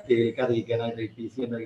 കേൾക്കാതിരിക്കാനായിട്ട് ITC എന്ന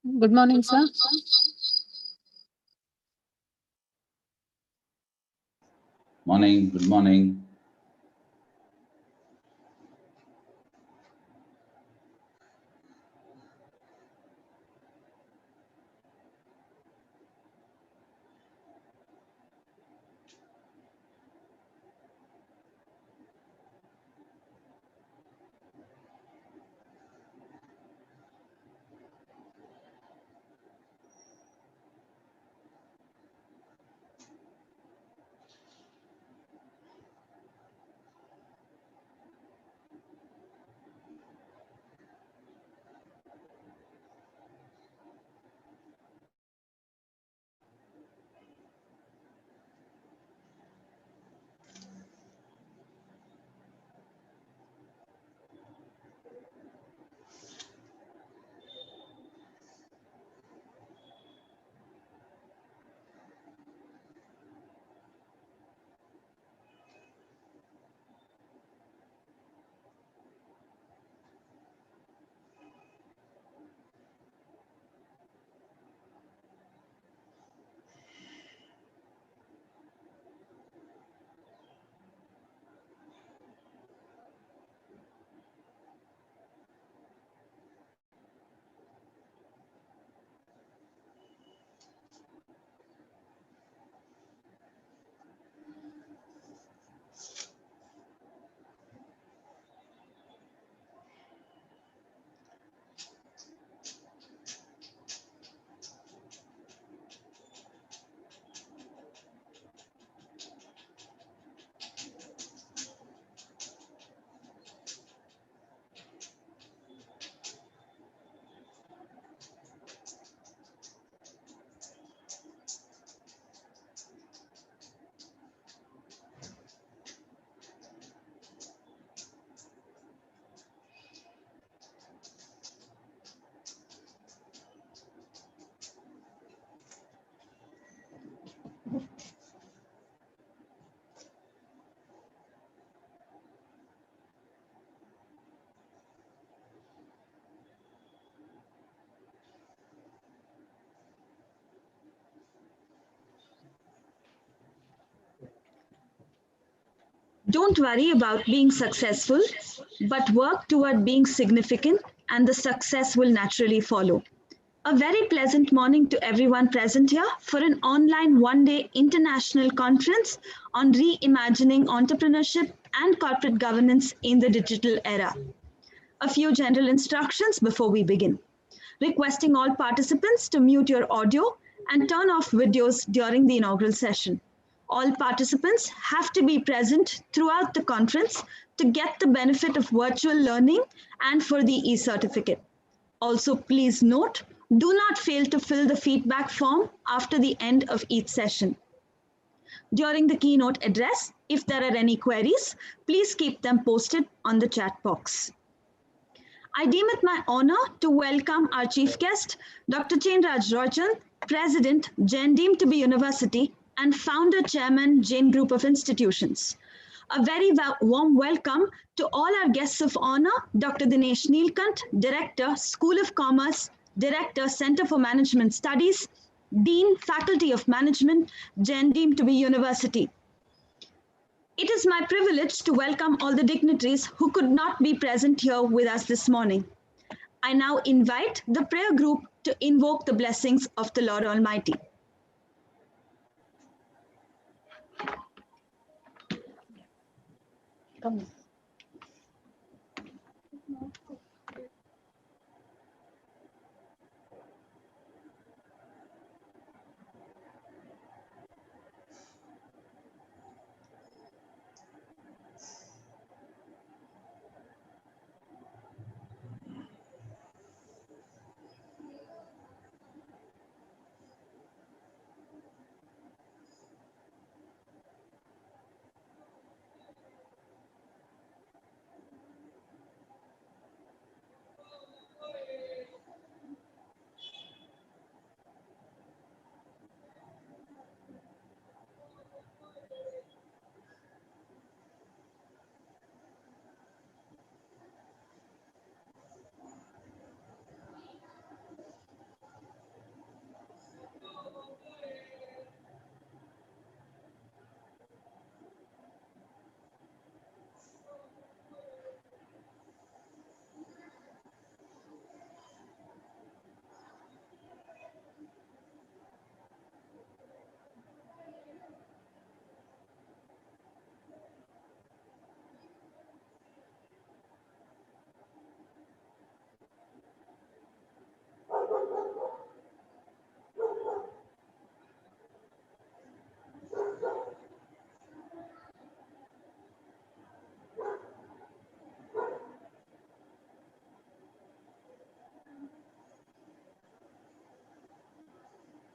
Good morning, sir. Morning, good morning. Don't worry about being successful, but work toward being significant, and the success will naturally follow. A very pleasant morning to everyone present here for an online one day international conference on reimagining entrepreneurship and corporate governance in the digital era. A few general instructions before we begin. Requesting all participants to mute your audio and turn off videos during the inaugural session. All participants have to be present throughout the conference to get the benefit of virtual learning and for the e-certificate. Also, please note, do not fail to fill the feedback form after the end of each session. During the keynote address, if there are any queries, please keep them posted on the chat box. I deem it my honor to welcome our chief guest, Dr. Chainraj Roychand, President, Jain deemed to be University, and Founder Chairman, Jain Group of Institutions. A very warm welcome to all our guests of honor, Dr. Dinesh Neelkant, Director, School of Commerce, Director, Center for Management Studies, Dean, Faculty of Management, Jain deemed to be University. It is my privilege to welcome all the dignitaries who could not be present here with us this morning. I now invite the prayer group to invoke the blessings of the Lord Almighty. Come.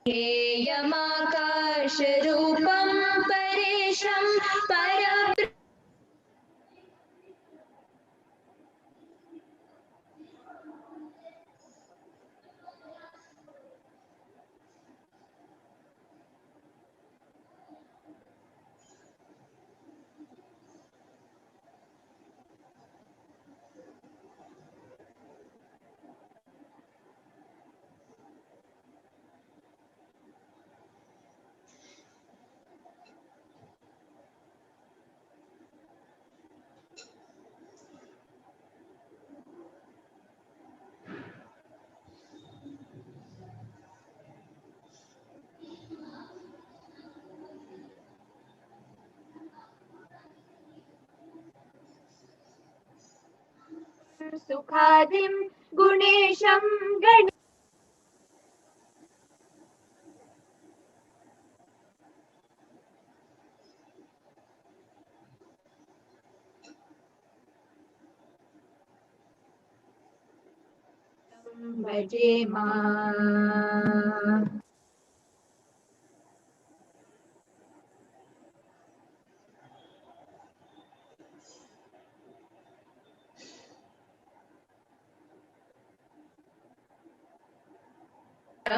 हेयमाकाशरूपं परेशं परब्रह्म सुखादिं गुणेशं गण भजेमा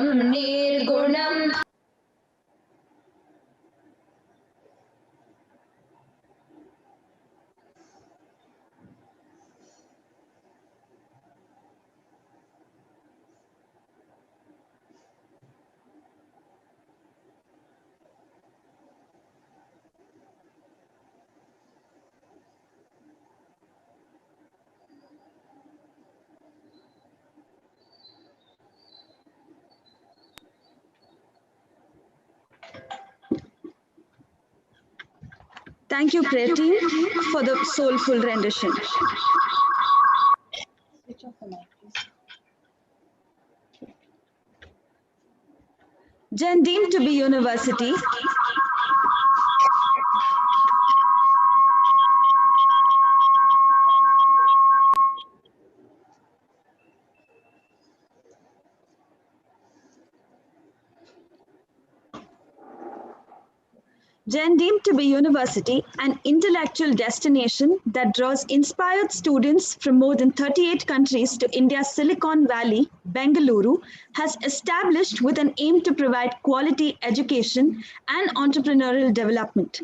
निर्गुणं Thank you, prayer team, for the soulful rendition. Switch off the mic, please. Jen deemed to be university. Jen deemed to be university, an intellectual destination that draws inspired students from more than 38 countries to India's Silicon Valley, Bengaluru, has established with an aim to provide quality education and entrepreneurial development.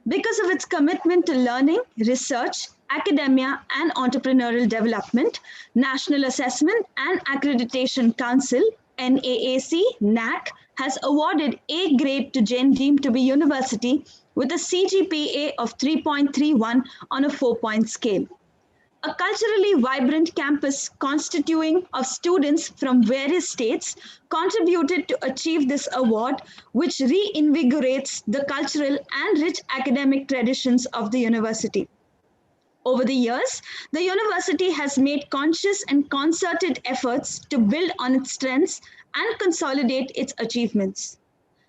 Because of its commitment to learning, research, academia, and entrepreneurial development, National Assessment and Accreditation Council, NAAC, NAC, has awarded A grade to Jen deemed to be university with a CGPA of 3.31 on a 4-point scale. A culturally vibrant campus constituting of students from various states contributed to achieve this award, which reinvigorates the cultural and rich academic traditions of the university. Over the years, the university has made conscious and concerted efforts to build on its strengths and consolidate its achievements.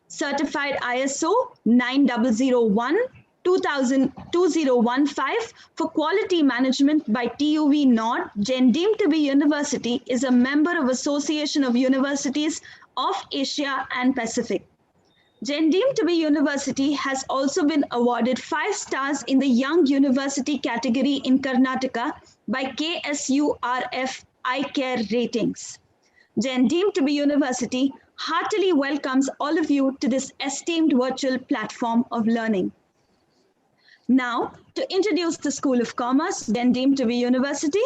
Certified ISO 9001-2015 for quality management by TUV Nord, Jen deemed to be university is a member of Association of Universities of Asia and Pacific. Jen deemed to be university has also been awarded 5 stars in the Young University category in Karnataka by KSURF iCare ratings. Jen deemed to be university heartily welcomes all of you to this esteemed virtual platform of learning. Now, to introduce the School of Commerce, Jen deemed to be university,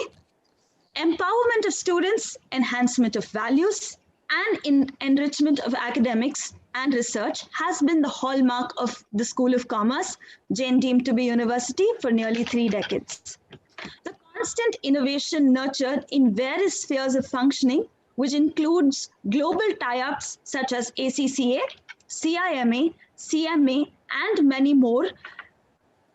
empowerment of students, enhancement of values, and enrichment of academics and research has been the hallmark of the School of Commerce, Jen deemed to be university, for nearly 3 decades. The constant innovation nurtured in various spheres of functioning, which includes global tie-ups such as ACCA, CIMA, CMA, and many more,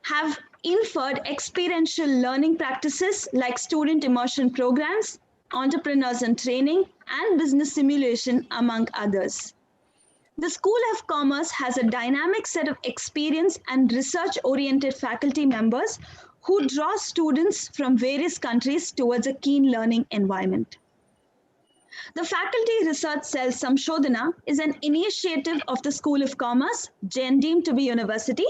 have inferred experiential learning practices like student immersion programs, entrepreneurs in training, and business simulation, among others. The School of Commerce has a dynamic set of experienced and research-oriented faculty members who draw students from various countries towards a keen learning environment. The Faculty Research Cell Samshodhana is an initiative of the School of Commerce, deemed to be university,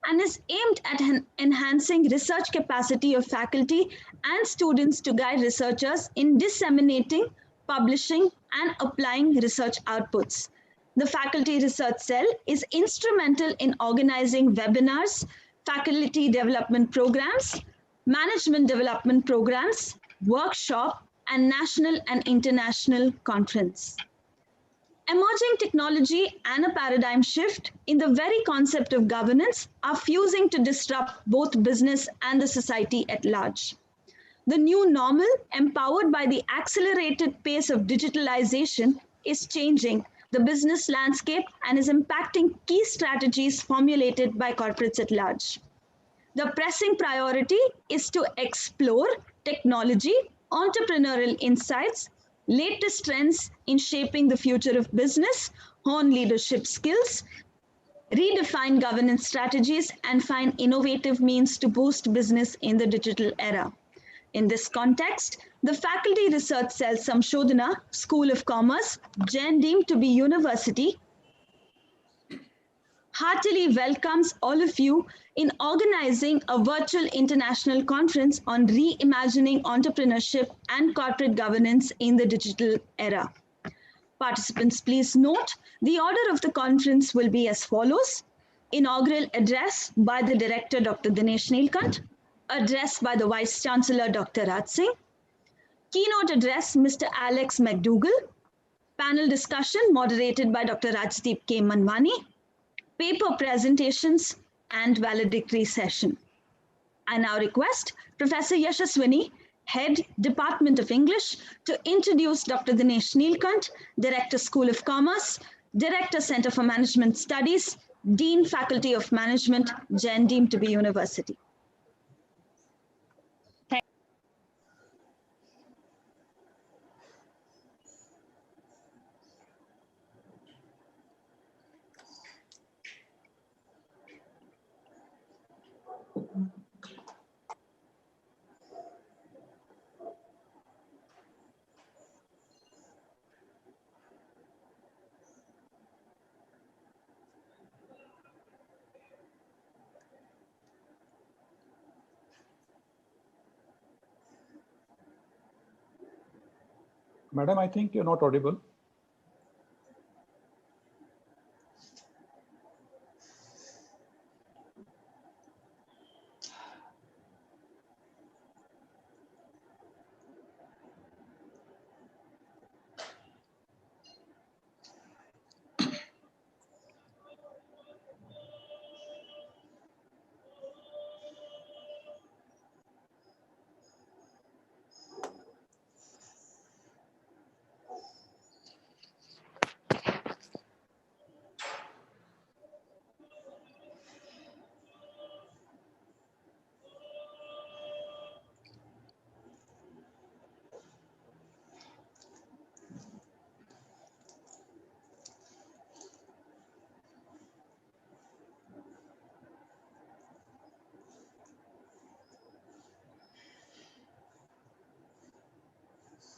and is aimed at enhancing research capacity of faculty and students to guide researchers in disseminating, publishing, and applying research outputs. The Faculty Research Cell is instrumental in organizing webinars, faculty development programs, management development programs, workshop, and national and international conference. Emerging technology and a paradigm shift in the very concept of governance are fusing to disrupt both business and the society at large. The new normal, empowered by the accelerated pace of digitalization, is changing the business landscape and is impacting key strategies formulated by corporates at large. The pressing priority is to explore technology, entrepreneurial insights, latest trends in shaping the future of business, hone leadership skills, redefine governance strategies, and find innovative means to boost business in the digital era. In this context, the Faculty Research Cell Samshodhana, School of Commerce, deemed to be university, heartily welcomes all of you in organizing a virtual international conference on reimagining entrepreneurship and corporate governance in the digital era. Participants, please note, the order of the conference will be as follows. Inaugural address by the Director, Dr. Dinesh Neelkant. Address by the Vice Chancellor, Dr. Raj Singh. Keynote address, Mr. Alex McDougall. Panel discussion moderated by Dr. Rajdeep K. Manwani. Paper presentations and valedictory session. I now request Professor Yashaswini, Head, Department of English, to introduce Dr. Dinesh Neelkant, Director, School of Commerce, Director, Center for Management Studies, Dean, Faculty of Management, deemed to be university. Madam, I think you're not audible.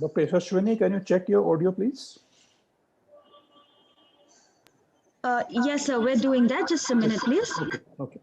Dr. Yashaswini, can you check your audio, please? Yes, sir, we're doing that. Just a minute, please. Okay.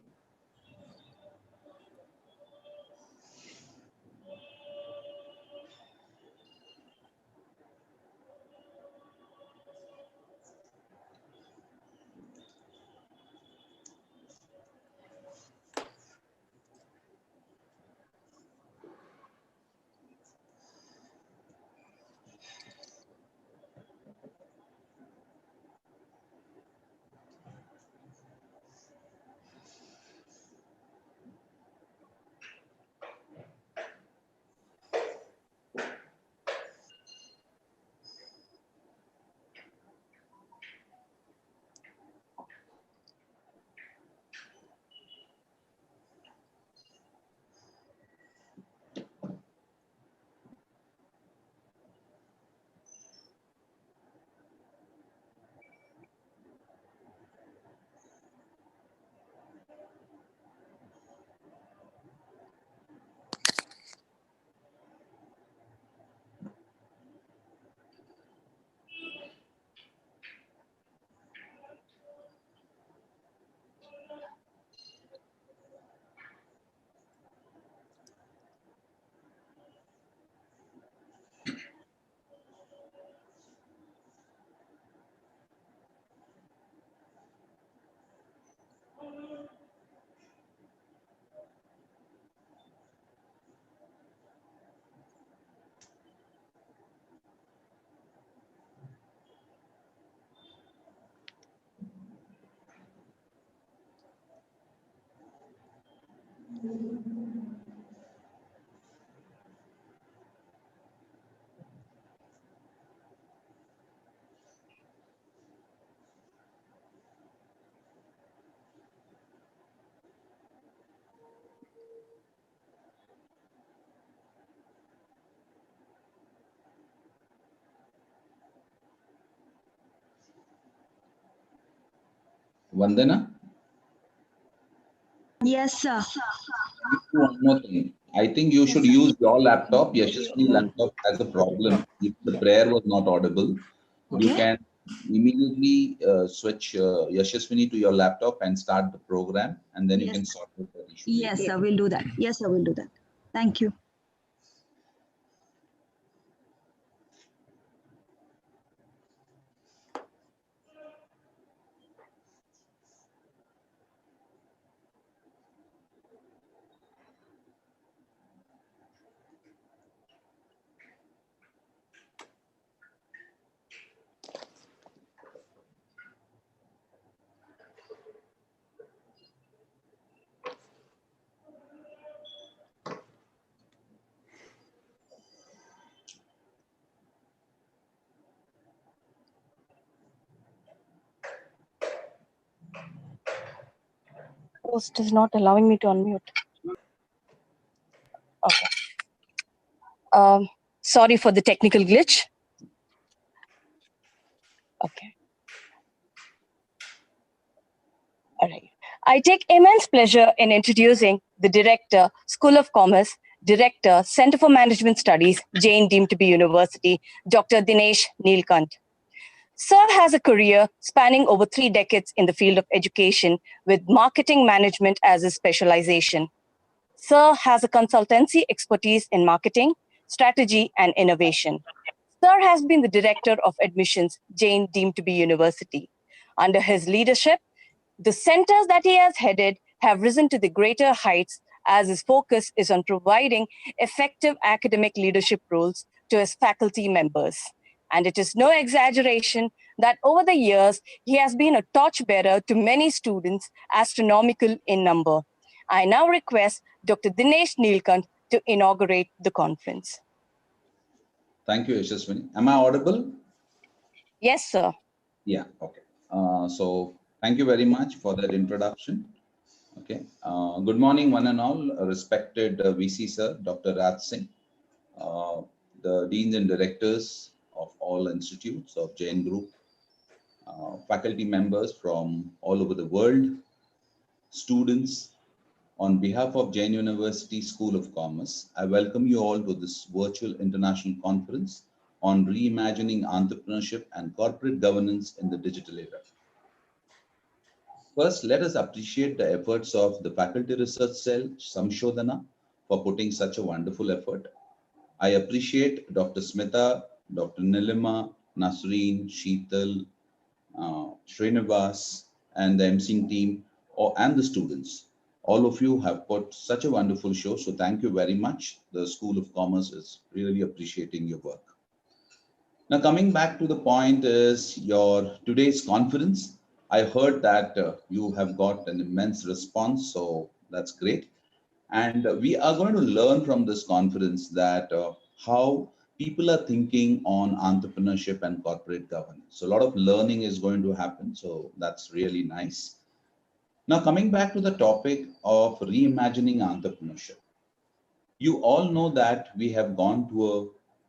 Vandana, Yes, sir. one more thing. I think you should use your laptop. Yashaswini laptop has a problem. If the prayer was not audible, you Okay. can immediately switch Yashaswini to your laptop and start the program, and then you Yes. can sort out that issue. Yes, sir. We'll do that. Yes, sir. We'll do that. Thank you. Host is not allowing me to unmute. Okay. Sorry for the technical glitch. Okay. All right. I take immense pleasure in introducing the Director, School of Commerce, Director, Center for Management Studies, Jain deemed to be University, Dr. Dinesh Neelkant. Sir has a career spanning over 3 decades in the field of education with marketing management as his specialization. Sir has a consultancy expertise in marketing, strategy, and innovation. Sir has been the Director of Admissions, Jain deemed to be University. Under his leadership, the centers that he has headed have risen to the greater heights as his focus is on providing effective academic leadership roles to his faculty members. And it is no exaggeration that over the years, he has been a torchbearer to many students, astronomical in number. I now request Dr. Dinesh Neelkant to inaugurate the conference. Thank you, Yashaswini. Am I audible? Yes, sir. Yeah, okay. So thank you very much for that introduction. Okay. Good morning, one and all. Respected VC sir, Dr. Raj Singh, the deans and directors of all institutes of Jain Group, faculty members from all over the world, students. On behalf of Jain University School of Commerce, I welcome you all to this virtual international conference on reimagining entrepreneurship and corporate governance in the digital era. First, let us appreciate the efforts of the Faculty Research Cell, Samshodhana, for putting such a wonderful effort. I appreciate Dr. Smita, Dr. Nilima, Nasreen, Sheetal, Srinivas, and the emceeing team, and the students. All of you have put such a wonderful show, so thank you very much. The School of Commerce is really appreciating your work. Now, coming back to the point is your today's conference. I heard that you have got an immense response, so that's great. And we are going to learn from this conference that how people are thinking on entrepreneurship and corporate governance. So a lot of learning is going to happen. So that's really nice. Now, coming back to the topic of reimagining entrepreneurship. You all know that we have gone to a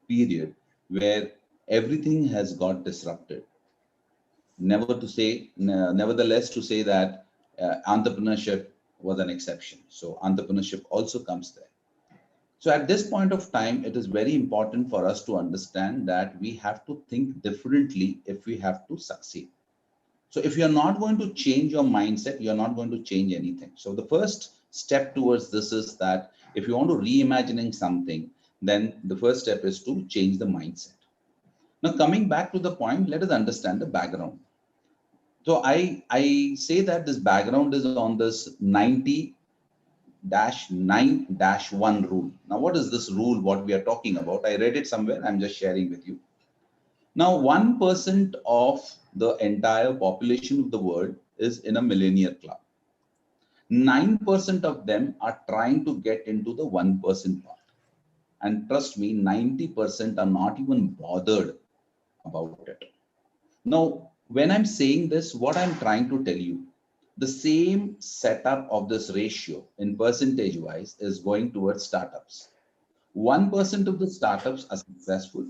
period where everything has got disrupted. Nevertheless, to say that entrepreneurship was an exception. So entrepreneurship also comes there. So at this point of time, it is very important for us to understand that we have to think differently if we have to succeed. So if you're not going to change your mindset, you're not going to change anything. So the first step towards this is that if you want to reimagining something, then the first step is to change the mindset. Now, coming back to the point, let us understand the background. So I say that this background is on this 90-9-1 rule. Now, what is this rule, what we are talking about? I read it somewhere. I'm just sharing with you. Now, 1% of the entire population of the world is in a millionaire club. 9% of them are trying to get into the 1% part. And trust me, 90% are not even bothered about it. Now, when I'm saying this, what I'm trying to tell you, the same setup of this ratio in percentage wise is going towards startups. 1% of the startups are successful.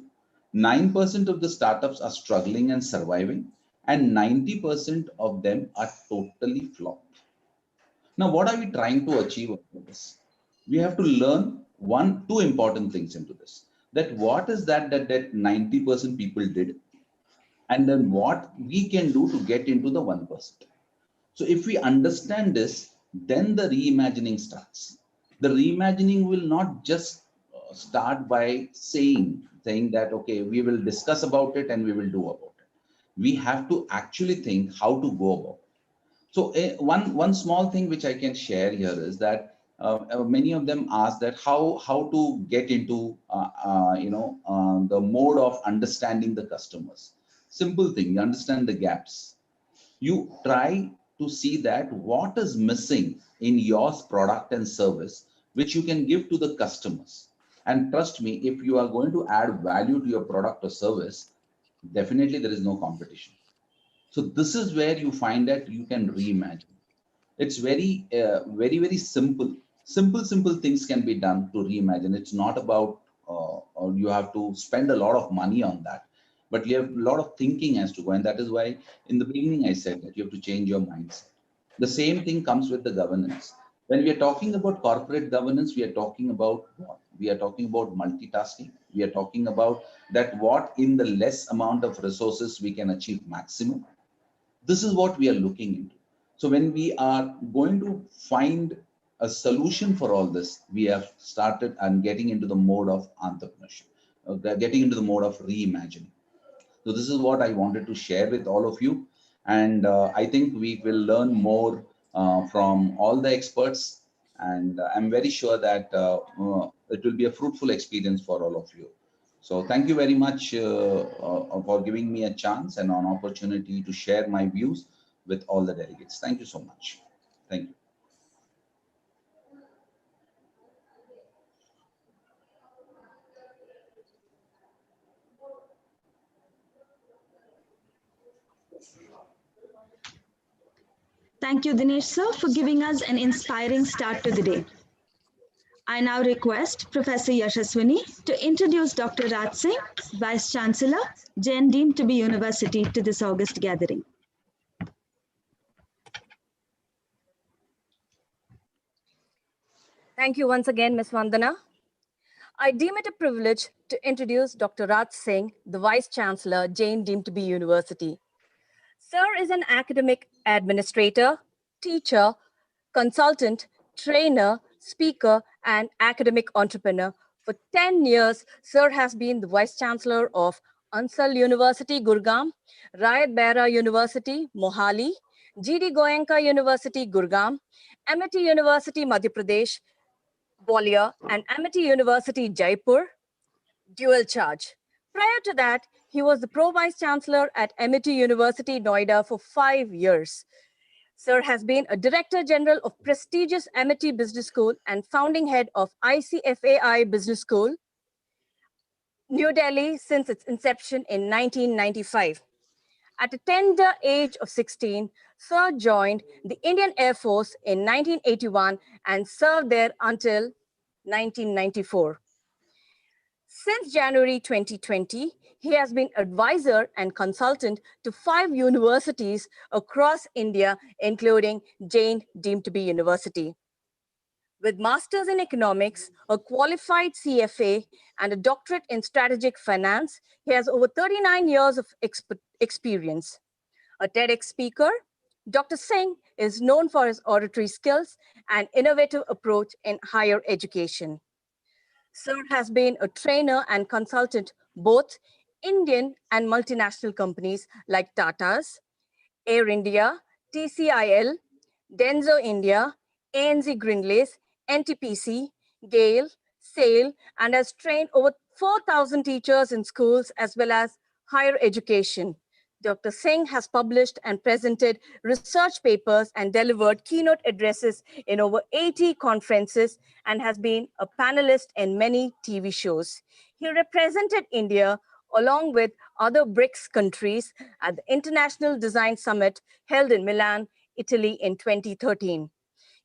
9% of the startups are struggling and surviving. and 90% of them are totally flopped. Now, what are we trying to achieve with this? We have to learn two important things into this. That what is that 90% people did, and then what we can do to get into the 1%. So if we understand this, then the reimagining starts. The reimagining will not just start by saying that, okay, we will discuss about it and we will do about it. We have to actually think how to go about it. So one small thing which I can share here is that many of them ask that how to get into the mode of understanding the customers. Simple thing, you understand the gaps. You try to see that what is missing in your product and service, which you can give to the customers. And trust me, if you are going to add value to your product or service, definitely there is no competition. So this is where you find that you can reimagine. It's very, very simple. Simple things can be done to reimagine. It's not about, or you have to spend a lot of money on that, but you have a lot of thinking has to go. And that is why in the beginning, I said that you have to change your mindset. The same thing comes with the governance. When we are talking about corporate governance, we are talking about what? We are talking about multitasking. We are talking about that what in the less amount of resources we can achieve maximum. This is what we are looking into. So when we are going to find a solution for all this, we have started and getting into the mode of entrepreneurship, getting into the mode of reimagining. So this is what I wanted to share with all of you. And I think we will learn more from all the experts. And I'm very sure that it will be a fruitful experience for all of you. So thank you very much for giving me a chance and an opportunity to share my views with all the delegates. Thank you so much. Thank you. Thank you, Dinesh sir, for giving us an inspiring start to the day. I now request Professor Yashaswini to introduce Dr. Raj Singh, Vice Chancellor, Jain deemed to be University, to this August gathering. Thank you once again, Ms. Vandana. I deem it a privilege to introduce Dr. Raj Singh, the Vice Chancellor, Jain deemed to be University. Sir is an academic administrator, teacher, consultant, trainer, speaker, and academic entrepreneur. For 10 years, Sir has been the Vice Chancellor of Ansal University, Gurgaon, Rayat Behra University, Mohali, G.D. Goenka University, Gurgaon, Amity University, Madhya Pradesh, Gwalior, and Amity University, Jaipur, dual charge. Prior to that, he was the Pro-Vice Chancellor at Amity University, Noida for 5 years. Sir has been a Director General of prestigious Amity Business School and founding head of ICFAI Business School, New Delhi, since its inception in 1995. At a tender age of 16, Sir joined the Indian Air Force in 1981 and served there until 1994. Since January 2020, he has been advisor and consultant to 5 universities across India, including Jain deemed to be University. With Masters in Economics, a qualified CFA, and a doctorate in strategic finance, he has over 39 years of experience. A TEDx speaker, Dr. Singh is known for his oratory skills and innovative approach in higher education. Sir has been a trainer and consultant both Indian and multinational companies like Tata's, Air India, TCIL, Denso India, ANZ Grindlays, NTPC, GAIL, SAIL, and has trained over 4,000 teachers in schools as well as higher education. Dr. Singh has published and presented research papers and delivered keynote addresses in over 80 conferences and has been a panelist in many TV shows. He represented India along with other BRICS countries at the International Design Summit held in Milan, Italy in 2013.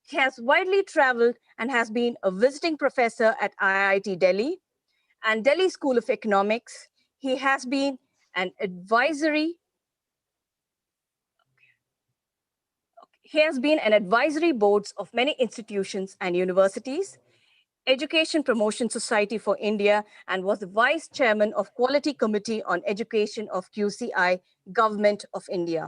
He has widely traveled and has been a visiting professor at IIT Delhi and Delhi School of Economics. He has been an advisory He has been an advisory boards of many institutions and universities, Education Promotion Society for India, and was the Vice Chairman of Quality Committee on Education of QCI, Government of India.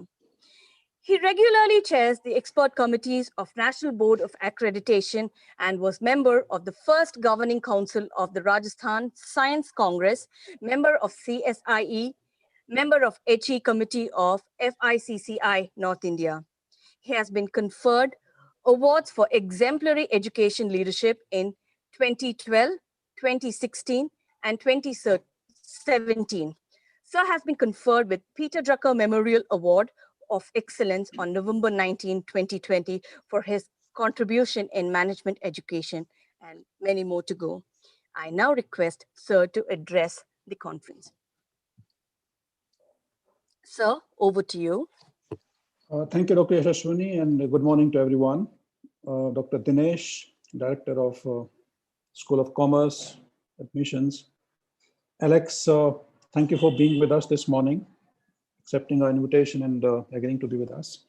He regularly chairs the expert committees of National Board of Accreditation and was member of the first governing council of the Rajasthan Science Congress, member of CSIE, member of HE Committee of FICCI North India. He has been conferred awards for exemplary education leadership in 2012, 2016, and 2017. Sir has been conferred with Peter Drucker Memorial Award of Excellence on November 19, 2020 for his contribution in management education, and many more to go. I now request Sir to address the conference. Sir, over to you. Thank you, Dr. Yashaswini, and good morning to everyone. Dr. Dinesh, Director of School of Commerce, Admissions. Alex, thank you for being with us this morning, accepting our invitation and agreeing to be with us.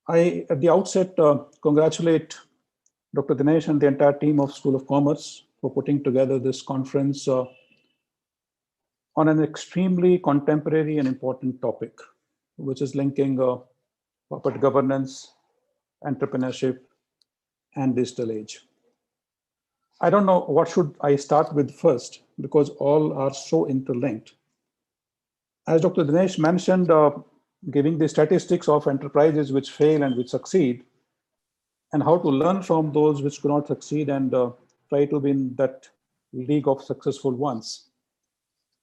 I, at the outset, congratulate Dr. Dinesh and the entire team of School of Commerce for putting together this conference on an extremely contemporary and important topic, which is linking corporate governance, entrepreneurship, and digital age. I don't know what should I start with first, because all are so interlinked. As Dr. Dinesh mentioned, giving the statistics of enterprises which fail and which succeed, and how to learn from those which do not succeed and try to be in that league of successful ones.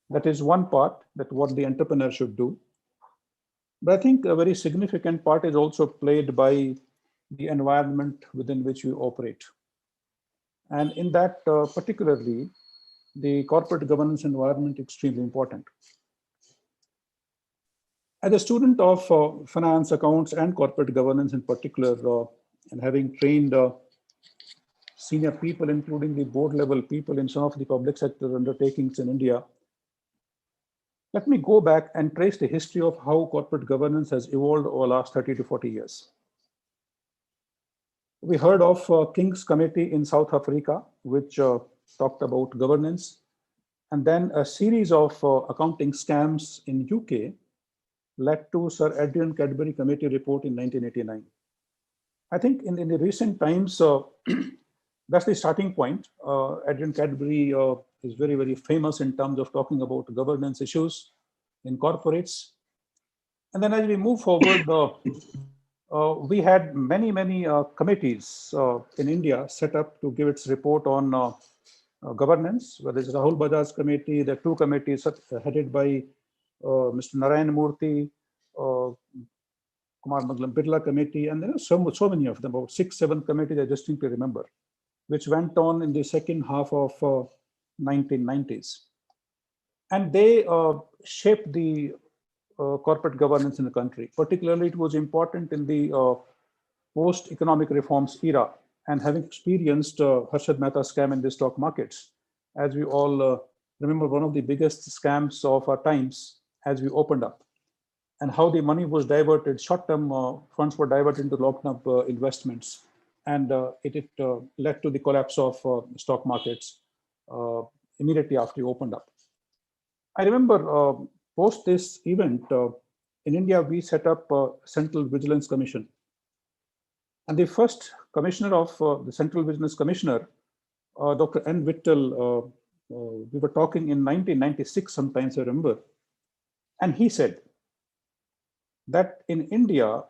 That is one part, that what the entrepreneur should do. But I think a very significant part is also played by the environment within which we operate. And in that particularly, the corporate governance environment is extremely important. As a student of finance, accounts, and corporate governance in particular, and having trained senior people, including the board level people in some of the public sector undertakings in India, let me go back and trace the history of how corporate governance has evolved over the last 30 to 40 years. We heard of King's Committee in South Africa, which talked about governance, and then a series of accounting scams in UK led to Sir Adrian Cadbury Committee report in 1989. I think in the recent times, that's the starting point. Adrian Cadbury is very, very famous in terms of talking about governance issues in corporates. And then as we move forward, we had many committees in India set up to give its report on governance, whether it's Rahul Bajaj committee, the two committees headed by Mr. Narayan Murthy, Kumar Mangalam Birla committee, and there are so many of them, about 6-7 committees I distinctly remember, which went on in the second half of 1990s. And they shaped the corporate governance in the country. Particularly, it was important in the post-economic reforms era, and having experienced Harshad Mehta scam in the stock markets, as we all remember, one of the biggest scams of our times as we opened up, and how the money was diverted, short-term funds were diverted into long-term investments, and it led to the collapse of stock markets immediately after we opened up. I remember post this event, in India, we set up a Central Vigilance Commission. And the first commissioner of the Central Vigilance Commissioner, Dr. N. Vittal, we were talking in 1996, sometimes I remember, and he said that in India,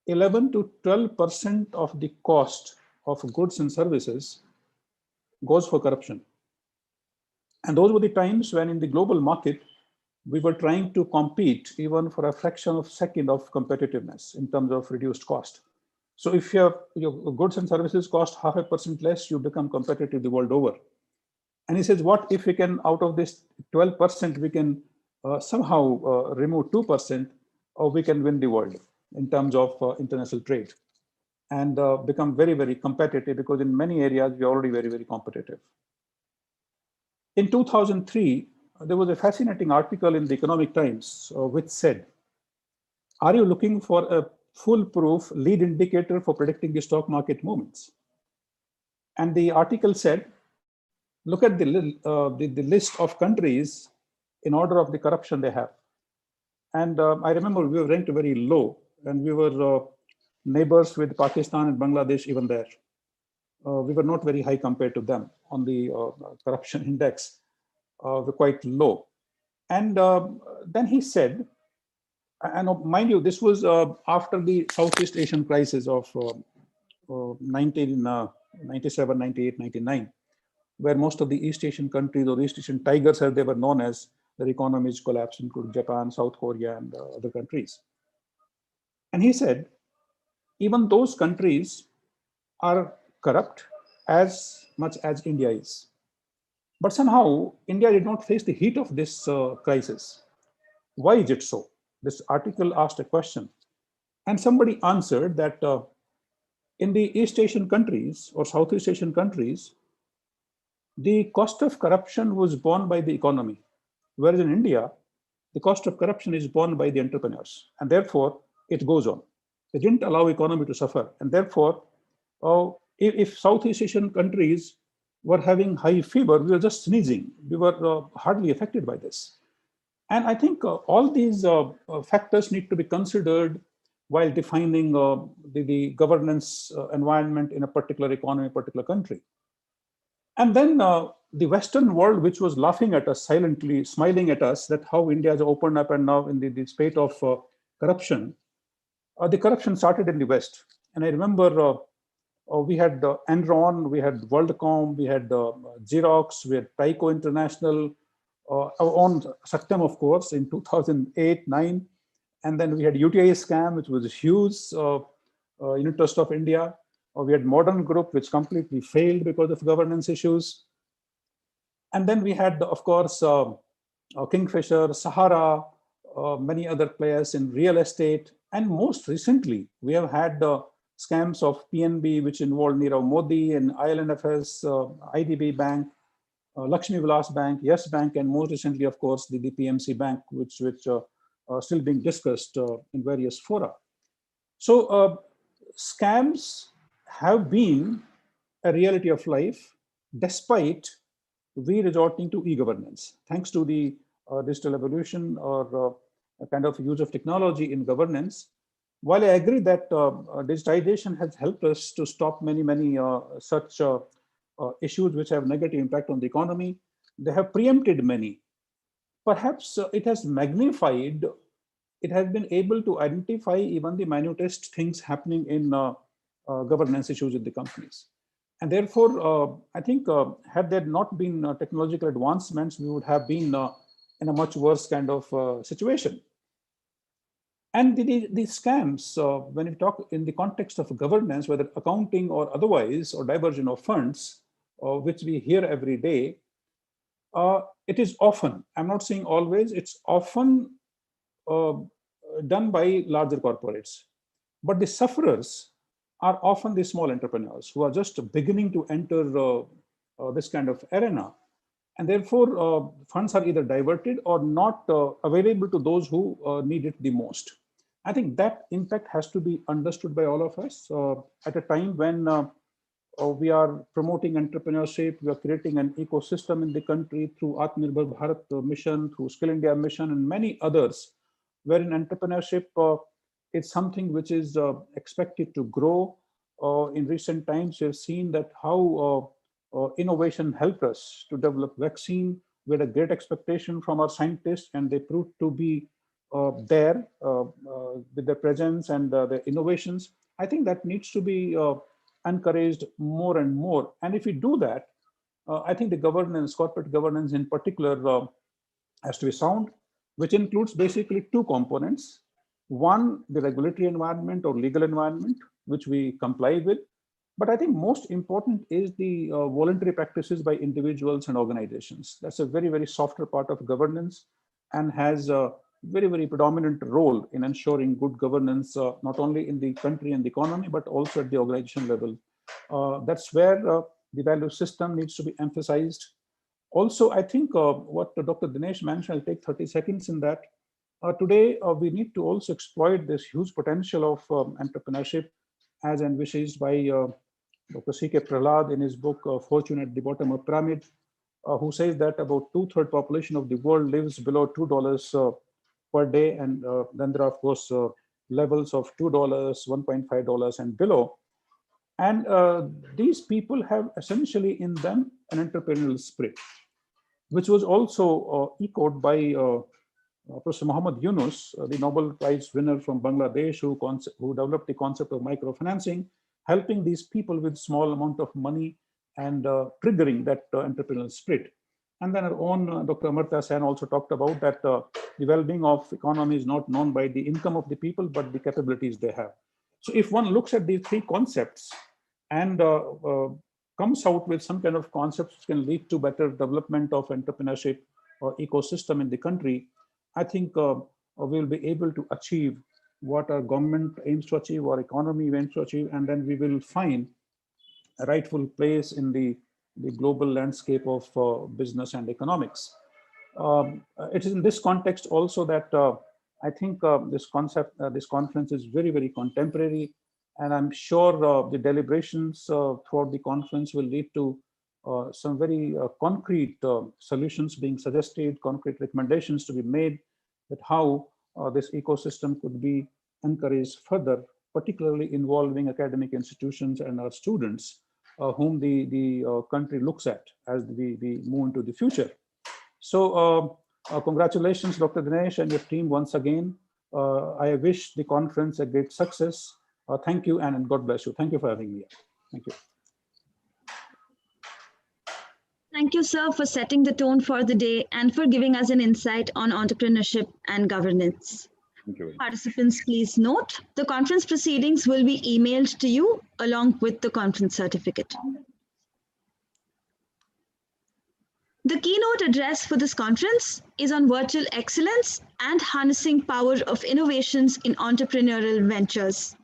11 to 12% of the cost of goods and services goes for corruption. And those were the times when in the global market, we were trying to compete even for a fraction of a second of competitiveness in terms of reduced cost. So if your goods and services cost 0.5% less, you become competitive the world over. And he says, what if we can, out of this 12%, we can somehow remove 2%, or we can win the world in terms of international trade and become very, very competitive, because in many areas, we're already very, very competitive. In 2003, there was a fascinating article in the Economic Times which said, are you looking for a foolproof lead indicator for predicting the stock market movements. And the article said, look at the list of countries in order of the corruption they have. And I remember we were ranked very low, and we were neighbors with Pakistan and Bangladesh even there. We were not very high compared to them on the corruption index. We're quite low. And then he said, and mind you, this was after the Southeast Asian crisis of 1997, 98, 99, where most of the East Asian countries, or East Asian tigers as they were known as, their economies collapsed, including Japan, South Korea, and other countries. And he said, even those countries are corrupt as much as India is. But somehow, India did not face the heat of this crisis. Why is it so? This article asked a question. And somebody answered that in the East Asian countries or Southeast Asian countries, the cost of corruption was borne by the economy. Whereas in India, the cost of corruption is borne by the entrepreneurs. And therefore, it goes on. They didn't allow economy to suffer. And therefore, if Southeast Asian countries were having high fever, we were just sneezing. We were hardly affected by this. And I think all these factors need to be considered while defining the governance environment in a particular economy, particular country. And then the Western world, which was laughing at us silently, smiling at us, that how India has opened up and now in the spate of corruption, the corruption started in the West. And I remember we had Enron, we had WorldCom, we had Xerox, we had Tyco International, our own Satyam, of course, in 2008-9. And then we had UTI scam, which was a huge unit trust of India. We had Modern Group, which completely failed because of governance issues. And then we had, of course, Kingfisher, Sahara, many other players in real estate. And most recently, we have had scams of PNB, which involved Nirav Modi and ILNFS, IDB Bank, Lakshmi Vilas Bank, Yes Bank, and most recently, of course, the PMC Bank, which are still being discussed in various fora. So scams have been a reality of life, despite we resorting to e-governance. Thanks to the digital evolution or a kind of use of technology in governance, while I agree that digitization has helped us to stop many such issues which have negative impact on the economy, they have preempted many. Perhaps it has magnified, it has been able to identify even the minutest things happening in governance issues in the companies. And therefore, I think had there not been technological advancements, we would have been in a much worse kind of situation. And the scams, when you talk in the context of governance, whether accounting or otherwise, or diversion of funds, which we hear every day, it is often, I'm not saying always, it's often done by larger corporates. But the sufferers are often the small entrepreneurs who are just beginning to enter this kind of arena. And therefore, funds are either diverted or not available to those who need it the most. I think that impact has to be understood by all of us at a time when we are promoting entrepreneurship, we are creating an ecosystem in the country through Atmanirbhar Bharat mission, through Skill India mission, and many others, wherein entrepreneurship is something which is expected to grow. In recent times, we have seen that how innovation helped us to develop vaccine. We had a great expectation from our scientists, and they proved to be there with their presence and their innovations. I think that needs to be encouraged more and more. And if we do that, I think the governance, corporate governance in particular, has to be sound, which includes basically two components. One, the regulatory environment or legal environment, which we comply with. But I think most important is the voluntary practices by individuals and organizations. That's a very softer part of governance and has a very predominant role in ensuring good governance, not only in the country and the economy, but also at the organization level. That's where the value system needs to be emphasized. Also, I think what Dr. Dinesh mentioned, I'll take 30 seconds in that. Today, we need to also exploit this huge potential of entrepreneurship as envisaged by Dr. C.K. Prahlad in his book, Fortune at the Bottom of Pyramid, who says that about 2/3 population of the world lives below $2 per day. And then there are, of course, levels of $2, $1.5 and below. And these people have essentially in them an entrepreneurial spirit, which was also echoed by Professor Muhammad Yunus, the Nobel Prize winner from Bangladesh, who developed the concept of microfinancing, helping these people with small amount of money and triggering that entrepreneurial spirit. And then our own Dr. Amartya Sen also talked about that the well-being of economy is not known by the income of the people, but the capabilities they have. So if one looks at these three concepts and comes out with some kind of concepts which can lead to better development of entrepreneurship or ecosystem in the country, I think we'll be able to achieve what our government aims to achieve, our economy aims to achieve, and then we will find a rightful place in the global landscape of business and economics. It is in this context also that I think this conference is very, very contemporary, and I'm sure the deliberations throughout the conference will lead to some very concrete solutions being suggested, concrete recommendations to be made that how this ecosystem could be encouraged further, particularly involving academic institutions and our students, whom the country looks at as we move into the future. So congratulations, Dr. Dinesh and your team once again. I wish the conference a great success. Thank you, and God bless you. Thank you for having me. Thank you. Thank you, sir, for setting the tone for the day and for giving us an insight on entrepreneurship and governance. Thank you. Participants, please note, the conference proceedings will be emailed to you along with the conference certificate. The keynote address for this conference is on virtual excellence and harnessing power of innovations in entrepreneurial ventures.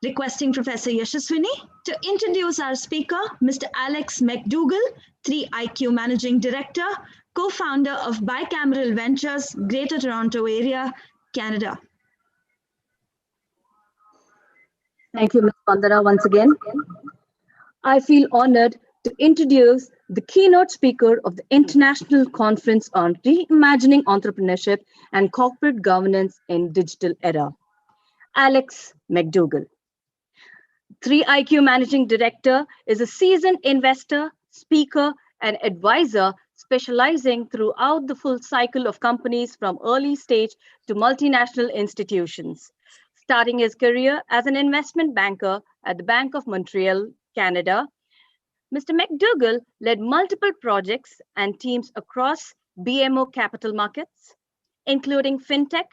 Requesting Professor Yashaswini to introduce our speaker, Mr. Alex McDougall, 3IQ Managing Director, co-founder of Bicameral Ventures, Greater Toronto Area, Canada. Thank you, Ms. Vandana, once again. I feel honored to introduce the keynote speaker of the International Conference on Reimagining Entrepreneurship and Corporate Governance in Digital Era, Alex McDougall. 3IQ Managing Director is a seasoned investor, speaker, and advisor specializing throughout the full cycle of companies from early stage to multinational institutions. Starting his career as an investment banker at the Bank of Montreal, Canada, Mr. McDougall led multiple projects and teams across BMO capital markets, including fintech,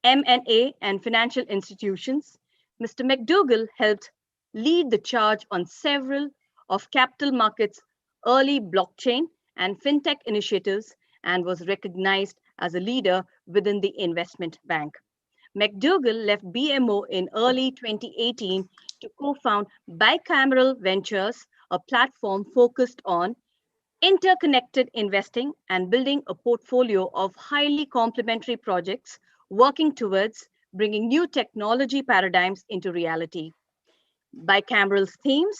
M&A, and financial institutions. Mr. McDougall helped lead the charge on several of capital markets' early blockchain and fintech initiatives and was recognized as a leader within the investment bank. McDougall left BMO in early 2018 to co-found Bicameral Ventures, a platform focused on interconnected investing and building a portfolio of highly complementary projects working towards bringing new technology paradigms into reality. Bicameral's themes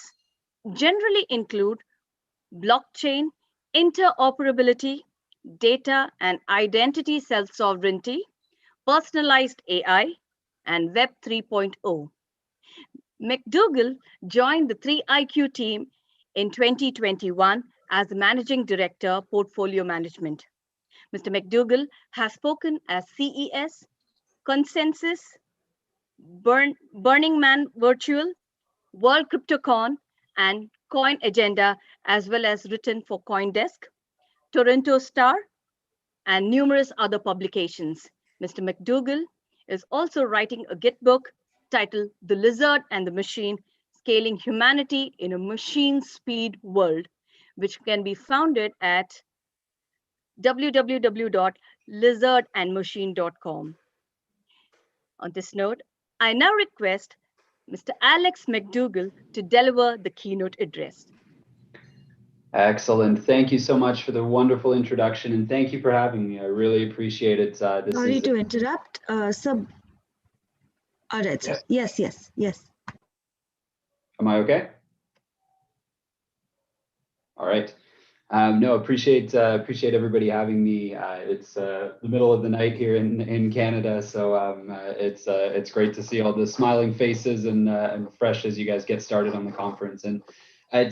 generally include blockchain, interoperability, data and identity self-sovereignty, personalized AI, and Web 3.0. McDougall joined the 3IQ team in 2021 as the Managing Director, Portfolio Management. Mr. McDougall has spoken at CES, Consensus, Burning Man Virtual, World CryptoCon, and Coin Agenda, as well as written for CoinDesk, Toronto Star, and numerous other publications. Mr. McDougall is also writing a Git book titled The Lizard and the Machine, Scaling Humanity in a Machine Speed World, which can be founded at www.lizardandmachine.com. On this note, I now request Mr. Alex McDougall to deliver the keynote address. Thank you, Ms. Vandana. Thank you, everyone. Thank you for the kind introduction. It's a pleasure to be here. It's a pleasure to be here. Excellent. Thank you so much for the wonderful introduction, and thank you for having me. I really appreciate it. Sorry to interrupt. Sir. All right, sir. Yes. Am I okay? All right. No, appreciate everybody having me. It's the middle of the night here in Canada, so it's great to see all the smiling faces and fresh as you guys get started on the conference. And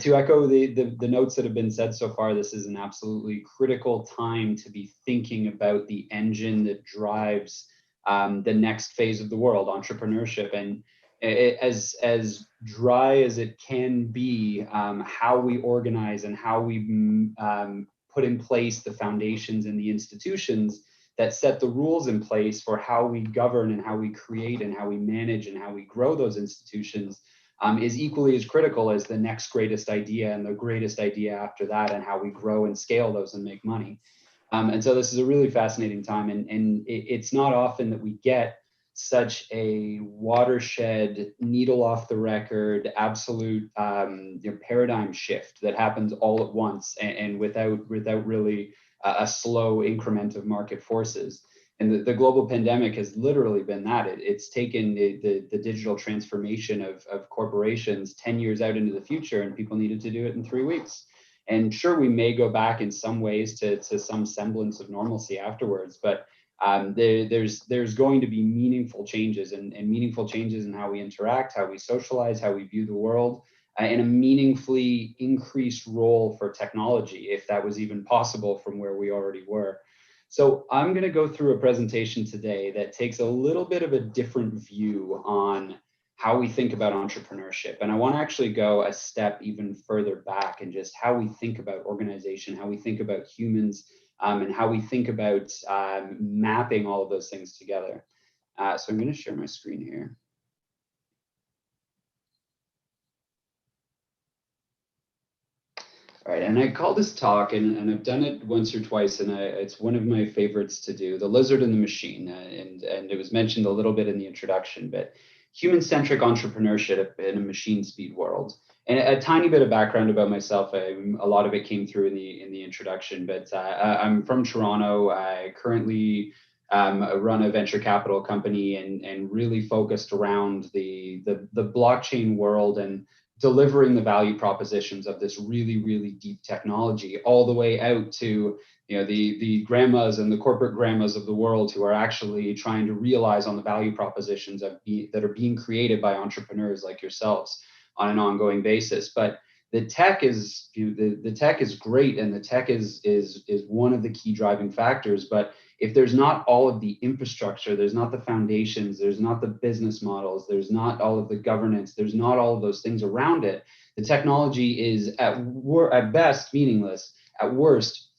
to echo the notes that have been said so far, this is an absolutely critical time to be thinking about the engine that drives the next phase of the world, entrepreneurship. And as dry as it can be, how we organize and how we put in place the foundations and the institutions that set the rules in place for how we govern and how we create and how we manage and how we grow those institutions is equally as critical as the next greatest idea and the greatest idea after that, and how we grow and scale those and make money. And so this is a really fascinating time, and it's not often that we get such a watershed, needle off the record, absolute paradigm shift that happens all at once and without really a slow increment of market forces. And the global pandemic has literally been that. It's taken the digital transformation of corporations 10 years out into the future, and people needed to do it in 3 weeks. And sure, we may go back in some ways to some semblance of normalcy afterwards, but there's going to be meaningful changes and meaningful changes in how we interact, how we socialize, how we view the world, and a meaningfully increased role for technology, if that was even possible from where we already were. So I'm going to go through a presentation today that takes a little bit of a different view on how we think about entrepreneurship. And I want to actually go a step even further back and just how we think about organization, how we think about humans, and how we think about mapping all of those things together. So I'm going to share my screen here. All right, and I call this talk, and I've done it once or twice, and it's one of my favorites to do, The Lizard and the Machine. And it was mentioned a little bit in the introduction, but human-centric entrepreneurship in a machine speed world. And a tiny bit of background about myself. A lot of it came through in the introduction, but I'm from Toronto. I currently run a venture capital company and really focused around the blockchain world and delivering the value propositions of this really, really deep technology all the way out to the grandmas and the corporate grandmas of the world who are actually trying to realize on the value propositions that are being created by entrepreneurs like yourselves on an ongoing basis. But the tech is the tech is great, and the tech is one of the key driving factors. But if there's not all of the infrastructure, there's not the foundations, there's not the business models, there's not all of the governance, there's not all of those things around it, the technology is at best meaningless, at worst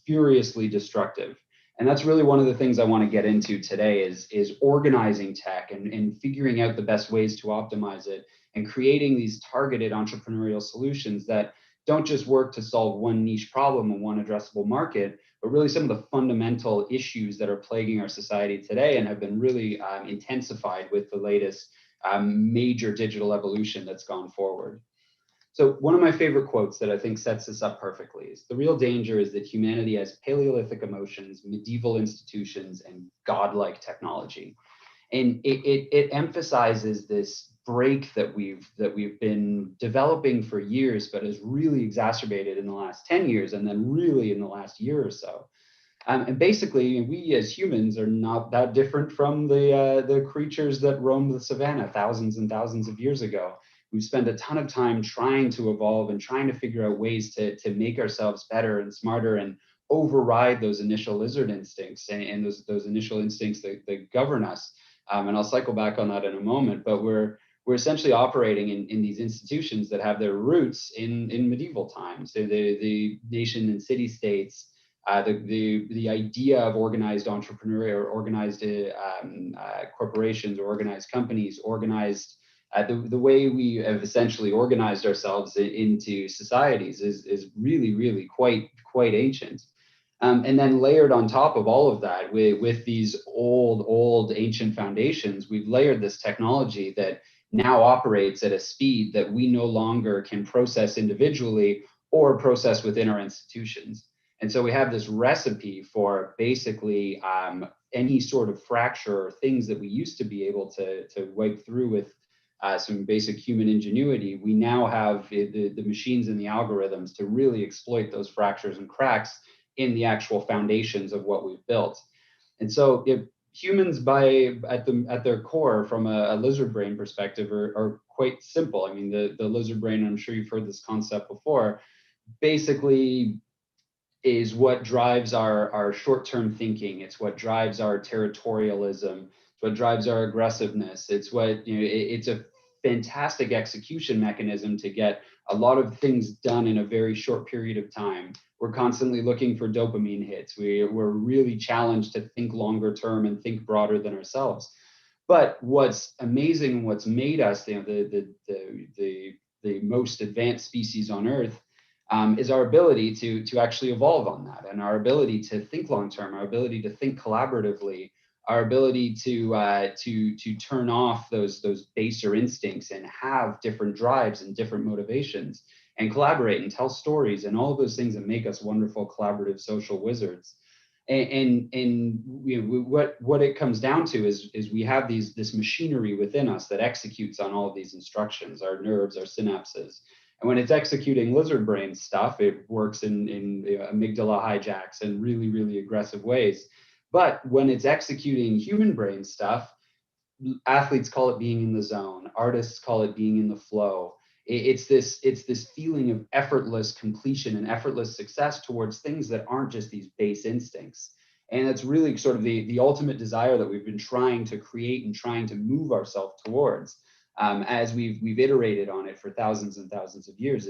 furiously destructive. And that's really one of the things I want to get into today is organizing tech and figuring out the best ways to optimize it and creating these targeted entrepreneurial solutions that don't just work to solve one niche problem and one addressable market, but really some of the fundamental issues that are plaguing our society today and have been really intensified with the latest major digital evolution that's gone forward. So one of my favorite quotes that I think sets this up perfectly is, "The real danger is that humanity has Paleolithic emotions, medieval institutions, and godlike technology." And it emphasizes this break that we've been developing for years, but has really exacerbated in the last 10 years, and then really in the last year or so. And basically, we as humans are not that different from the creatures that roamed the savannah thousands and thousands of years ago. We've spent a ton of time trying to evolve and trying to figure out ways to make ourselves better and smarter and override those initial lizard instincts and those initial instincts that govern us. And I'll cycle back on that in a moment, but we're essentially operating in these institutions that have their roots in medieval times. So the nation and city states, the idea of organized entrepreneurial or organized corporations or organized companies, organized the way we have essentially organized ourselves into societies is really, really quite ancient. And then layered on top of all of that, with these old ancient foundations, we've layered this technology that now operates at a speed that we no longer can process individually or processed within our institutions. And so we have this recipe for basically any sort of fracture or things that we used to be able to wipe through with some basic human ingenuity. We now have the machines and the algorithms to really exploit those fractures and cracks in the actual foundations of what we've built. And so if humans at their core, from a lizard brain perspective, are quite simple. I mean, the lizard brain, I'm sure you've heard this concept before, basically is what drives our short-term thinking. It's what drives our territorialism. It's what drives our aggressiveness. It's what, it's a fantastic execution mechanism to get a lot of things done in a very short period of time. We're constantly looking for dopamine hits. We're really challenged to think longer term and think broader than ourselves. But what's amazing, what's made us the most advanced species on Earth, is our ability to actually evolve on that, and our ability to think long term, our ability to think collaboratively, our ability to turn off those baser instincts and have different drives and different motivations, and collaborate and tell stories, and all of those things that make us wonderful collaborative social wizards. And what it comes down to is we have this machinery within us that executes on all of these instructions, our nerves, our synapses. And when it's executing lizard brain stuff, it works in amygdala hijacks and really, really aggressive ways. But when it's executing human brain stuff, athletes call it being in the zone. Artists call it being in the flow. It's this feeling of effortless completion and effortless success towards things that aren't just these base instincts. And it's really sort of the ultimate desire that we've been trying to create and trying to move ourselves towards. As we've iterated on it for thousands and thousands of years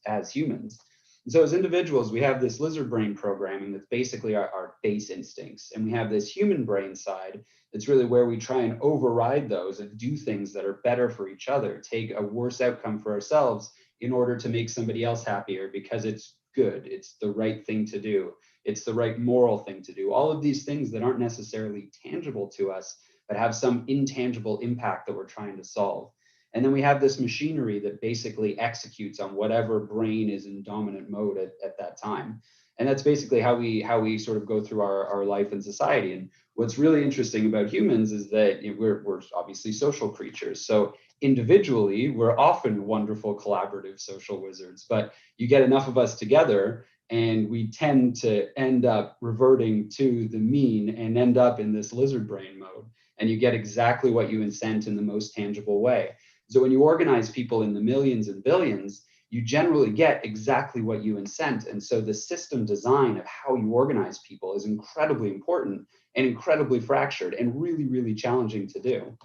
as humans. And so as individuals, we have this lizard brain programming that's basically our base instincts. And we have this human brain side that's really where we try and override those and do things that are better for each other, take a worse outcome for ourselves in order to make somebody else happier because it's good, it's the right thing to do, it's the right moral thing to do. All of these things that aren't necessarily tangible to us, but have some intangible impact that we're trying to solve. And then we have this machinery that basically executes on whatever brain is in dominant mode at that time. And that's basically how we sort of go through our life in society. And what's really interesting about humans is that we're obviously social creatures. So individually, we're often wonderful collaborative social wizards, but you get enough of us together and we tend to end up reverting to the mean and end up in this lizard brain mode. And you get exactly what you incent in the most tangible way. So when you organize people in the millions and billions, you generally get exactly what you incent. And so the system design of how you organize people is incredibly important and incredibly fractured and really, really challenging to do.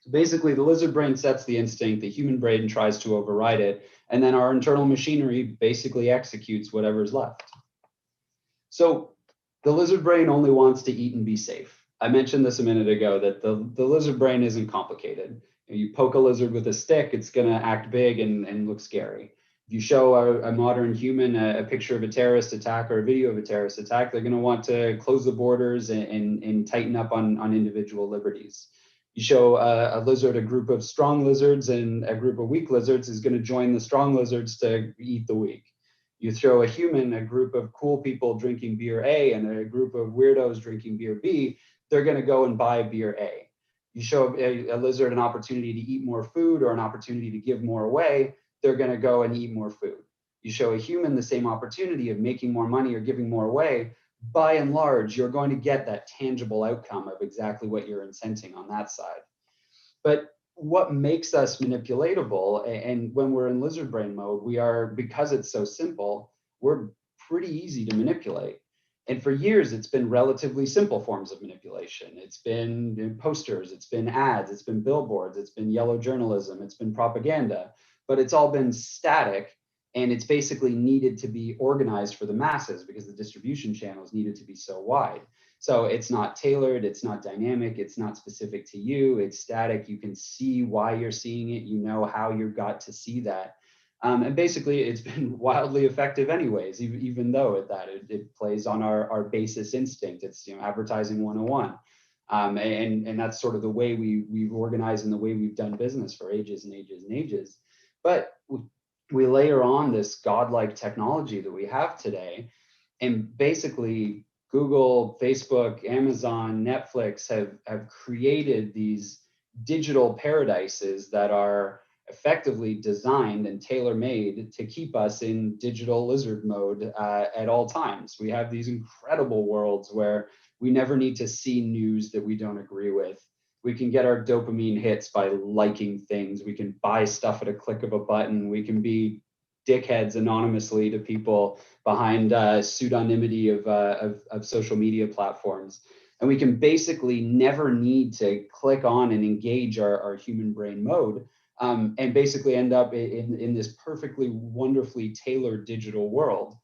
So basically, the lizard brain sets the instinct, the human brain tries to override it, and then our internal machinery basically executes whatever's left. So the lizard brain only wants to eat and be safe. I mentioned this a minute ago, that the lizard brain isn't complicated. You poke a lizard with a stick, it's going to act big and look scary. If you show a modern human a picture of a terrorist attack or a video of a terrorist attack, they're going to want to close the borders and tighten up on individual liberties. You show a lizard a group of strong lizards and a group of weak lizards, is going to join the strong lizards to eat the weak. You throw a human a group of cool people drinking beer A and a group of weirdos drinking beer B, they're going to go and buy beer A. You show a lizard an opportunity to eat more food or an opportunity to give more away, they're going to go and eat more food. You show a human the same opportunity of making more money or giving more away, by and large, you're going to get that tangible outcome of exactly what you're incenting on that side. But what makes us manipulatable, and when we're in lizard brain mode, we are, because it's so simple, we're pretty easy to manipulate. And for years, it's been relatively simple forms of manipulation. It's been posters, it's been ads, it's been billboards, it's been yellow journalism, it's been propaganda, but it's all been static, and it's basically needed to be organized for the masses because the distribution channels needed to be so wide. So it's not tailored, it's not dynamic, it's not specific to you, it's static. You can see why you're seeing it, you know how you got to see that. And basically, it's been wildly effective anyways, even though it plays on our basis instinct. It's advertising 101. And that's sort of the way we've organized and the way we've done business for ages and ages and ages. But we layer on this godlike technology that we have today, and basically Google, Facebook, Amazon, Netflix have created these digital paradises that are effectively designed and tailor-made to keep us in digital lizard mode at all times. We have these incredible worlds where we never need to see news that we don't agree with. We can get our dopamine hits by liking things. We can buy stuff at a click of a button. We can be dickheads anonymously to people behind pseudonymity of social media platforms. And we can basically never need to click on and engage our human brain mode, and basically end up in this perfectly wonderfully tailored digital world.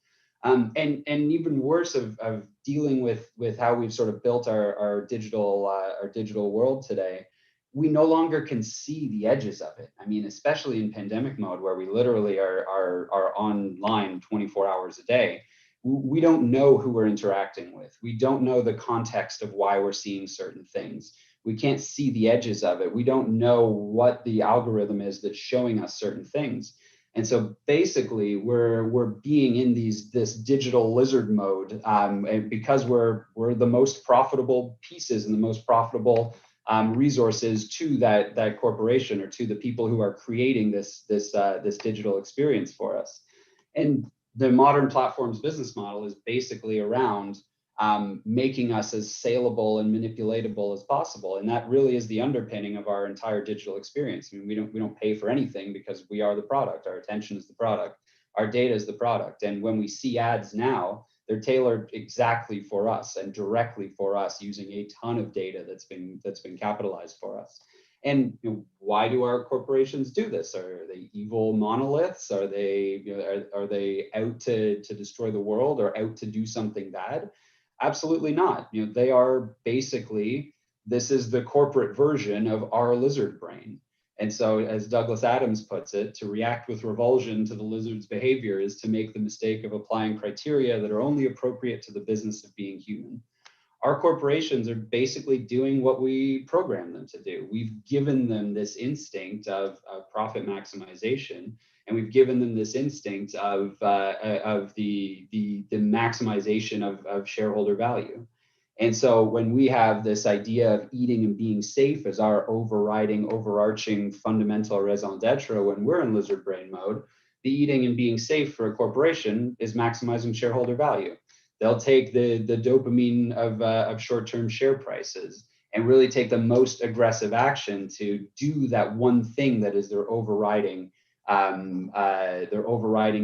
And even worse of dealing with how we've sort of built our digital world today, we no longer can see the edges of it. I mean, especially in pandemic mode, where we literally are online 24 hours a day. We don't know who we're interacting with. We don't know the context of why we're seeing certain things. We can't see the edges of it. We don't know what the algorithm is that's showing us certain things. And so basically we're being in this digital lizard mode, and because we're the most profitable pieces and the most profitable resources to that corporation, or to the people who are creating this digital experience for us. And the modern platform's business model is basically around making us as saleable and manipulatable as possible. And that really is the underpinning of our entire digital experience. I mean, we don't pay for anything because we are the product. Our attention is the product. Our data is the product. And when we see ads now, they're tailored exactly for us and directly for us, using a ton of data that's been capitalized for us. And why do our corporations do this? Are they evil monoliths? Are they are they out to destroy the world, or out to do something bad? Absolutely not. They are basically, this is the corporate version of our lizard brain. And so, as Douglas Adams puts it, to react with revulsion to the lizard's behavior is to make the mistake of applying criteria that are only appropriate to the business of being human. Our corporations are basically doing what we program them to do. We've given them this instinct of profit maximization, and we've given them this instinct of the maximization of shareholder value. And so when we have this idea of eating and being safe as our overarching fundamental raison d'etre, when we're in lizard brain mode, the eating and being safe for a corporation is maximizing shareholder value. They'll take the dopamine of short-term share prices and really take the most aggressive action to do that one thing that is their overriding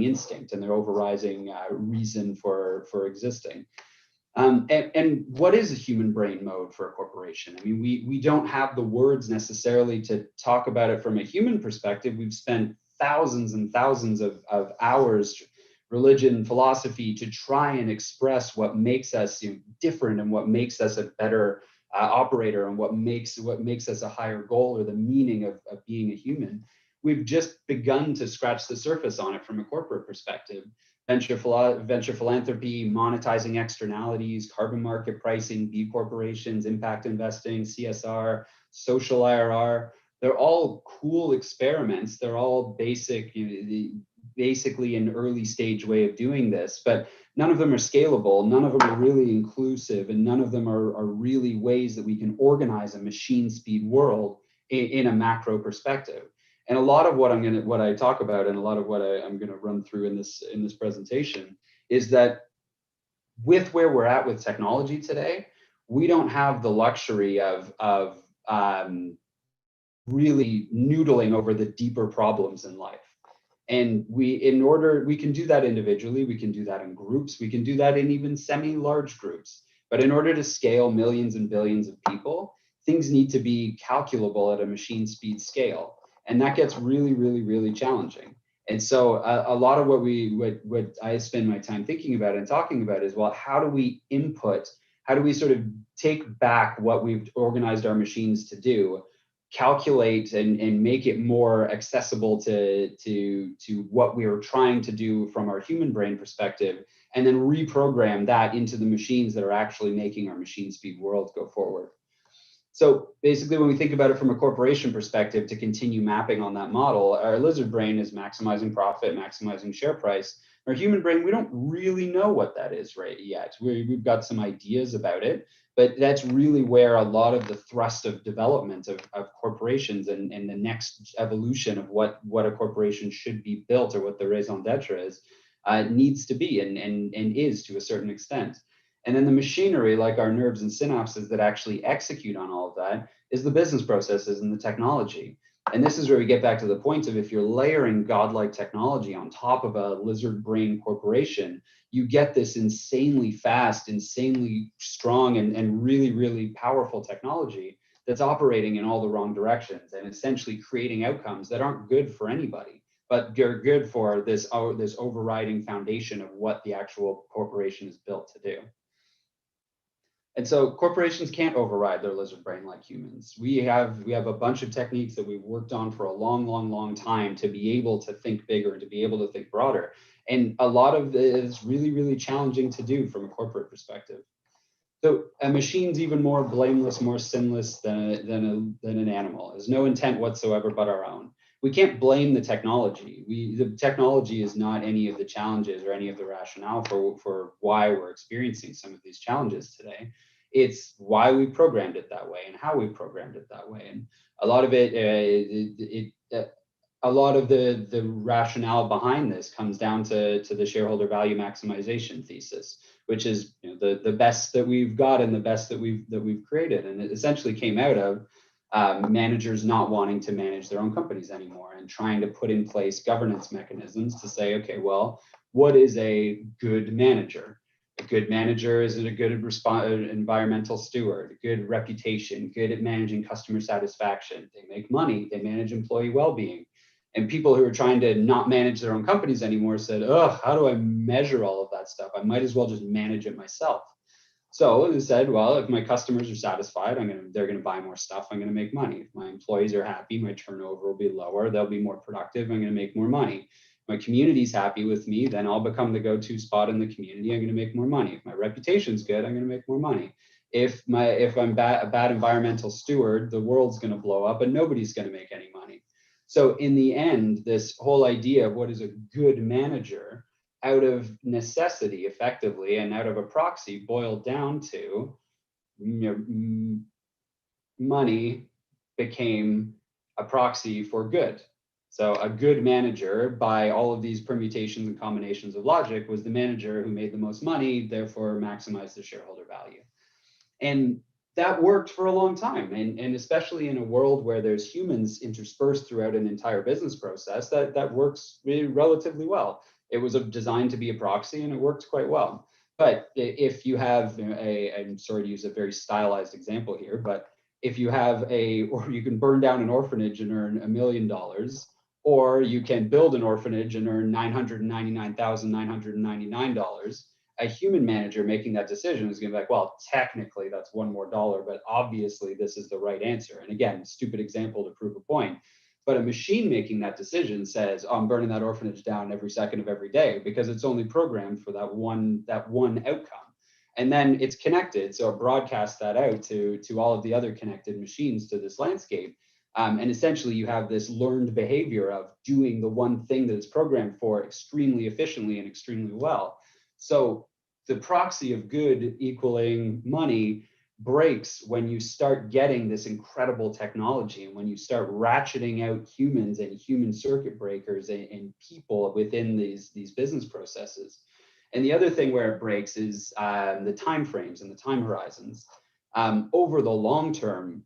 instinct and their overriding reason for existing. And what is a human brain mode for a corporation? I mean, we don't have the words necessarily to talk about it from a human perspective. We've spent thousands and thousands of hours, religion, philosophy, to try and express what makes us different, and what makes us a better operator, and what makes us a higher goal, or the meaning of being a human. We've just begun to scratch the surface on it from a corporate perspective. Venture philanthropy, monetizing externalities, carbon market pricing, B corporations, impact investing, CSR, social IRR. They're all cool experiments. They're all basically an early stage way of doing this, but none of them are scalable. None of them are really inclusive, and none of them are really ways that we can organize a machine speed world in a macro perspective. And a lot of what I talk about, and a lot of what I'm going to run through in this presentation, is that with where we're at with technology today, we don't have the luxury of really noodling over the deeper problems in life. And we can do that individually, we can do that in groups, we can do that in even semi-large groups. But in order to scale millions and billions of people, things need to be calculable at a machine speed scale. And that gets really, really, really challenging. And so a lot of what I spend my time thinking about and talking about is, well, how do we sort of take back what we've organized our machines to do, calculate and make it more accessible to what we are trying to do from our human brain perspective, and then reprogram that into the machines that are actually making our machine speed world go forward. So basically, when we think about it from a corporation perspective, to continue mapping on that model, our lizard brain is maximizing profit, maximizing share price. Our human brain, we don't really know what that is right yet. We've got some ideas about it, but that's really where a lot of the thrust of development of corporations and the next evolution of what a corporation should be built, or what the raison d'etre is, needs to be and is to a certain extent. And then the machinery, like our nerves and synapses that actually execute on all of that, is the business processes and the technology. And this is where we get back to the point of, if you're layering godlike technology on top of a lizard brain corporation, you get this insanely fast, insanely strong, and really, really powerful technology that's operating in all the wrong directions and essentially creating outcomes that aren't good for anybody, but they're good for this overriding foundation of what the actual corporation is built to do. And so corporations can't override their lizard brain like humans. We have a bunch of techniques that we've worked on for a long time to be able to think bigger, to be able to think broader. And a lot of it is really, really challenging to do from a corporate perspective. So a machine's even more blameless, more sinless than an animal. There's no intent whatsoever but our own. We can't blame the technology. The technology is not any of the challenges or any of the rationale for why we're experiencing some of these challenges today. It's why we programmed it that way and how we programmed it that way. And a lot of a lot of the rationale behind this comes down to the shareholder value maximization thesis, which is, you know, the best that we've got and the best that we've created. And it essentially came out of managers not wanting to manage their own companies anymore and trying to put in place governance mechanisms to say, okay, well, what is a good manager? A good manager is a good environmental steward, good reputation, good at managing customer satisfaction. They make money, they manage employee well-being. And people who are trying to not manage their own companies anymore said, oh, how do I measure all of that stuff? I might as well just manage it myself. So they said, well, if my customers are satisfied, they're going to buy more stuff. I'm going to make money. If my employees are happy, my turnover will be lower. They'll be more productive. I'm going to make more money. If my community's happy with me, then I'll become the go-to spot in the community. I'm going to make more money. If my reputation's good, I'm going to make more money. If I'm a bad environmental steward, the world's going to blow up and nobody's going to make any money. So in the end, this whole idea of what is a good manager, out of necessity, effectively, and out of a proxy, boiled down to, you know, money became a proxy for good. So a good manager, by all of these permutations and combinations of logic, was the manager who made the most money, therefore maximized the shareholder value. And that worked for a long time. And especially in a world where there's humans interspersed throughout an entire business process, that works really relatively well. It was designed to be a proxy and it worked quite well. But if you have I'm sorry to use a very stylized example here, but if you have or you can burn down an orphanage and earn $1 million, or you can build an orphanage and earn $999,999, a human manager making that decision is going to be like, well, technically that's $1 more, but obviously this is the right answer. And again, stupid example to prove a point. But a machine making that decision says, oh, I'm burning that orphanage down every second of every day, because it's only programmed for that one outcome. And then it's connected. So it broadcasts that out to all of the other connected machines to this landscape. And essentially you have this learned behavior of doing the one thing that it's programmed for extremely efficiently and extremely well. So the proxy of good equaling money breaks when you start getting this incredible technology, and when you start ratcheting out humans and human circuit breakers and people within these business processes. And the other thing where it breaks is the time frames and the time horizons. Over the long term,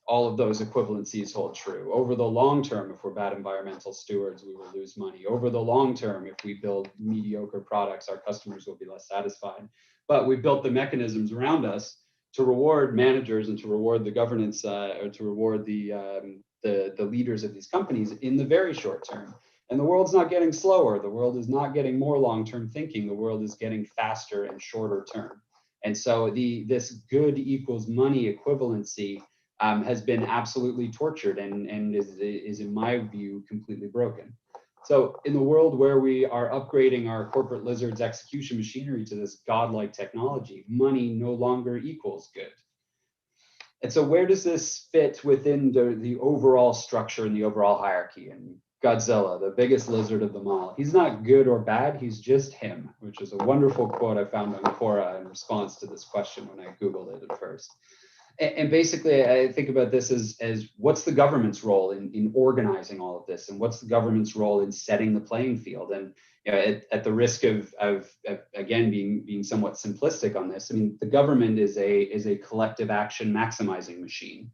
all of those equivalencies hold true. Over the long term, if we're bad environmental stewards, we will lose money. Over the long term, if we build mediocre products, our customers will be less satisfied. But we built the mechanisms around us to reward managers and to reward the governance, or to reward the leaders of these companies in the very short term. And the world's not getting slower. The world is not getting more long-term thinking. The world is getting faster and shorter term. And so this good equals money equivalency has been absolutely tortured and is, in my view, completely broken. So in the world where we are upgrading our corporate lizards execution machinery to this godlike technology, money no longer equals good. And so where does this fit within the overall structure and the overall hierarchy? And Godzilla, the biggest lizard of them all, he's not good or bad, he's just him, which is a wonderful quote I found on Quora in response to this question when I Googled it at first. And basically, I think about this as what's the government's role in organizing all of this, and what's the government's role in setting the playing field? And at the risk of again being somewhat simplistic on this, I mean, the government is a collective action maximizing machine.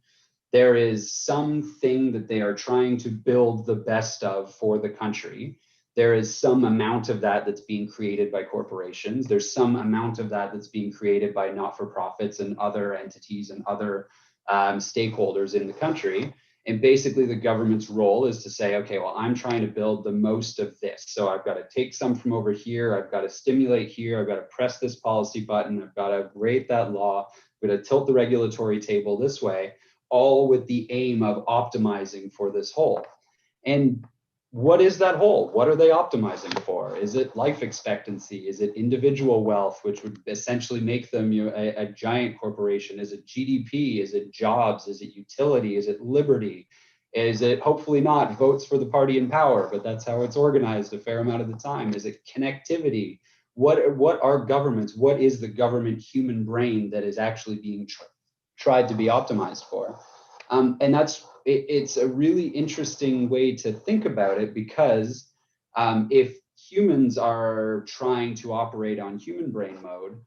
There is something that they are trying to build the best of for the country. There is some amount of that that's being created by corporations. There's some amount of that that's being created by not-for-profits and other entities and other stakeholders in the country. And basically the government's role is to say, okay, well, I'm trying to build the most of this. So I've got to take some from over here. I've got to stimulate here. I've got to press this policy button. I've got to create that law. I've got to tilt the regulatory table this way, all with the aim of optimizing for this whole. And what is that whole? What are they optimizing for? Is it life expectancy? Is it individual wealth, which would essentially make them a giant corporation? Is it GDP? Is it jobs? Is it utility? Is it liberty? Is it, hopefully not, votes for the party in power, but that's how it's organized a fair amount of the time? Is it connectivity? What are governments? What is the government human brain that is actually being tried to be optimized for? And it's a really interesting way to think about it, because if humans are trying to operate on human brain mode,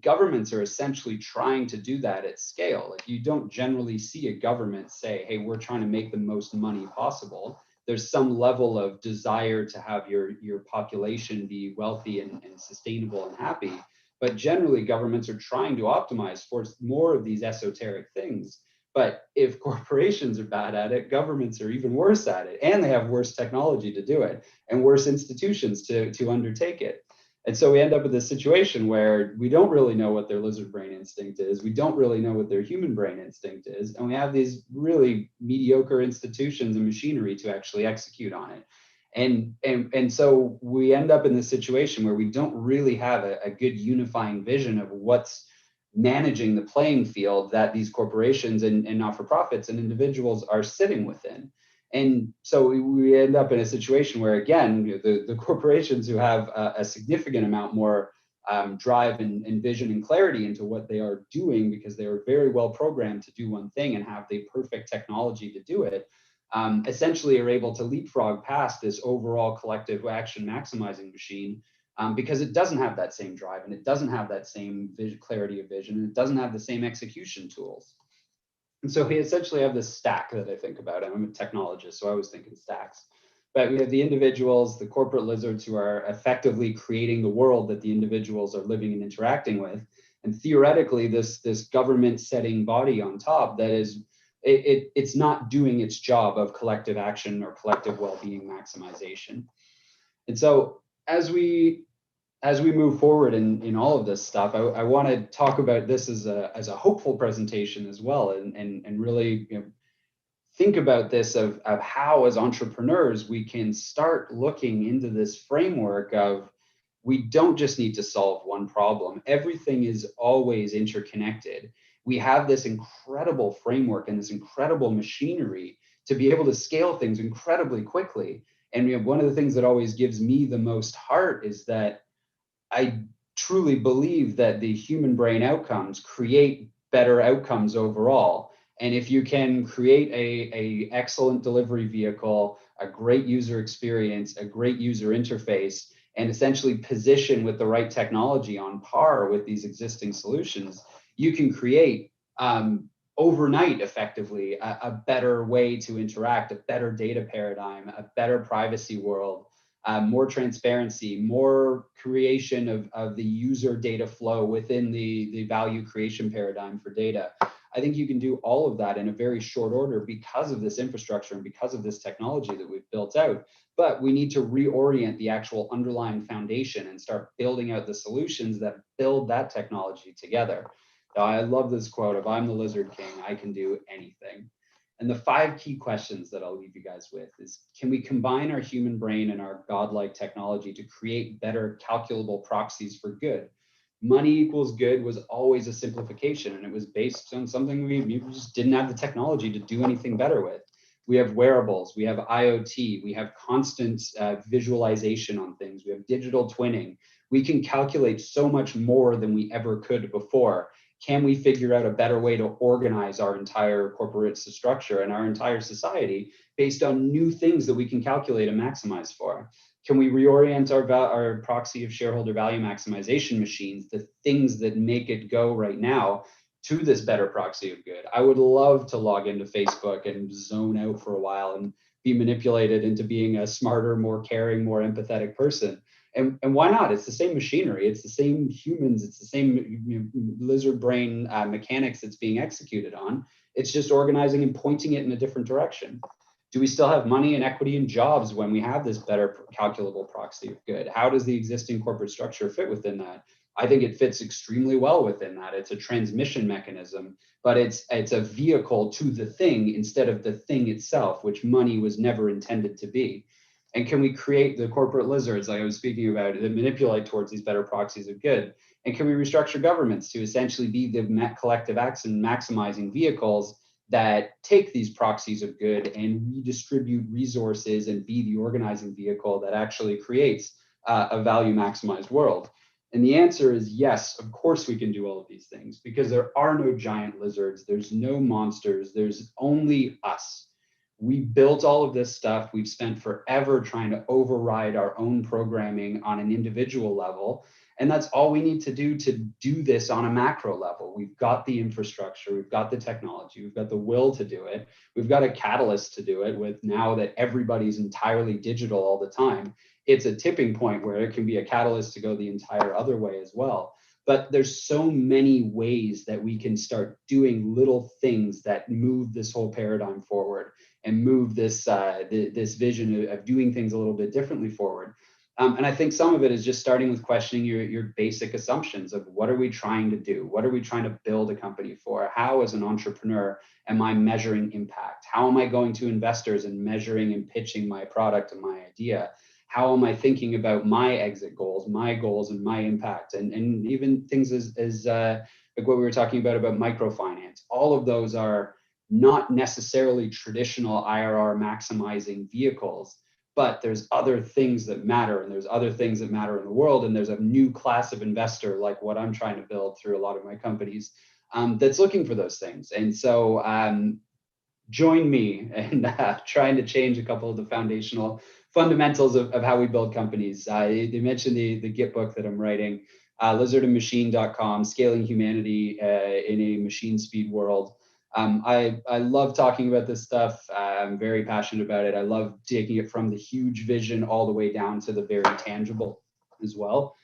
governments are essentially trying to do that at scale. Like, you don't generally see a government say, hey, we're trying to make the most money possible. There's some level of desire to have your population be wealthy and sustainable and happy. But generally, governments are trying to optimize for more of these esoteric things. But if corporations are bad at it, governments are even worse at it, and they have worse technology to do it and worse institutions to undertake it. And so we end up with this situation where we don't really know what their lizard brain instinct is. We don't really know what their human brain instinct is. And we have these really mediocre institutions and machinery to actually execute on it. And so we end up in this situation where we don't really have a good unifying vision of what's managing the playing field that these corporations and not-for-profits and individuals are sitting within. And so we end up in a situation where, again, the corporations who have a significant amount more drive and vision and clarity into what they are doing, because they are very well programmed to do one thing and have the perfect technology to do it, essentially are able to leapfrog past this overall collective action maximizing machine, because it doesn't have that same drive, and it doesn't have that same clarity of vision, and it doesn't have the same execution tools. And so we essentially have this stack that I think about. I'm a technologist, so I always think in stacks. But we have the individuals, the corporate lizards, who are effectively creating the world that the individuals are living and interacting with. And theoretically, this government setting body on top that is, it's not doing its job of collective action or collective well-being maximization. And so as we move forward in all of this stuff, I want to talk about this as a hopeful presentation as well, and really think about this of how, as entrepreneurs, we can start looking into this framework of, we don't just need to solve one problem. Everything is always interconnected. We have this incredible framework and this incredible machinery to be able to scale things incredibly quickly. And one of the things that always gives me the most heart is that I truly believe that the human brain outcomes create better outcomes overall. And if you can create a excellent delivery vehicle, a great user experience, a great user interface, and essentially position with the right technology on par with these existing solutions, you can create overnight, effectively, a better way to interact, a better data paradigm, a better privacy world, more transparency, more creation of the user data flow within the value creation paradigm for data. I think you can do all of that in a very short order because of this infrastructure and because of this technology that we've built out. But we need to reorient the actual underlying foundation and start building out the solutions that build that technology together. Now, I love this quote of, I'm the lizard king, I can do anything. And the 5 key questions that I'll leave you guys with is, can we combine our human brain and our godlike technology to create better calculable proxies for good? money equals good was always a simplification, and it was based on something we just didn't have the technology to do anything better with. We have wearables, we have IoT, we have constant visualization on things, we have digital twinning. We can calculate so much more than we ever could before. Can we figure out a better way to organize our entire corporate structure and our entire society based on new things that we can calculate and maximize for? Can we reorient our proxy of shareholder value maximization machines, the things that make it go right now, to this better proxy of good? I would love to log into Facebook and zone out for a while and be manipulated into being a smarter, more caring, more empathetic person. And why not? It's the same machinery, it's the same humans, it's the same lizard brain mechanics that's being executed on. It's just organizing and pointing it in a different direction. Do we still have money and equity and jobs when we have this better calculable proxy of good? How does the existing corporate structure fit within that? I think it fits extremely well within that. It's a transmission mechanism, but it's a vehicle to the thing instead of the thing itself, which money was never intended to be. And can we create the corporate lizards, like I was speaking about, that manipulate towards these better proxies of good? And can we restructure governments to essentially be the collective acts and maximizing vehicles that take these proxies of good and redistribute resources and be the organizing vehicle that actually creates a value maximized world? And the answer is yes, of course we can do all of these things, because there are no giant lizards, there's no monsters, there's only us. We built all of this stuff. We've spent forever trying to override our own programming on an individual level. And that's all we need to do this on a macro level. We've got the infrastructure, we've got the technology, we've got the will to do it. We've got a catalyst to do it with, now that everybody's entirely digital all the time. It's a tipping point where it can be a catalyst to go the entire other way as well. But there's so many ways that we can start doing little things that move this whole paradigm forward and move this this vision of doing things a little bit differently forward. And I think some of it is just starting with questioning your basic assumptions of what are we trying to do? What are we trying to build a company for? How, as an entrepreneur, am I measuring impact? How am I going to investors and measuring and pitching my product and my idea? How am I thinking about my exit goals, and my impact, and even things as like what we were talking about microfinance? All of those are not necessarily traditional IRR maximizing vehicles, but there's other things that matter, and there's other things that matter in the world, and there's a new class of investor like what I'm trying to build through a lot of my companies that's looking for those things. And so join me in trying to change a couple of the fundamentals of how we build companies. You mentioned the Git book that I'm writing, lizardandmachine.com, Scaling Humanity in a Machine Speed World. I love talking about this stuff. I'm very passionate about it. I love taking it from the huge vision all the way down to the very tangible as well.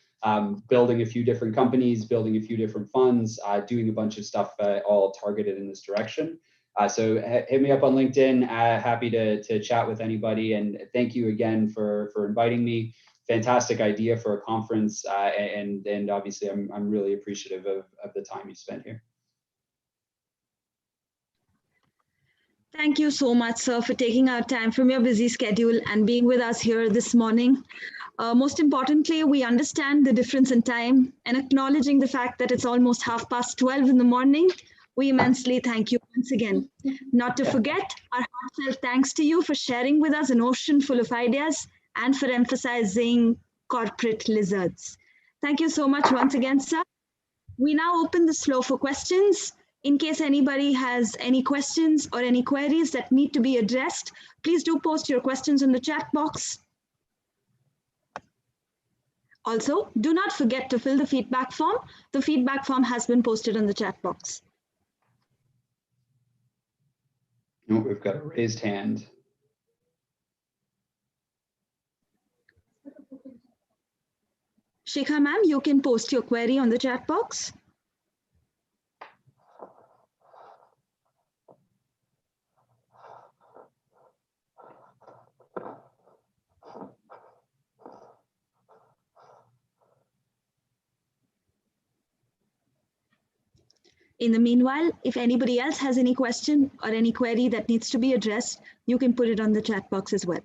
Building a few different companies, building a few different funds, doing a bunch of stuff all targeted in this direction. So hit me up on LinkedIn. Happy to chat with anybody. And thank you again for inviting me. Fantastic idea for a conference. And obviously I'm really appreciative of the time you spent here. Thank you so much, sir, for taking our time from your busy schedule and being with us here this morning. Most importantly, we understand the difference in time, and acknowledging the fact that it's almost 12:30 in the morning. We immensely thank you once again. Not to forget, our heartfelt thanks to you for sharing with us an ocean full of ideas and for emphasizing corporate lizards. Thank you so much once again, sir. We now open this floor for questions. In case anybody has any questions or any queries that need to be addressed, please do post your questions in the chat box. Also, do not forget to fill the feedback form. The feedback form has been posted in the chat box. Oh, we've got a raised hand. Shikha ma'am, you can post your query on the chat box. In the meanwhile, if anybody else has any question or any query that needs to be addressed, you can put it on the chat box as well.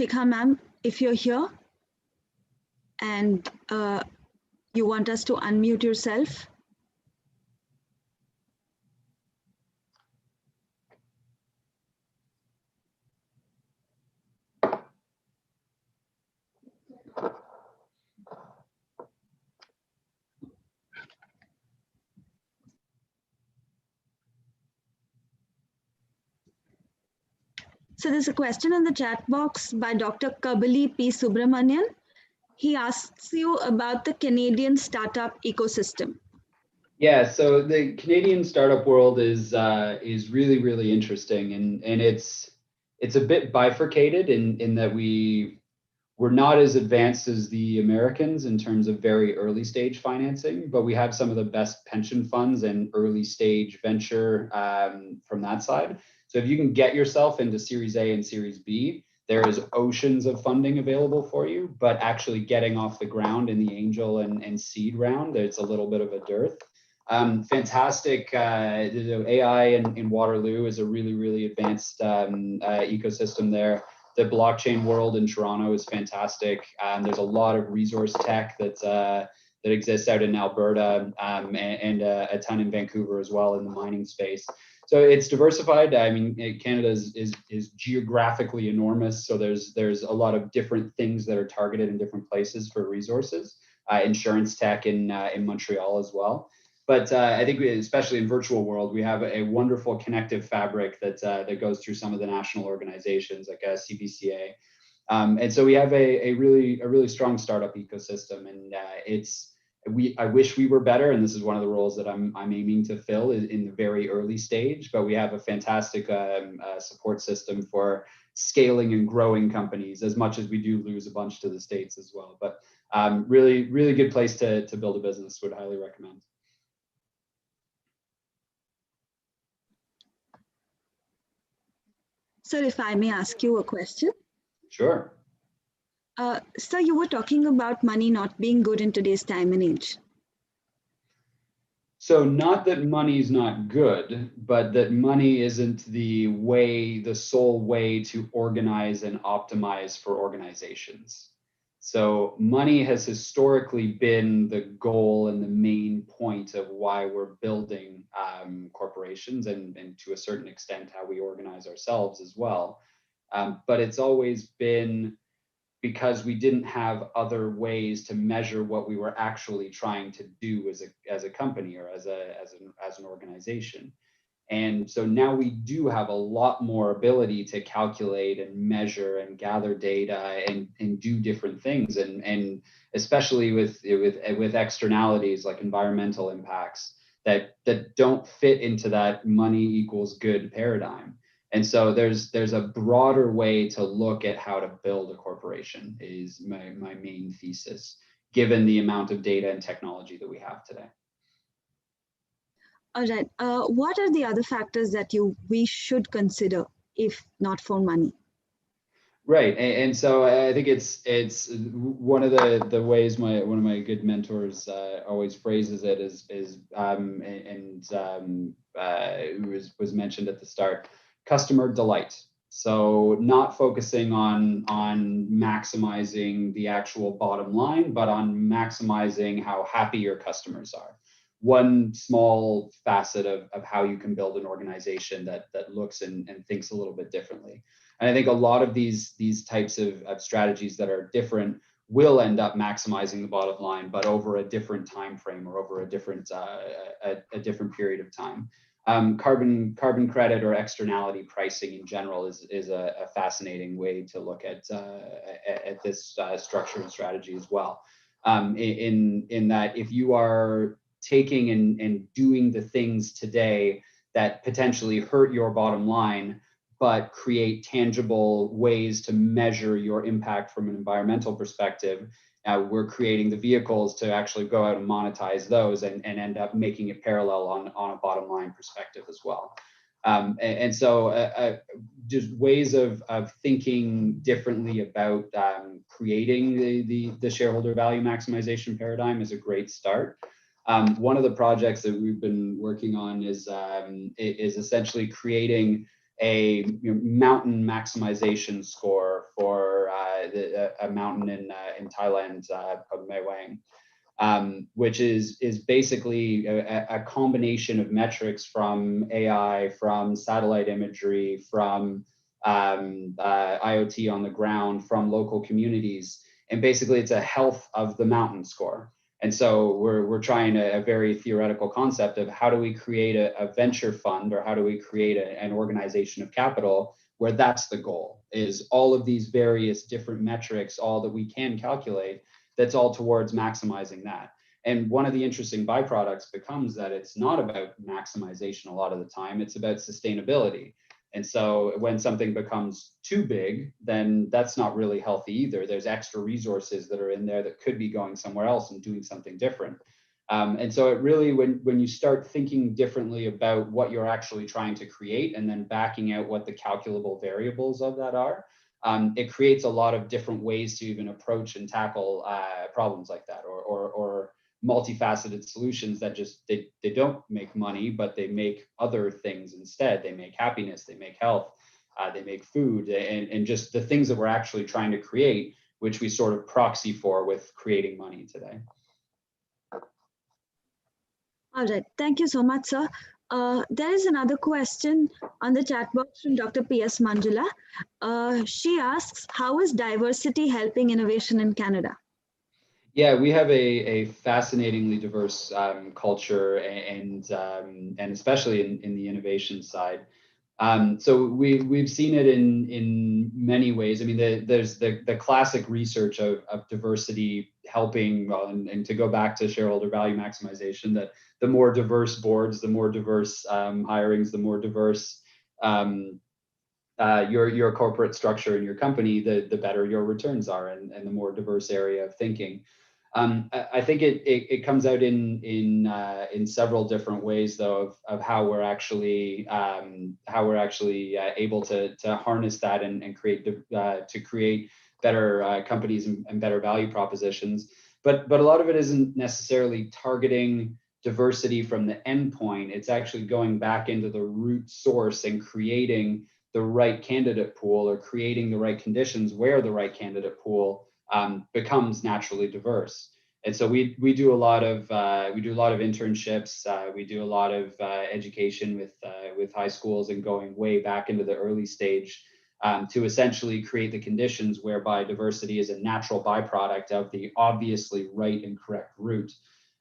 Shikha ma'am, if you're here and you want us to unmute yourself. So there's a question in the chat box by Dr. Kabali P. Subramanian. He asks you about the Canadian startup ecosystem. Yeah, so the Canadian startup world is really interesting, and it's a bit bifurcated in that we're not as advanced as the Americans in terms of very early stage financing, but we have some of the best pension funds and early stage venture from that side. So if you can get yourself into Series A and Series B, there is oceans of funding available for you, but actually getting off the ground in the angel and seed round, it's a little bit of a dearth. Fantastic. AI in Waterloo is a really advanced ecosystem there. The blockchain world in Toronto is fantastic. There's a lot of resource tech that exists out in Alberta and a ton in Vancouver as well in the mining space. So it's diversified. I mean, Canada is geographically enormous. So there's a lot of different things that are targeted in different places for resources. Insurance tech in Montreal as well. But I think, especially in virtual world, we have a wonderful connective fabric that goes through some of the national organizations like CBCA, and so we have a really strong startup ecosystem, and I wish we were better, and this is one of the roles that I'm aiming to fill in the very early stage. But we have a fantastic support system for scaling and growing companies, as much as we do lose a bunch to the States as well. But really good place to build a business. Would highly recommend. Sir, if I may ask you a question. Sure. Sir, you were talking about money not being good in today's time and age. So not that money is not good, but that money isn't the sole way to organize and optimize for organizations. So money has historically been the goal and the main point of why we're building corporations and to a certain extent how we organize ourselves as well. But it's always been because we didn't have other ways to measure what we were actually trying to do as a company or as an organization. And so now we do have a lot more ability to calculate and measure and gather data and do different things, and especially with externalities like environmental impacts that don't fit into that money equals good paradigm. And so there's a broader way to look at how to build a corporation is my main thesis, given the amount of data and technology that we have today. All right. What are the other factors that we should consider if not for money? Right, and so I think it's one of the ways one of my good mentors always phrases it was mentioned at the start: customer delight. So not focusing on maximizing the actual bottom line, but on maximizing how happy your customers are. One small facet of how you can build an organization that looks and thinks a little bit differently. And I think a lot of these types of strategies that are different will end up maximizing the bottom line, but over a different time frame or over a different period of time. Carbon credit or externality pricing in general is a fascinating way to look at this structure and strategy as well. In that, if you are taking and doing the things today that potentially hurt your bottom line, but create tangible ways to measure your impact from an environmental perspective, we're creating the vehicles to actually go out and monetize those and end up making it parallel on a bottom line perspective as well. And so just ways of thinking differently about creating the shareholder value maximization paradigm is a great start. One of the projects that we've been working on is essentially creating a mountain maximization score for a mountain in Thailand, Mae Wang, which is basically a combination of metrics from AI, from satellite imagery, from IoT on the ground, from local communities, and basically it's a health of the mountain score. And so we're trying a very theoretical concept of how do we create a venture fund, or how do we create an organization of capital where that's the goal, is all of these various different metrics, all that we can calculate, that's all towards maximizing that. And one of the interesting byproducts becomes that it's not about maximization a lot of the time, it's about sustainability. And so when something becomes too big, then that's not really healthy either. There's extra resources that are in there that could be going somewhere else and doing something different. And so it really, when you start thinking differently about what you're actually trying to create, and then backing out what the calculable variables of that are, it creates a lot of different ways to even approach and tackle problems like that, or multifaceted solutions that just they don't make money, but they make other things instead. They make happiness, they make health, they make food, and just the things that we're actually trying to create, which we sort of proxy for with creating money today. All right, thank you so much, sir. There is another question on the chat box from Dr. P.S. Manjula. She asks, how is diversity helping innovation in Canada? Yeah, we have a fascinatingly diverse culture, and especially in the innovation side. So we've seen it in many ways. I mean, there's the classic research of diversity helping, well, and to go back to shareholder value maximization, that the more diverse boards, the more diverse hirings, the more diverse your corporate structure in your company, the better your returns are, and the more diverse area of thinking. I think it comes out in several different ways, though, of how we're actually able to harness that and create better companies and better value propositions. But a lot of it isn't necessarily targeting diversity from the endpoint. It's actually going back into the root source and creating the right candidate pool, or creating the right conditions where the right candidate pool becomes naturally diverse. And so we do a lot of internships. We do a lot of education with high schools, and going way back into the early stage to essentially create the conditions whereby diversity is a natural byproduct of the obviously right and correct route.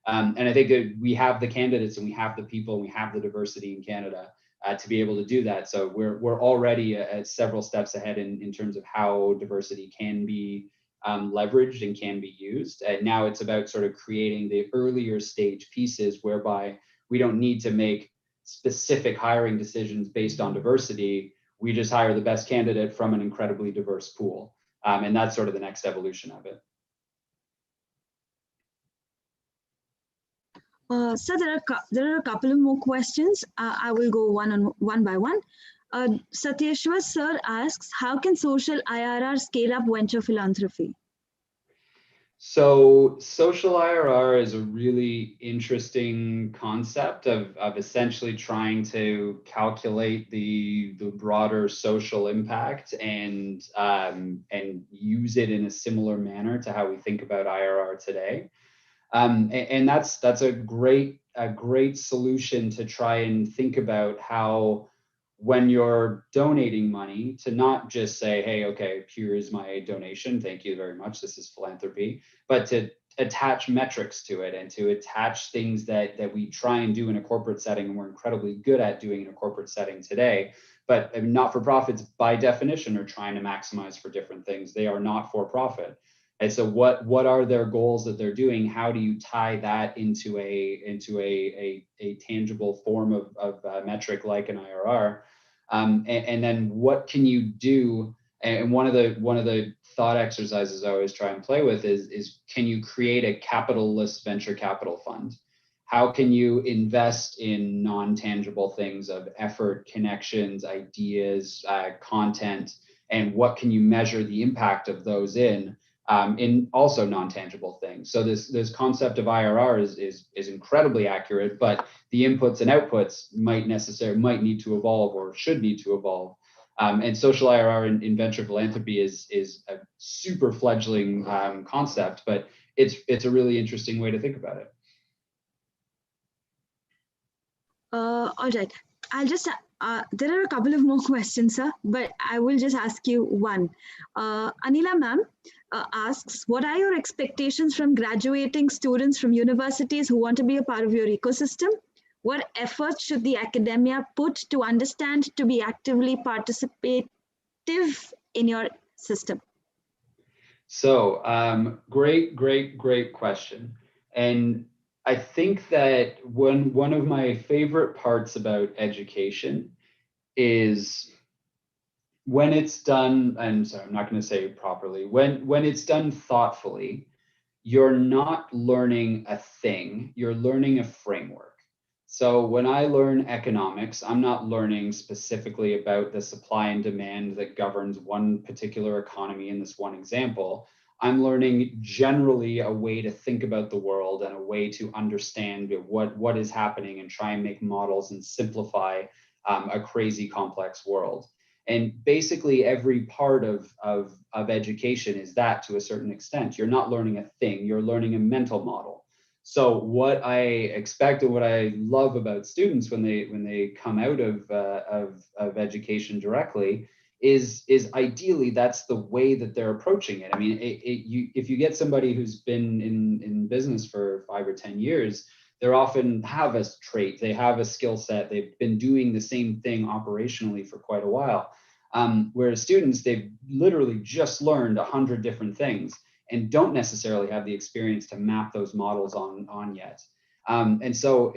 And I think that we have the candidates, and we have the people, and we have the diversity in Canada to be able to do that. So we're already at several steps ahead in terms of how diversity can be leveraged and can be used. And now it's about sort of creating the earlier stage pieces whereby we don't need to make specific hiring decisions based on diversity. We just hire the best candidate from an incredibly diverse pool. And that's sort of the next evolution of it. So there are a couple of more questions. I will go one by one. Satyeshwar sir asks, how can social IRR scale up venture philanthropy? So social IRR is a really interesting concept of essentially trying to calculate the broader social impact and use it in a similar manner to how we think about IRR today. And that's a great solution to try and think about how, when you're donating money, to not just say, hey, okay, here's my donation, thank you very much, this is philanthropy, but to attach metrics to it, and to attach things that we try and do in a corporate setting, and we're incredibly good at doing in a corporate setting today. But not-for-profits, by definition, are trying to maximize for different things. They are not for profit. And so what are their goals that they're doing? How do you tie that into a tangible form of metric like an IRR? And then what can you do? And one of the thought exercises I always try and play with is can you create a capitalist venture capital fund? How can you invest in non-tangible things of effort, connections, ideas, content, and what can you measure the impact of those in also non-tangible things? So this concept of IRR is incredibly accurate, but the inputs and outputs might need to evolve, or should need to evolve. And social IRR in venture philanthropy is a super fledgling concept, but it's a really interesting way to think about it. All right. I'll just, there are a couple of more questions, sir, but I will just ask you one. Anila ma'am asks, what are your expectations from graduating students from universities who want to be a part of your ecosystem? What efforts should the academia put to understand to be actively participative in your system? So great question. And I think that one of my favorite parts about education is when it's done, and sorry, I'm not going to say it properly, when it's done thoughtfully, you're not learning a thing, you're learning a framework. So when I learn economics, I'm not learning specifically about the supply and demand that governs one particular economy in this one example. I'm learning generally a way to think about the world and a way to understand what is happening and try and make models and simplify a crazy complex world. And basically every part of education is that to a certain extent. You're not learning a thing, you're learning a mental model. So what I expect and what I love about students when they come out of education directly is ideally that's the way that they're approaching it. I mean, if you get somebody who's been in business for 5 or 10 years, they often have a trait, they have a skill set, they've been doing the same thing operationally for quite a while. Whereas students, they've literally just learned 100 different things and don't necessarily have the experience to map those models on yet. And so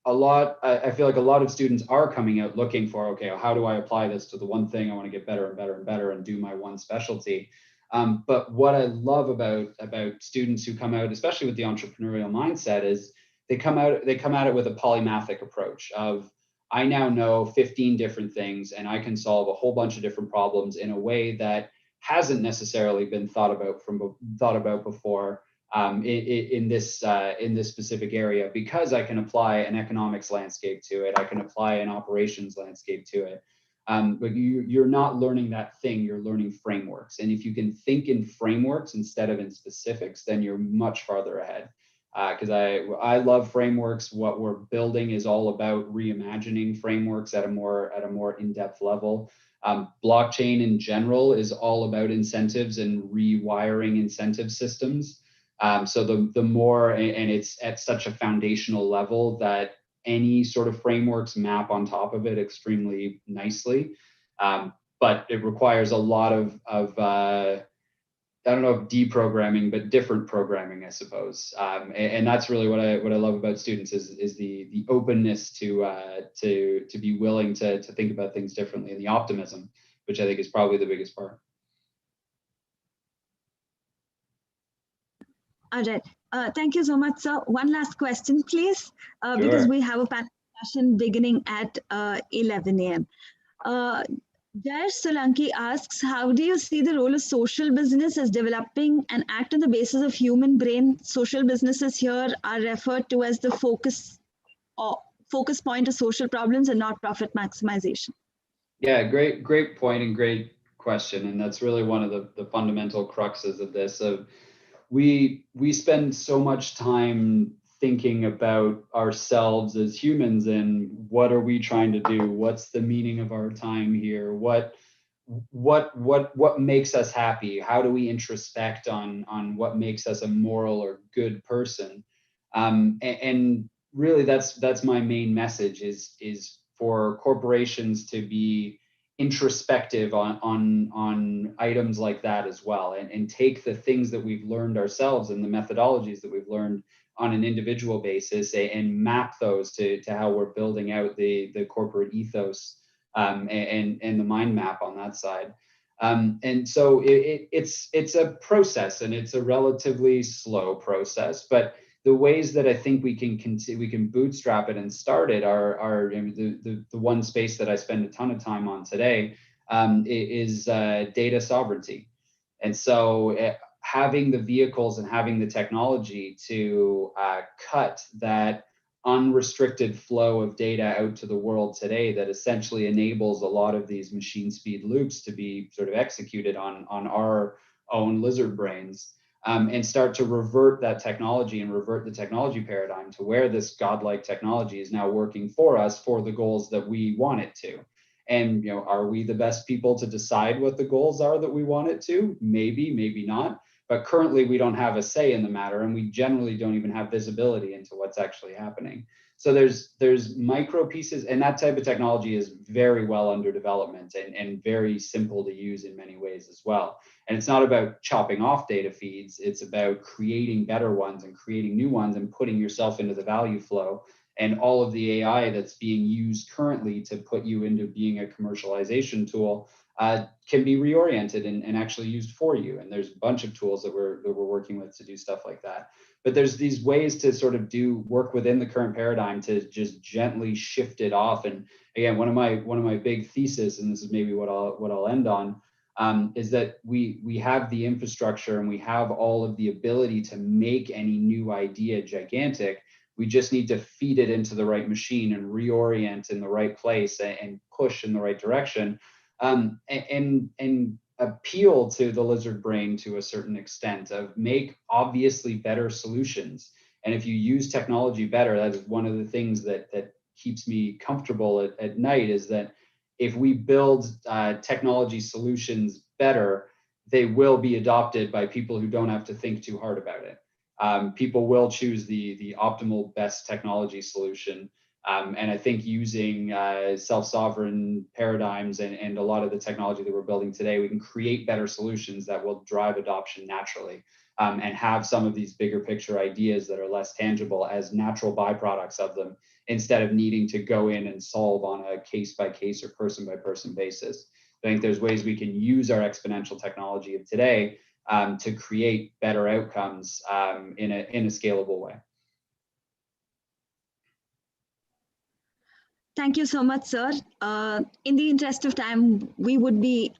I feel like a lot of students are coming out looking for, okay, how do I apply this to the one thing I want to get better and better and better and do my one specialty. But what I love about students who come out, especially with the entrepreneurial mindset, is they come at it with a polymathic approach of, I now know 15 different things and I can solve a whole bunch of different problems in a way that hasn't necessarily been thought about before in this specific area, because I can apply an economics landscape to it, I can apply an operations landscape to it. But you're not learning that thing, you're learning frameworks. And if you can think in frameworks instead of in specifics, then you're much farther ahead. Because I love frameworks. What we're building is all about reimagining frameworks at a more in-depth level. Blockchain in general is all about incentives and rewiring incentive systems. So the more, and it's at such a foundational level that any sort of frameworks map on top of it extremely nicely. But it requires a lot of I don't know if deprogramming, but different programming, I suppose. And that's really what I love about students is the openness to be willing to think about things differently, and the optimism, which I think is probably the biggest part. All right. Thank you so much, sir. One last question, please, because Sure. we have a panel discussion beginning at 11 a.m. Jair Solanki asks, how do you see the role of social business as developing and act on the basis of human brain? Social businesses here are referred to as the focus point of social problems and not profit maximization. Yeah, great point and great question. And that's really one of the fundamental cruxes of this. We spend so much time thinking about ourselves as humans and what are we trying to do? What's the meaning of our time here? What makes us happy? How do we introspect on what makes us a moral or good person? And really that's my main message is for corporations to be introspective on items like that as well, and take the things that we've learned ourselves and the methodologies that we've learned on an individual basis and map those to how we're building out the corporate ethos and the mind map on that side. And so it's a process, and it's a relatively slow process, but the ways that I think we can bootstrap it and start it are the one space that I spend a ton of time on today is data sovereignty. And so having the vehicles and having the technology to cut that unrestricted flow of data out to the world today that essentially enables a lot of these machine speed loops to be sort of executed on own lizard brains, and start to revert that technology and revert the technology paradigm to where this godlike technology is now working for us for the goals that we want it to. And, you know, are we the best people to decide what the goals are that we want it to? Maybe, maybe not. But currently we don't have a say in the matter, and we generally don't even have visibility into what's actually happening. So there's micro pieces, and that type of technology is very well under development and very simple to use in many ways as well. And it's not about chopping off data feeds, it's about creating better ones and creating new ones and putting yourself into the value flow. And all of the AI that's being used currently to put you into being a commercialization tool can be reoriented and actually used for you. And there's a bunch of tools that we're working with to do stuff like that. But there's these ways to sort of work within the current paradigm to just gently shift it off. And again, one of my big thesis, and this is maybe what I'll end on, is that we have the infrastructure and we have all of the ability to make any new idea gigantic. We just need to feed it into the right machine and reorient in the right place and push in the right direction, and appeal to the lizard brain to a certain extent, of make obviously better solutions. And if you use technology better, that is one of the things that keeps me comfortable at night, is that if we build technology solutions better, they will be adopted by people who don't have to think too hard about it. People will choose the optimal best technology solution. And I think using self-sovereign paradigms and a lot of the technology that we're building today, we can create better solutions that will drive adoption naturally, and have some of these bigger picture ideas that are less tangible as natural byproducts of them, instead of needing to go in and solve on a case-by-case or person-by-person basis. I think there's ways we can use our exponential technology of today to create better outcomes in a scalable way. Thank you so much, sir. In the interest of time, it would be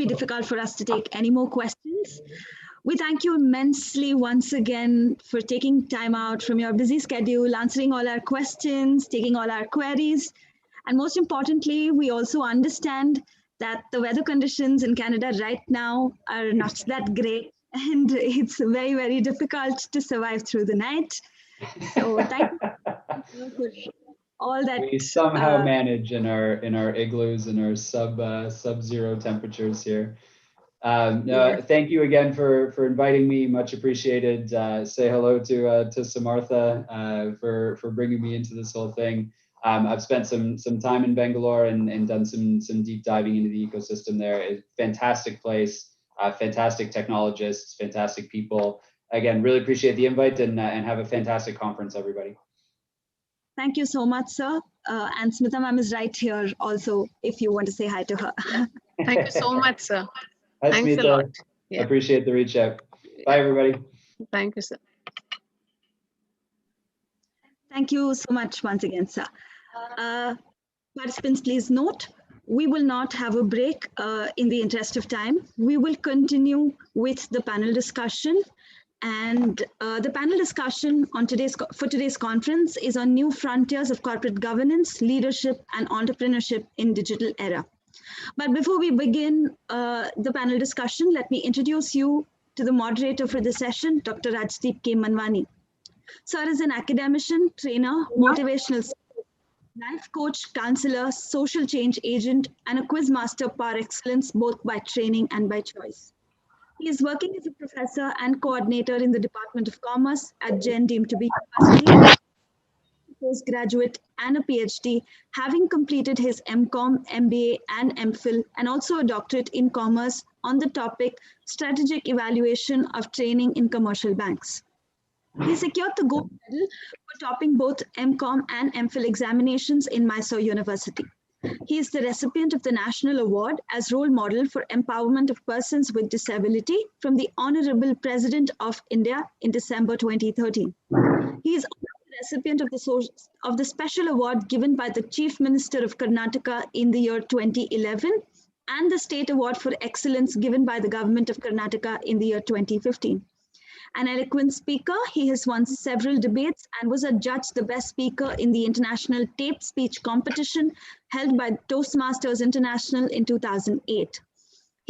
difficult for us to take any more questions. We thank you immensely once again for taking time out from your busy schedule, answering all our questions, taking all our queries. And most importantly, we also understand that the weather conditions in Canada right now are not that great, and it's very, very difficult to survive through the night. So thank you for all that. We somehow manage in our igloos and our sub-zero temperatures here. Yes. Thank you again for inviting me. Much appreciated. Say hello to Samartha for bringing me into this whole thing. I've spent some time in Bangalore and done some deep diving into the ecosystem there. It's a fantastic place, fantastic technologists, fantastic people. Again, really appreciate the invite, and have a fantastic conference, everybody. Thank you so much, sir. And Smita ma'am is right here also, if you want to say hi to her. Thank you so much, sir. Hi, Thanks Smita. a lot. Yeah. Appreciate the reach out. Bye, everybody. Thank you, sir. Thank you so much once again, sir. Participants, please note, we will not have a break in the interest of time. We will continue with the panel discussion. And the panel discussion for today's conference is on new frontiers of corporate governance, leadership, and entrepreneurship in digital era. But before we begin the panel discussion, let me introduce you to the moderator for the session, Dr. Rajdeep K. Manwani. Sir is an academician, trainer, motivational speaker, life coach, counselor, social change agent, and a quiz master par excellence, both by training and by choice. He is working as a professor and coordinator in the Department of Commerce at Jain deemed to be University, postgraduate and a PhD, having completed his MCom, MBA, and MPhil, and also a doctorate in commerce on the topic Strategic Evaluation of Training in Commercial Banks. He secured the gold medal for topping both MCom and MPhil examinations in Mysore University. He is the recipient of the National Award as Role Model for Empowerment of Persons with Disability from the Honorable President of India in December 2013. He is also the recipient of the Special Award given by the Chief Minister of Karnataka in the year 2011 and the State Award for Excellence given by the Government of Karnataka in the year 2015. An eloquent speaker, he has won several debates and was adjudged the best speaker in the International Tape Speech Competition held by Toastmasters International in 2008.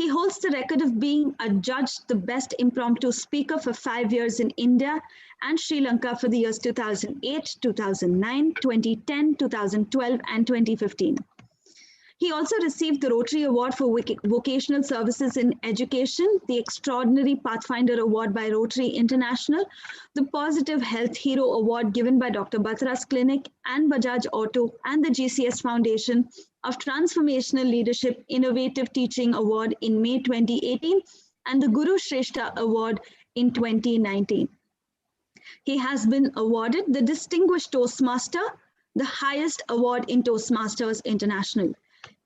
He holds the record of being adjudged the best impromptu speaker for 5 years in India and Sri Lanka for the years 2008, 2009, 2010, 2012, and 2015. He also received the Rotary Award for Vocational Services in Education, the Extraordinary Pathfinder Award by Rotary International, the Positive Health Hero Award given by Dr. Batra's Clinic and Bajaj Auto, and the GCS Foundation of Transformational Leadership Innovative Teaching Award in May 2018, and the Guru Shrestha Award in 2019. He has been awarded the Distinguished Toastmaster, the highest award in Toastmasters International.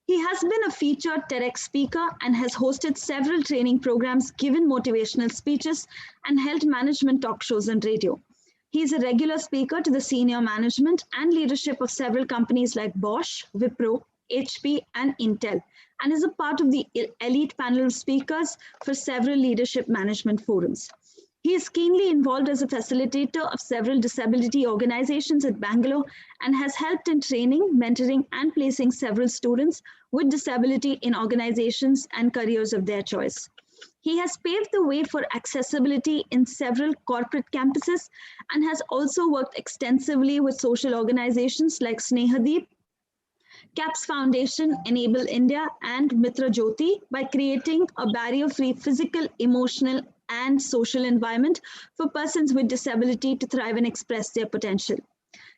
He has been a featured TEDx speaker and has hosted several training programs, given motivational speeches, and held management talk shows on radio. He is a regular speaker to the senior management and leadership of several companies like Bosch, Wipro, HP, and Intel, and is a part of the elite panel of speakers for several leadership management forums. He is keenly involved as a facilitator of several disability organizations at Bangalore and has helped in training, mentoring, and placing several students with disability in organizations and careers of their choice. He has paved the way for accessibility in several corporate campuses and has also worked extensively with social organizations like Snehadeep, CAPS Foundation, Enable India, and Mitra Jyoti by creating a barrier-free physical, emotional, and social environment for persons with disability to thrive and express their potential.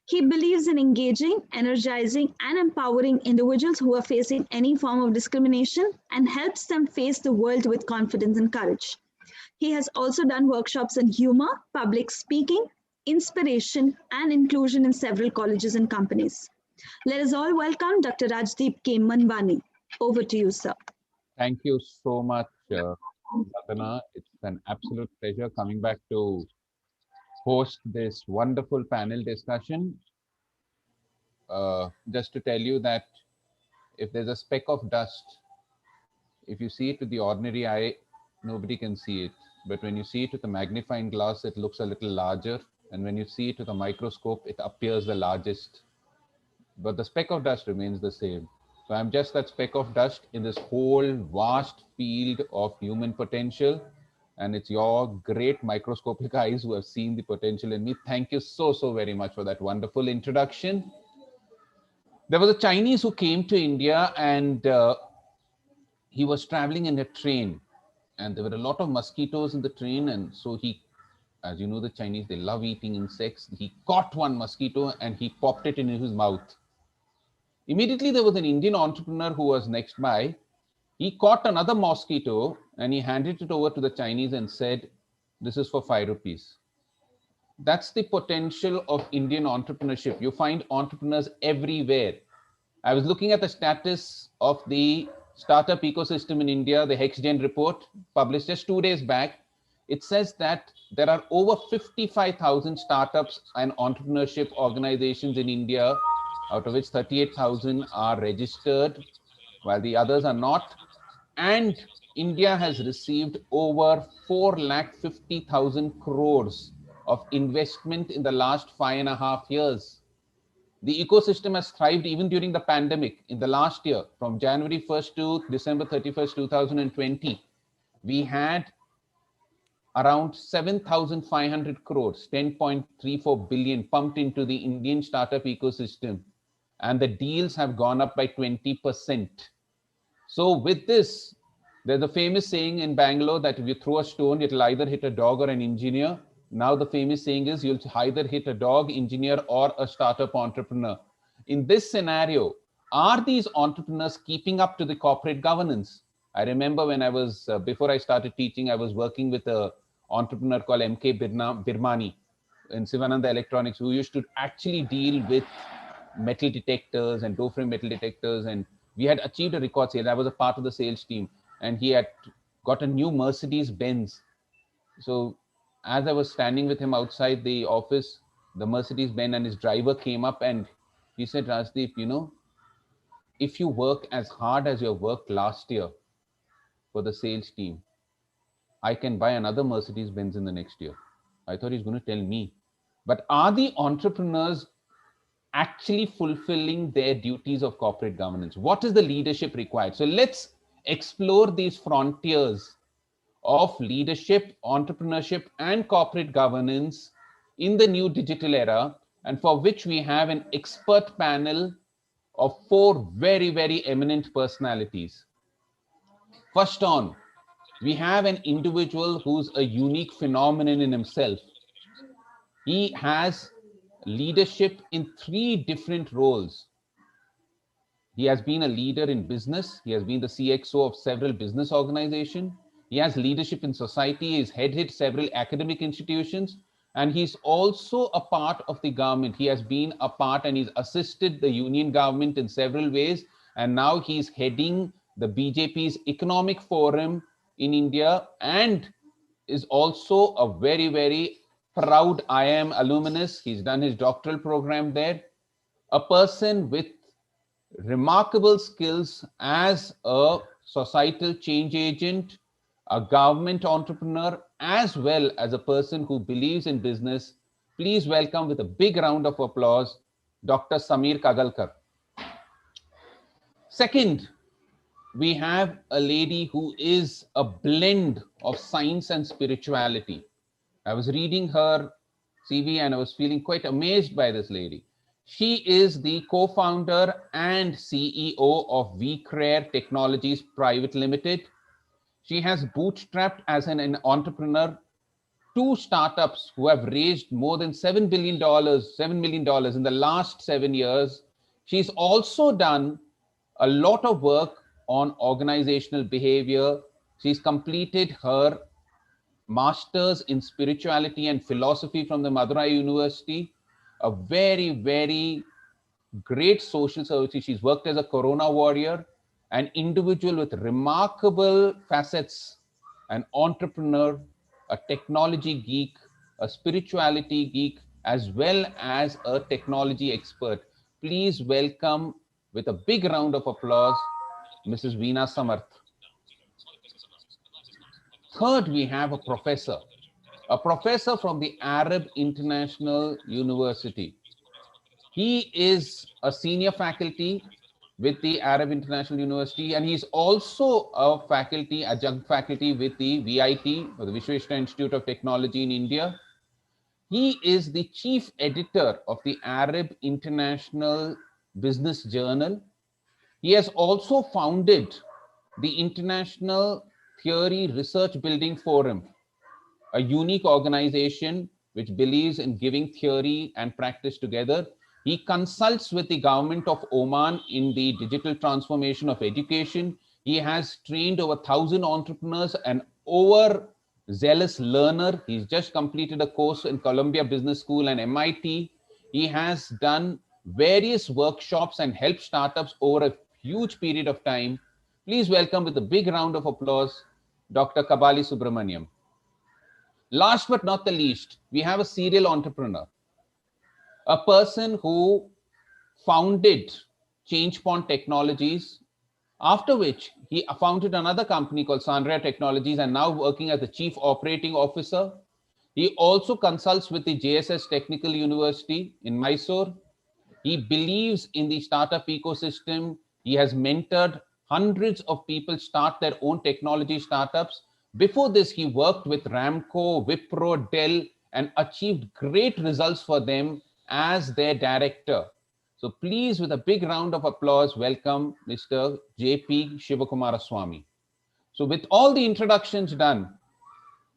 He believes in engaging, energizing, and empowering individuals who are facing any form of discrimination and helps them face the world with confidence and courage. He has also done workshops on humor, public speaking, inspiration, and inclusion in several colleges and companies. Let us all welcome Dr. Rajdeep K. Manwani. Over to you, sir. Thank you so much, Ratana. It's an absolute pleasure coming back to host this wonderful panel discussion. Just to tell you that if there's a speck of dust, if you see it with the ordinary eye, nobody can see it. But when you see it with a magnifying glass, it looks a little larger. And when you see it with a microscope, it appears the largest. But the speck of dust remains the same. So I'm just that speck of dust in this whole vast field of human potential. And it's your great microscopic eyes who have seen the potential in me. Thank you so very much for that wonderful introduction. There was a Chinese who came to India and he was traveling in a train. And there were a lot of mosquitoes in the train. And so he, as you know, the Chinese, they love eating insects. He caught one mosquito and he popped it in his mouth. Immediately, there was an Indian entrepreneur who was next by. He caught another mosquito and he handed it over to the Chinese and said, "This is for 5 rupees." That's the potential of Indian entrepreneurship. You find entrepreneurs everywhere. I was looking at the status of the startup ecosystem in India, the HexGen report published just 2 days back. It says that there are over 55,000 startups and entrepreneurship organizations in India, out of which 38,000 are registered, while the others are not. And India has received over 450,000 crores of investment in the last 5.5 years. The ecosystem has thrived even during the pandemic. In the last year, from January 1st to December 31st, 2020, we had around 7,500 crores, 10.34 billion pumped into the Indian startup ecosystem. And the deals have gone up by 20%. So with this, there's a famous saying in Bangalore that if you throw a stone, it'll either hit a dog or an engineer. Now the famous saying is you'll either hit a dog, engineer, or a startup entrepreneur. In this scenario, are these entrepreneurs keeping up to the corporate governance? I remember when I was, before I started teaching, I was working with an entrepreneur called M.K. Birmani in Sivananda Electronics, who used to actually deal with metal detectors and door frame metal detectors. And we had achieved a record sale. I was a part of the sales team and he had got a new Mercedes Benz. So as I was standing with him outside the office, the Mercedes Benz and his driver came up and he said, "Rajdeep, you know, if you work as hard as you worked last year for the sales team, I can buy another Mercedes Benz in the next year." I thought he's going to tell me. But are the entrepreneurs actually fulfilling their duties of corporate governance? What is the leadership required? So let's explore these frontiers of leadership, entrepreneurship, and corporate governance in the new digital era, and for which we have an expert panel of 4 very, very eminent personalities. First on, we have an individual who's a unique phenomenon in himself. He has leadership in 3 different roles. He has been a leader in business. He has been the CXO of several business organizations. He has leadership in society. He's headed several academic institutions. And he's also a part of the government. He has been a part and he's assisted the union government in several ways. And now he's heading the BJP's economic forum in India and is also a very, very proud IIM alumnus. He's done his doctoral program there. A person with remarkable skills as a societal change agent, a government entrepreneur, as well as a person who believes in business. Please welcome with a big round of applause, Dr. Sameer Kagalkar. Second, we have a lady who is a blend of science and spirituality. I was reading her CV and I was feeling quite amazed by this lady. She is the co-founder and CEO of vCrare Technologies Private Limited. She has bootstrapped as an entrepreneur 2 startups who have raised more than $7 million in the last 7 years. She's also done a lot of work on organizational behavior. She's completed her master's in spirituality and philosophy from the Madurai University, a very, very great social service. She's worked as a Corona warrior, an individual with remarkable facets, an entrepreneur, a technology geek, a spirituality geek, as well as a technology expert. Please welcome with a big round of applause, Mrs. Veena Samarth. Third, we have a professor from the Arab International University. He is a senior faculty with the Arab International University, and he's also a faculty, adjunct faculty with the VIT, or the Vishweshwara Institute of Technology in India. He is the chief editor of the Arab International Business Journal. He has also founded the International Theory Research Building Forum, a unique organization which believes in giving theory and practice together. He consults with the government of Oman in the digital transformation of education. He has trained over 1,000 entrepreneurs and overzealous learner. He's just completed a course in Columbia Business School and MIT. He has done various workshops and helped startups over a huge period of time. Please welcome with a big round of applause, Dr. Kabali Subramaniam. Last but not the least, we have a serial entrepreneur, a person who founded ChangePoint Technologies, after which he founded another company called Sandria Technologies and now working as the Chief Operating Officer. He also consults with the JSS Technical University in Mysore. He believes in the startup ecosystem. He has mentored hundreds of people start their own technology startups. Before this, he worked with Ramco, Wipro, Dell, and achieved great results for them as their director. So please, with a big round of applause, welcome Mr. J.P. Shivakumaraswamy. So with all the introductions done,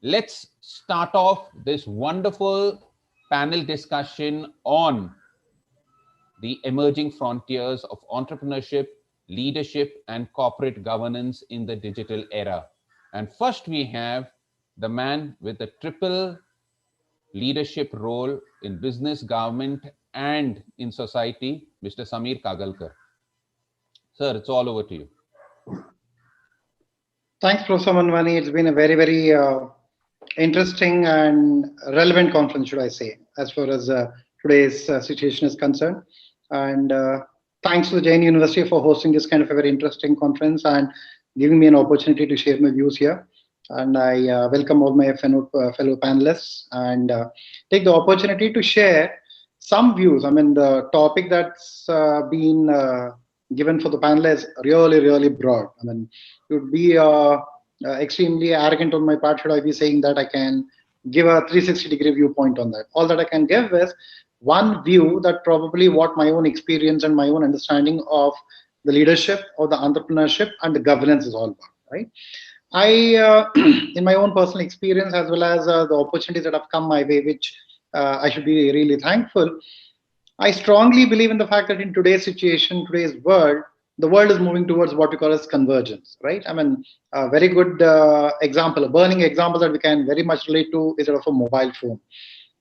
let's start off this wonderful panel discussion on the emerging frontiers of entrepreneurship, leadership, and corporate governance in the digital era. And first we have the man with a triple leadership role in business, government, and in society, Mr. Sameer Kagalkar. Sir, it's all over to you. Thanks, Professor Manwani. It's been a very, very interesting and relevant conference, should I say, as far as today's situation is concerned. And thanks to the Jain University for hosting this kind of a very interesting conference and giving me an opportunity to share my views here. And I welcome all my fellow panelists and take the opportunity to share some views. I mean, the topic that's been given for the panel is really, really broad. I mean, it would be extremely arrogant on my part should I be saying that I can give a 360-degree viewpoint on that. All that I can give is one view that probably what my own experience and my own understanding of the leadership, or the entrepreneurship, and the governance is all about, right? I, in my own personal experience, as well as the opportunities that have come my way, which I should be really thankful, I strongly believe in the fact that in today's situation, today's world, the world is moving towards what we call as convergence, right? I mean, a very good example, a burning example that we can very much relate to is of a mobile phone.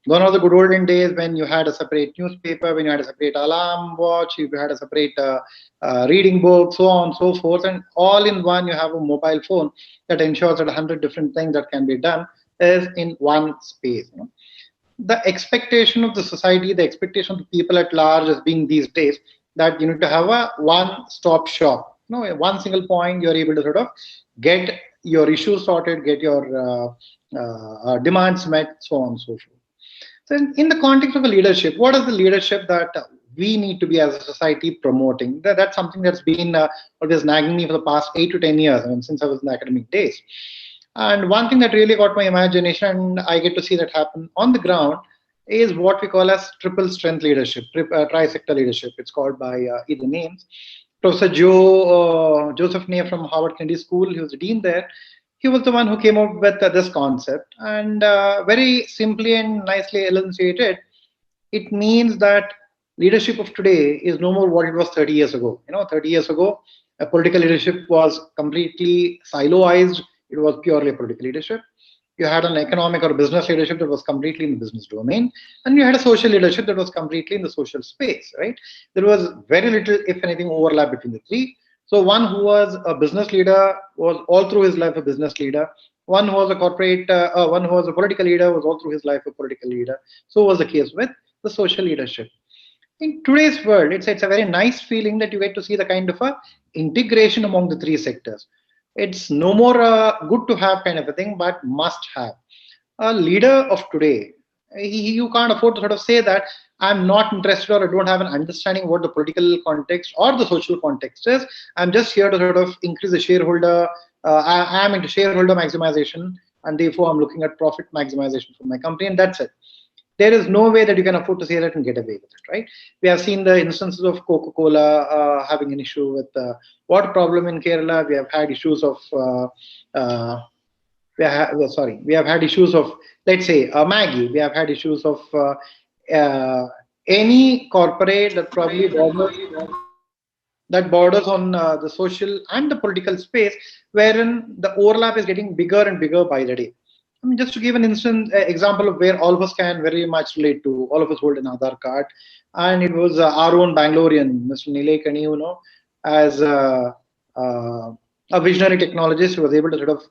Gone are the good olden days when you had a separate newspaper, when you had a separate alarm watch, you had a separate reading book, so on and so forth, and all in one you have a mobile phone that ensures that 100 different things that can be done is in one space. You know? The expectation of the society, the expectation of the people at large is being these days that you need to have a one-stop shop. You know, one single point you're able to sort of get your issues sorted, get your demands met, so on and so forth. So in the context of a leadership, what is the leadership that we need to be as a society promoting? That's something that's been always nagging me for the past 8 to 10 years, I mean, since I was in the academic days. And one thing that really got my imagination, and I get to see that happen on the ground, is what we call as triple strength leadership, tri-sector leadership. It's called by either names. Professor Joseph Ney from Harvard Kennedy School, he was the dean there. He was the one who came up with this concept, and very simply and nicely enunciated, it means that leadership of today is no more what it was 30 years ago. You know, 30 years ago, a political leadership was completely siloized. It was purely a political leadership. You had an economic or business leadership that was completely in the business domain, and you had a social leadership that was completely in the social space, right? There was very little, if anything, overlap between the three. So one who was a business leader was all through his life a business leader. One who was a corporate, one who was a political leader was all through his life a political leader. So was the case with the social leadership. In today's world, it's a very nice feeling that you get to see the kind of a integration among the three sectors. It's no more good to have kind of a thing, but must have. A leader of today, you can't afford to sort of say that I'm not interested or I don't have an understanding what the political context or the social context is. I'm just here to sort of increase the shareholder. I am into shareholder maximization, and therefore I'm looking at profit maximization for my company, and that's it. There is no way that you can afford to say that and get away with it, right? We have seen the instances of Coca-Cola having an issue with water problem in Kerala. We have had issues of we have had issues of, let's say, Maggie. We have had issues of any corporate that probably borders on the social and the political space, wherein the overlap is getting bigger and bigger by the day. I mean, just to give an example of where all of us can very much relate to, all of us hold an Aadhaar card, and it was our own Bangalorean, Mr. Nilekani, you know, as a visionary technologist who was able to sort of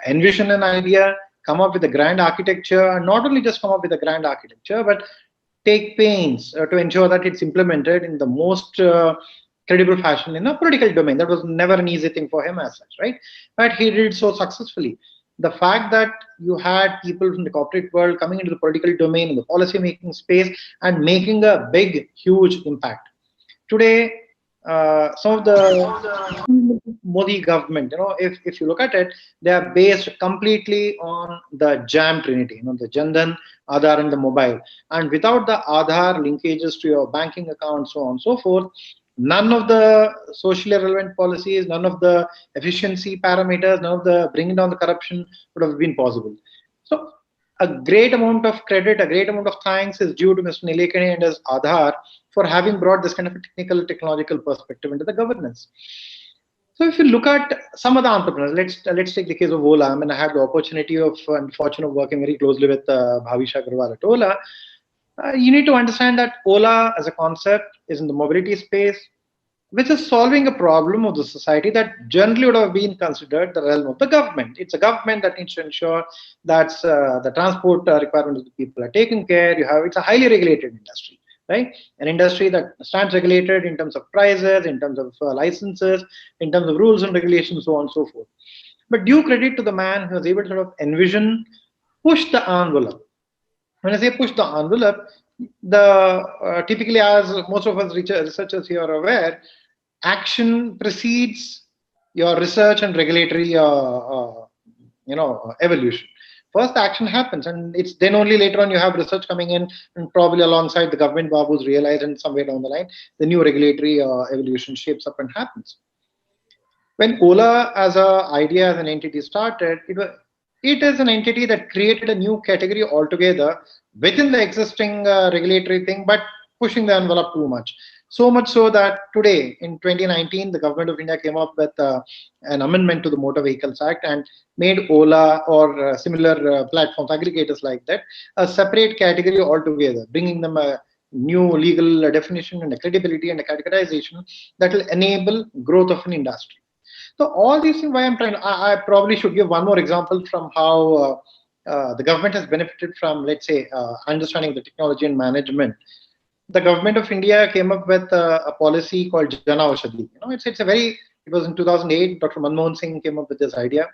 envision an idea, come up with a grand architecture, and not only just come up with a grand architecture, but take pains to ensure that it's implemented in the most credible fashion in a political domain. That was never an easy thing for him as such, right? But he did it so successfully. The fact that you had people from the corporate world coming into the political domain, in the policy making space, and making a big, huge impact. Today, some of the Modi government, you know, if you look at it, they are based completely on the JAM Trinity, you know, the Jandan, Aadhaar, and the mobile. And without the Aadhaar linkages to your banking account, so on and so forth, none of the socially relevant policies, none of the efficiency parameters, none of the bringing down the corruption would have been possible. So a great amount of credit, a great amount of thanks is due to Mr. Nilekani and his Aadhaar for having brought this kind of a technical, technological perspective into the governance. So if you look at some of the entrepreneurs, let's take the case of Ola. I mean, I had the opportunity of and fortune of working very closely with Bhavisha Agarwal at Ola. You need to understand that Ola as a concept is in the mobility space, which is solving a problem of the society that generally would have been considered the realm of the government. It's a government that needs to ensure that the transport requirements of the people are taken care. It's a highly regulated industry, right? An industry that stands regulated in terms of prices, in terms of licenses, in terms of rules and regulations, so on and so forth. But due credit to the man who was able to sort of envision, push the envelope. When I say push the envelope, typically, as most of us researchers here are aware, action precedes your research and regulatory evolution. First the action happens, and it's then only later on you have research coming in, and probably alongside the government babus realize, and somewhere down the line the new regulatory evolution shapes up and happens. When Ola as a idea, as an entity started, it is an entity that created a new category altogether within the existing regulatory thing, but pushing the envelope too much. So much so that today, in 2019, the government of India came up with an amendment to the Motor Vehicles Act and made Ola or similar platforms, aggregators like that, a separate category altogether, bringing them a new legal definition and a credibility and a categorization that will enable growth of an industry. So all these things, why I'm trying to, I probably should give one more example from how the government has benefited from, let's say, understanding the technology and management. The government of India came up with a policy called Jan Aushadhi. It was in 2008, Dr. Manmohan Singh came up with this idea.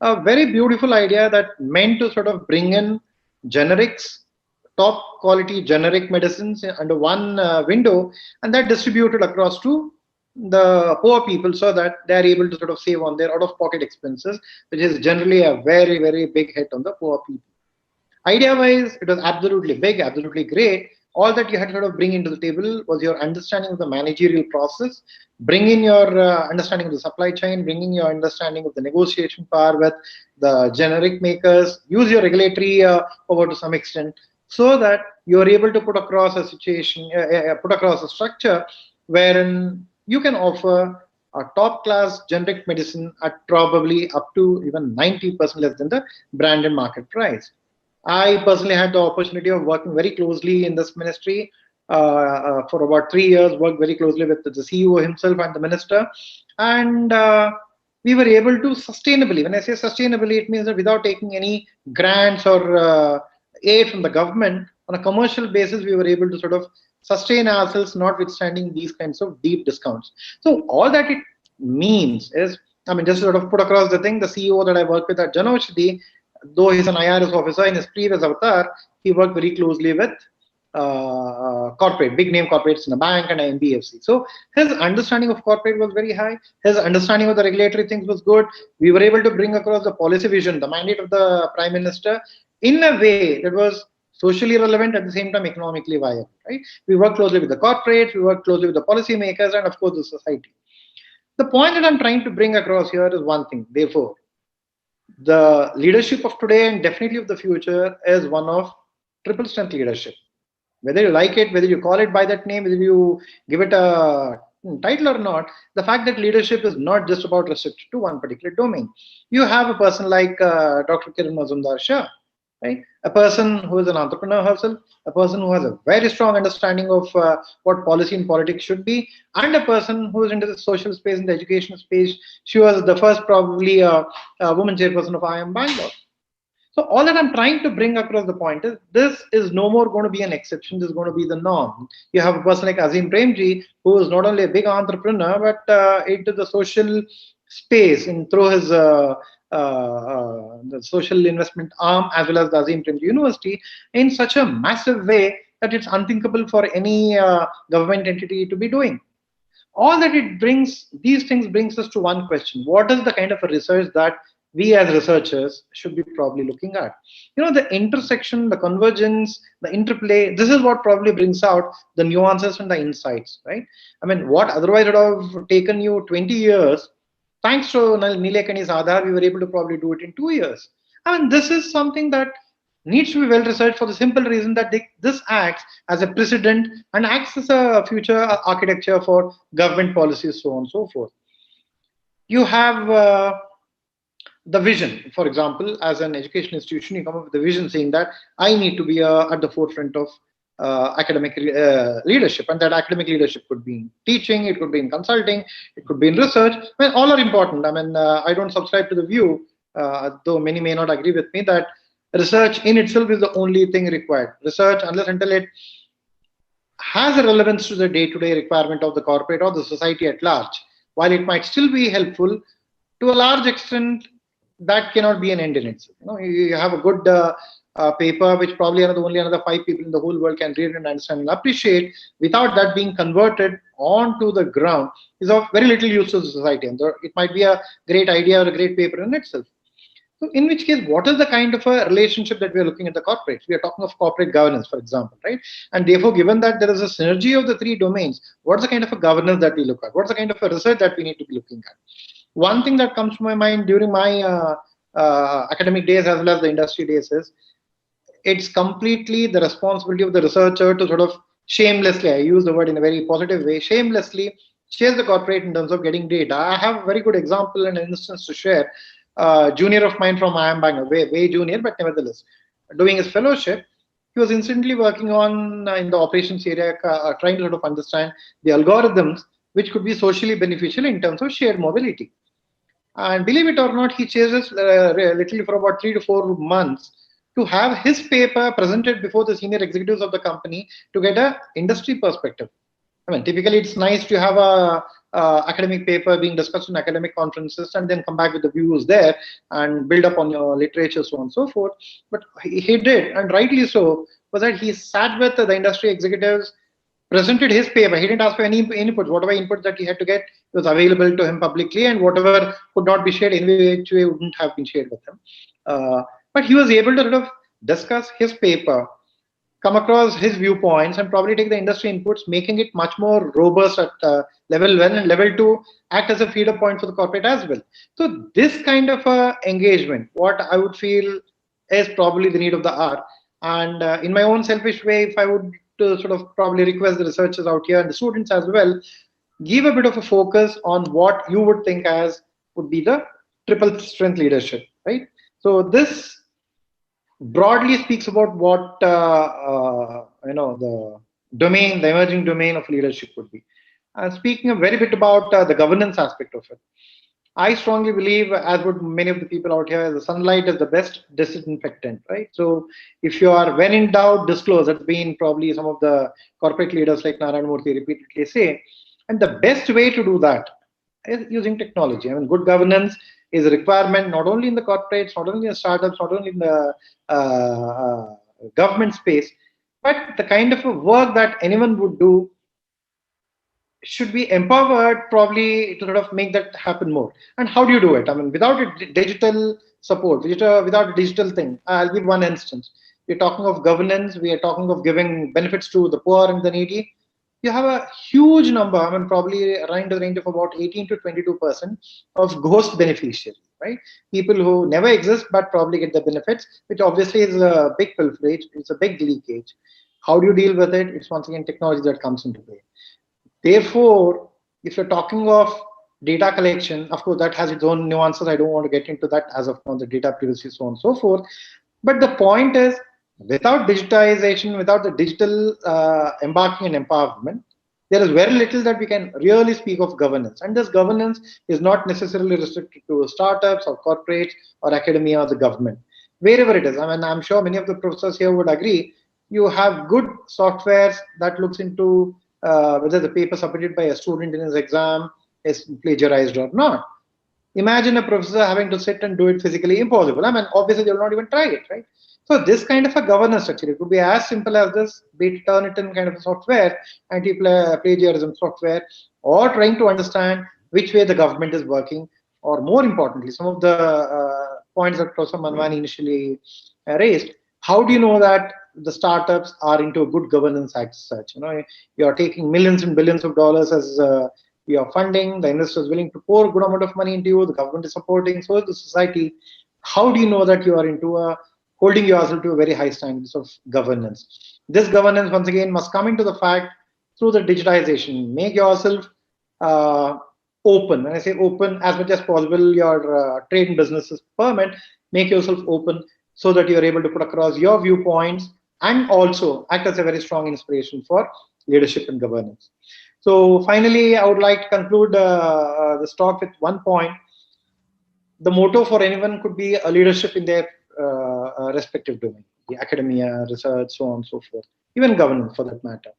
A very beautiful idea that meant to sort of bring in generics, top quality generic medicines under one window, and that distributed across to the poor people so that they are able to sort of save on their out-of-pocket expenses, which is generally a very, very big hit on the poor people. Idea-wise, it was absolutely big, absolutely great. All that you had to sort of bring into the table was your understanding of the managerial process, bring in your understanding of the supply chain, bring in your understanding of the negotiation power with the generic makers, use your regulatory power to some extent, so that you are able to put across a situation, put across a structure wherein you can offer a top-class generic medicine at probably up to even 90% less than the branded market price. I personally had the opportunity of working very closely in this ministry for about 3 years, worked very closely with the CEO himself and the minister. And we were able to sustainably, when I say sustainably, it means that without taking any grants or aid from the government, on a commercial basis, we were able to sort of sustain ourselves, notwithstanding these kinds of deep discounts. So all that it means is, I mean, just to sort of put across the thing, the CEO that I work with at Jan Aushadhi, though he's an IRS officer, in his previous avatar, he worked very closely with big name corporates in a bank and an NBFC. So his understanding of corporate was very high. His understanding of the regulatory things was good. We were able to bring across the policy vision, the mandate of the Prime Minister, in a way that was socially relevant, at the same time economically viable. Right? We work closely with the corporates, we work closely with the policymakers, and of course the society. The point that I'm trying to bring across here is one thing. Therefore, the leadership of today and definitely of the future is one of triple strength leadership. Whether you like it, whether you call it by that name, whether you give it a title or not, the fact that leadership is not just about restricted to one particular domain. You have a person like Dr. Kiran Mazumdar-Shah, right? A person who is an entrepreneur herself, a person who has a very strong understanding of what policy and politics should be, and a person who is into the social space and the education space. She was the first probably woman chairperson of IIM Bangalore. So all that I'm trying to bring across the point is, this is no more going to be an exception, this is going to be the norm. You have a person like Azim Premji, who is not only a big entrepreneur, but into the social space and through his the social investment arm, as well as the Azim Premji University, in such a massive way that it's unthinkable for any government entity to be doing. All that it brings, these things brings us to one question. What is the kind of a research that we as researchers should be probably looking at? You know, the intersection, the convergence, the interplay, this is what probably brings out the nuances and the insights, right? I mean, what otherwise would have taken you 20 years, thanks to Nilekani's Aadhaar, we were able to probably do it in 2 years. I mean, this is something that needs to be well researched for the simple reason that this acts as a precedent and acts as a future architecture for government policies, so on and so forth. You have the vision, for example, as an education institution, you come up with the vision saying that I need to be at the forefront of academic leadership, and that academic leadership could be in teaching, it could be in consulting, it could be in research. I mean, all are important. I mean, I don't subscribe to the view, though many may not agree with me, that research in itself is the only thing required. Research, unless until it has a relevance to the day-to-day requirement of the corporate or the society at large, while it might still be helpful, to a large extent, that cannot be an end in itself. You know, you have a good paper, which probably only another 5 people in the whole world can read and understand and appreciate, without that being converted onto the ground, is of very little use to society. And it might be a great idea or a great paper in itself. So in which case, what is the kind of a relationship that we are looking at the corporates? We are talking of corporate governance, for example, right? And therefore, given that there is a synergy of the 3 domains, what's the kind of a governance that we look at? What's the kind of a research that we need to be looking at? One thing that comes to my mind during my academic days as well as the industry days is, it's completely the responsibility of the researcher to sort of shamelessly, I use the word in a very positive way, shamelessly chase the corporate in terms of getting data. I have a very good example and an instance to share. Junior of mine from IIM Bangalore, way junior, but nevertheless, doing his fellowship, he was instantly working on in the operations area, trying to sort of understand the algorithms which could be socially beneficial in terms of shared mobility. And believe it or not, he chases literally for about 3 to 4 months to have his paper presented before the senior executives of the company to get an industry perspective. I mean, typically it's nice to have a academic paper being discussed in academic conferences and then come back with the views there and build up on your literature, so on and so forth. But he did, and rightly so, was that he sat with the industry executives, presented his paper. He didn't ask for any input. Whatever input that he had to get was available to him publicly, and whatever could not be shared anyway, which way wouldn't have been shared with him. But he was able to sort of discuss his paper, come across his viewpoints, and probably take the industry inputs, making it much more robust at level 1 and level 2, act as a feeder point for the corporate as well. So this kind of engagement, what I would feel is probably the need of the hour. And in my own selfish way, if I would sort of probably request the researchers out here and the students as well, give a bit of a focus on what you would think as would be the triple strength leadership, right? So this broadly speaks about what the domain, the emerging domain of leadership would be. Speaking a very bit about the governance aspect of it, I strongly believe, as would many of the people out here, the sunlight is the best disinfectant, right? So if you are, when in doubt, disclose. That's been probably some of the corporate leaders like Narayana Murthy repeatedly say. And the best way to do that is using technology. I mean, good governance is a requirement not only in the corporates, not only in the startups, not only in the government space, but the kind of a work that anyone would do should be empowered probably to sort of make that happen more. And how do you do it? I mean, without a digital support, without a digital thing, I'll give one instance. We're talking of governance, we are talking of giving benefits to the poor and the needy. You have a huge number, I mean, probably around the range of about 18 to 22% of ghost beneficiaries, right? People who never exist but probably get the benefits, which obviously is a big pilferage, it's a big leakage. How do you deal with it? It's once again technology that comes into play. Therefore, if you're talking of data collection, of course, that has its own nuances. I don't want to get into that as of now, the data privacy, so on and so forth. But the point is, without digitization, without the digital embarking and empowerment, there is very little that we can really speak of governance. And this governance is not necessarily restricted to startups or corporates or academia or the government. Wherever it is, I mean, I'm sure many of the professors here would agree, you have good softwares that looks into whether the paper submitted by a student in his exam is plagiarized or not. Imagine a professor having to sit and do it physically. Impossible. I mean, obviously they will not even try it, right? So this kind of a governance structure, it could be as simple as this, be it Turnitin kind of a software, anti-plagiarism software, or trying to understand which way the government is working, or more importantly, some of the points that Professor Manwani initially raised. How do you know that the startups are into a good governance as such? You know, you are taking millions and billions of dollars as your funding, the investor is willing to pour a good amount of money into you, the government is supporting, so is the society. How do you know that you are into a holding yourself to a very high standards of governance? This governance, once again, must come into the fact through the digitization. Make yourself open. When I say open, as much as possible, your trade and businesses permit, make yourself open so that you're able to put across your viewpoints and also act as a very strong inspiration for leadership and governance. So finally, I would like to conclude this talk with one point. The motto for anyone could be a leadership in their respective domain, the academia, research, so on and so forth, even governance for that matter.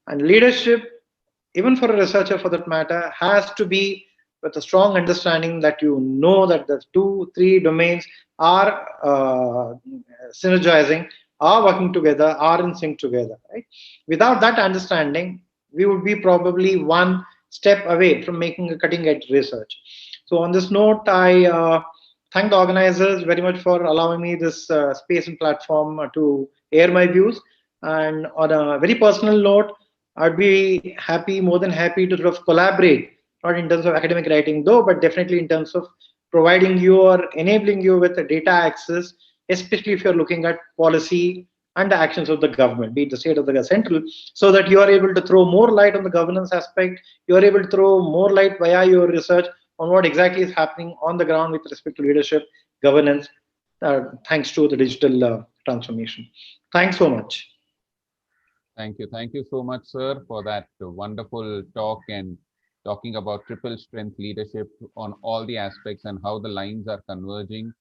And leadership, even for a researcher for that matter, has to be with a strong understanding that you know that the 2-3 domains are synergizing, are working together, are in sync together, right? Without that understanding, we would be probably one step away from making a cutting edge research. So on this note, I thank the organizers very much for allowing me this space and platform to air my views. And on a very personal note, I'd be happy, more than happy to sort of collaborate, not in terms of academic writing though, but definitely in terms of providing you or enabling you with the data access, especially if you're looking at policy and the actions of the government, be it the state or the central, so that you are able to throw more light on the governance aspect, you are able to throw more light via your research on what exactly is happening on the ground with respect to leadership, governance, thanks to the digital transformation. Thanks so much. Thank you. Thank you so much, sir, for that wonderful talk and talking about triple strength leadership on all the aspects and how the lines are converging.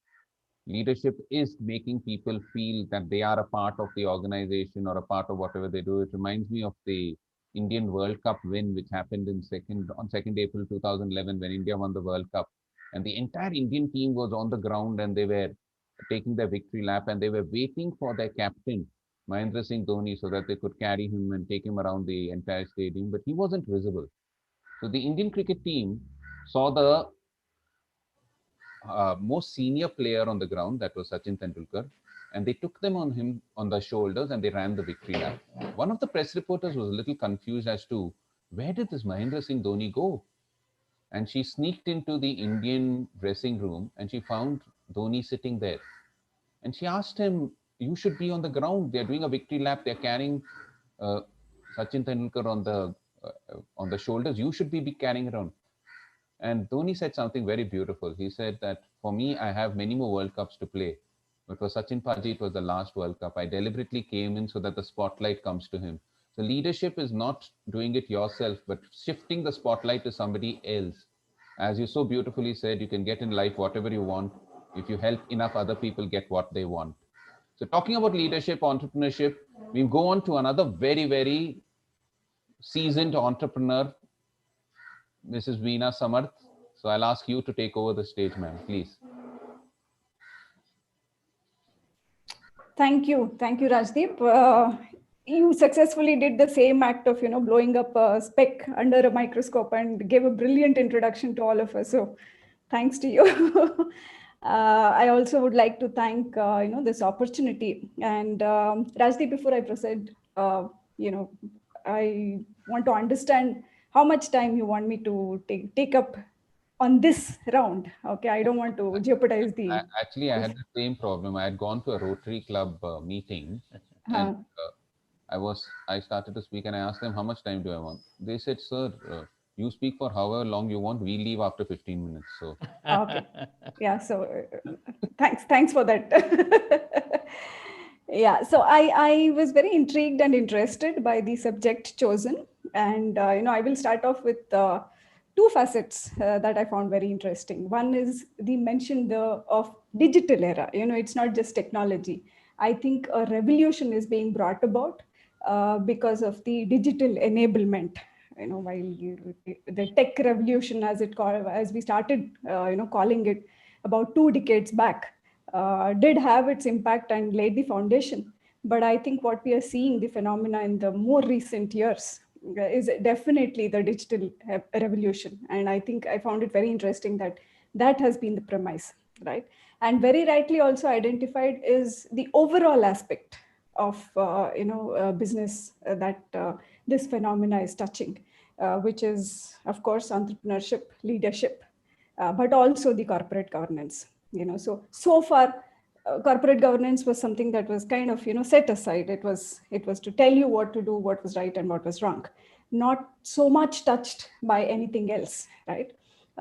Leadership is making people feel that they are a part of the organization or a part of whatever they do. It reminds me of the Indian World Cup win, which happened on 2nd April 2011 when India won the World Cup. And the entire Indian team was on the ground and they were taking their victory lap and they were waiting for their captain, Mahendra Singh Dhoni, so that they could carry him and take him around the entire stadium, but he wasn't visible. So the Indian cricket team saw the most senior player on the ground, that was Sachin Tendulkar, and they took them on him on the shoulders and they ran the victory lap. One of the press reporters was a little confused as to where did this Mahendra Singh Dhoni go? And she sneaked into the Indian dressing room and she found Dhoni sitting there. And she asked him, you should be on the ground. They're doing a victory lap. They're carrying Sachin Tendulkar on the shoulders. You should be carrying around. And Dhoni said something very beautiful. He said that for me, I have many more World Cups to play. But for Sachin Paji, it was the last World Cup. I deliberately came in so that the spotlight comes to him. So leadership is not doing it yourself, but shifting the spotlight to somebody else. As you so beautifully said, you can get in life whatever you want if you help enough other people get what they want. So talking about leadership, entrepreneurship, we go on to another very, very seasoned entrepreneur, Mrs. Veena Samarth. So I'll ask you to take over the stage, ma'am, please. Thank you, Rajdeep. You successfully did the same act of, blowing up a speck under a microscope and gave a brilliant introduction to all of us. So thanks to you. I also would like to thank, this opportunity. And Rajdeep, before I proceed, I want to understand how much time you want me to take up on this round. Okay, I don't want to jeopardize the... Actually, I had the same problem. I had gone to a Rotary Club meeting and I started to speak and I asked them, how much time do I want? They said, sir, you speak for however long you want. We leave after 15 minutes. So okay, yeah. So thanks for that. Yeah. So I was very intrigued and interested by the subject chosen, and I will start off with two facets that I found very interesting. One is the mention of digital era. It's not just technology. I think a revolution is being brought about because of the digital enablement. While the tech revolution, as we started, calling it about 2 decades back, did have its impact and laid the foundation. But I think what we are seeing, the phenomena in the more recent years, is definitely the digital revolution. And I think I found it very interesting that has been the premise, right? And very rightly also identified is the overall aspect of business that this phenomena is touching, which is, of course, entrepreneurship, leadership, but also the corporate governance. So far, corporate governance was something that was kind of set aside. It was to tell you what to do, what was right and what was wrong, not so much touched by anything else, right?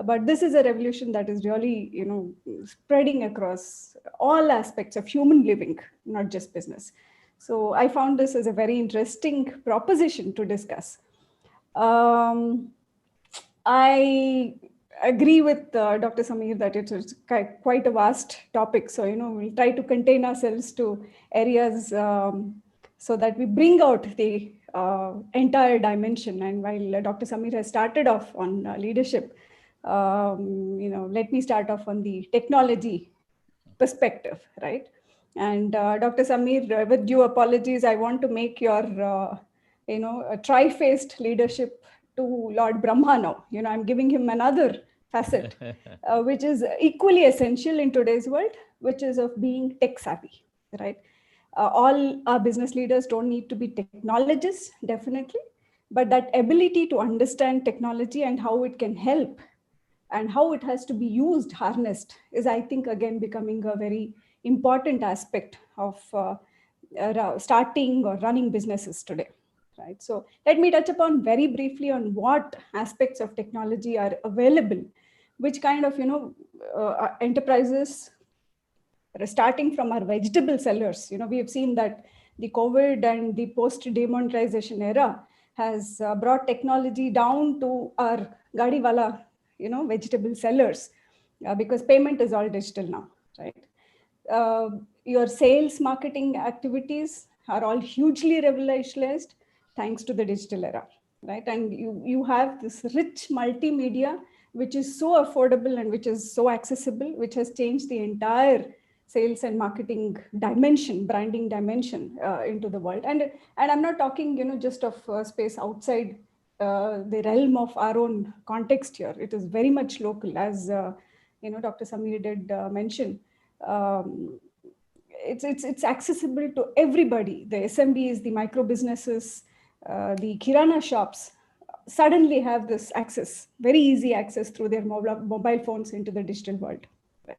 But this is a revolution that is really spreading across all aspects of human living, not just business. So I found this as a very interesting proposition to discuss. I agree with Dr. Samir that it is quite a vast topic. So, we'll try to contain ourselves to areas so that we bring out the entire dimension. And while Dr. Samir has started off on leadership, let me start off on the technology perspective, right? And Dr. Samir, with due apologies, I want to make your, a tri-faced leadership to Lord Brahma now. I'm giving him another facet, which is equally essential in today's world, which is of being tech savvy, right? All our business leaders don't need to be technologists, definitely, but that ability to understand technology and how it can help and how it has to be used, harnessed, is, I think, again, becoming a very important aspect of starting or running businesses today, right? So let me touch upon very briefly on what aspects of technology are available, which kind of, enterprises, starting from our vegetable sellers. We have seen that the COVID and the post-demonetization era has brought technology down to our gadiwala, vegetable sellers, because payment is all digital now, right? Your sales marketing activities are all hugely revolutionized thanks to the digital era, right? And you have this rich multimedia, which is so affordable and which is so accessible, which has changed the entire sales and marketing dimension, branding dimension into the world. And I'm not talking, just of space outside the realm of our own context here. It is very much local, as Dr. Samir did mention. It's accessible to everybody. The SMBs, the micro businesses, the kirana shops suddenly have this access, very easy access through their mobile phones into the digital world. Right?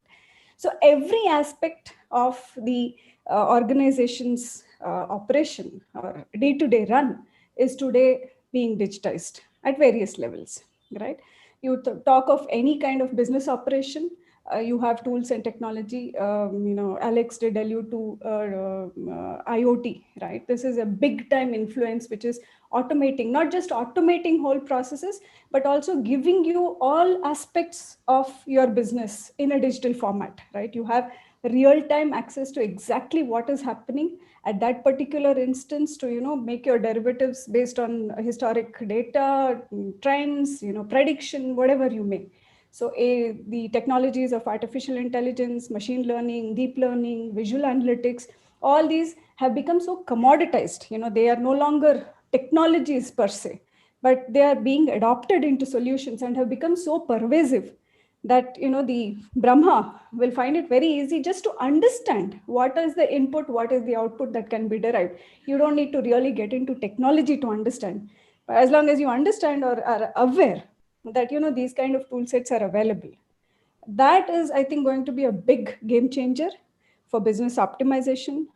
So every aspect of the organization's operation or day-to-day run is today being digitized at various levels, right? You talk of any kind of business operation, you have tools and technology. Alex did allude to IoT, right? This is a big time influence, which is automating, not just automating whole processes, but also giving you all aspects of your business in a digital format, right? You have real-time access to exactly what is happening at that particular instance to, make your derivatives based on historic data, trends, prediction, whatever you may. So the technologies of artificial intelligence, machine learning, deep learning, visual analytics, all these have become so commoditized. They are no longer technologies per se, but they are being adopted into solutions and have become so pervasive that the Brahma will find it very easy just to understand what is the input, what is the output that can be derived. You don't need to really get into technology to understand. But as long as you understand or are aware that these kind of tool sets are available, that is, I think, going to be a big game changer for business optimization,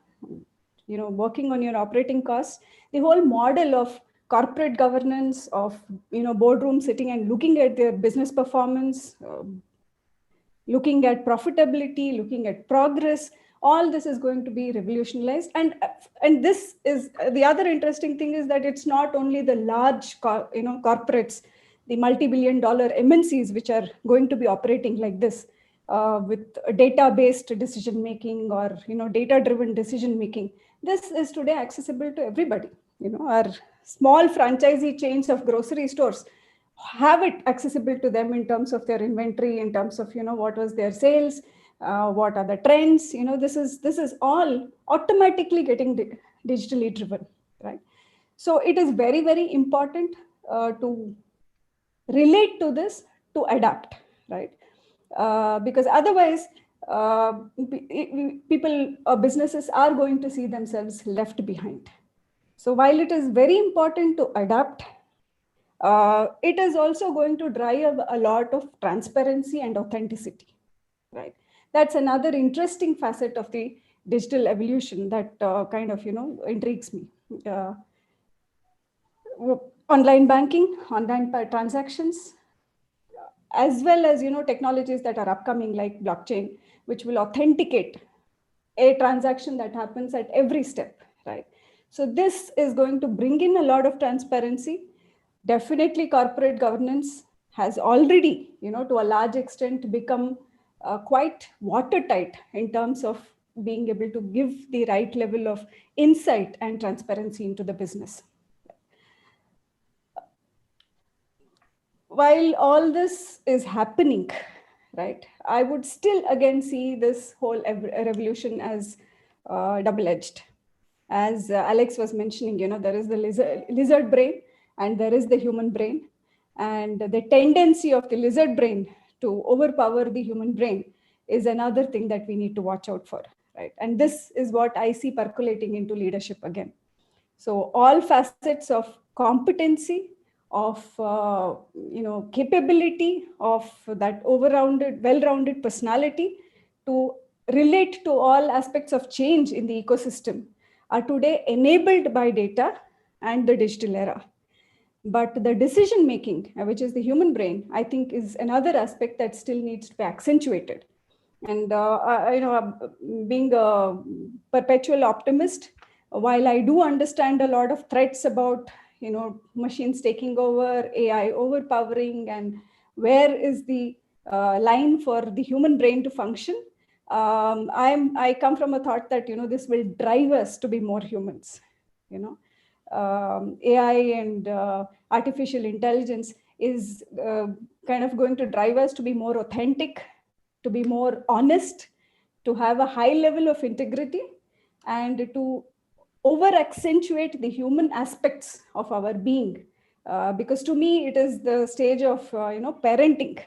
working on your operating costs. The whole model of corporate governance, of boardroom sitting and looking at their business performance, looking at profitability, looking at progress, all this is going to be revolutionized. And this is the other interesting thing, is that it's not only the large corporates, the multi-billion-dollar MNCs, which are going to be operating like this, with data-based decision making or data-driven decision making. This is today accessible to everybody. Our small franchisee chains of grocery stores have it accessible to them in terms of their inventory, in terms of what was their sales, what are the trends. This is all automatically getting digitally driven, right? So it is very, very important to relate to this, to adapt, right? Because otherwise, people or businesses are going to see themselves left behind. So while it is very important to adapt, it is also going to drive a lot of transparency and authenticity, right? That's another interesting facet of the digital evolution that kind of, intrigues me. Online banking, online transactions, as well as, technologies that are upcoming like blockchain, which will authenticate a transaction that happens at every step, right? So this is going to bring in a lot of transparency. Definitely corporate governance has already, to a large extent become quite watertight in terms of being able to give the right level of insight and transparency into the business. While all this is happening, right, I would still again see this whole revolution as double-edged. As Alex was mentioning, there is the lizard brain and there is the human brain. And the tendency of the lizard brain to overpower the human brain is another thing that we need to watch out for, right? And this is what I see percolating into leadership again. So all facets of competency, of capability, of that well-rounded personality to relate to all aspects of change in the ecosystem are today enabled by data and the digital era. But the decision making, which is the human brain, I think is another aspect that still needs to be accentuated. And being a perpetual optimist, while I do understand a lot of threats about machines taking over, AI overpowering, and where is the line for the human brain to function, I come from a thought that this will drive us to be more humans. AI and artificial intelligence is kind of going to drive us to be more authentic, to be more honest, to have a high level of integrity, and to over accentuate the human aspects of our being. Because to me, it is the stage of parenting.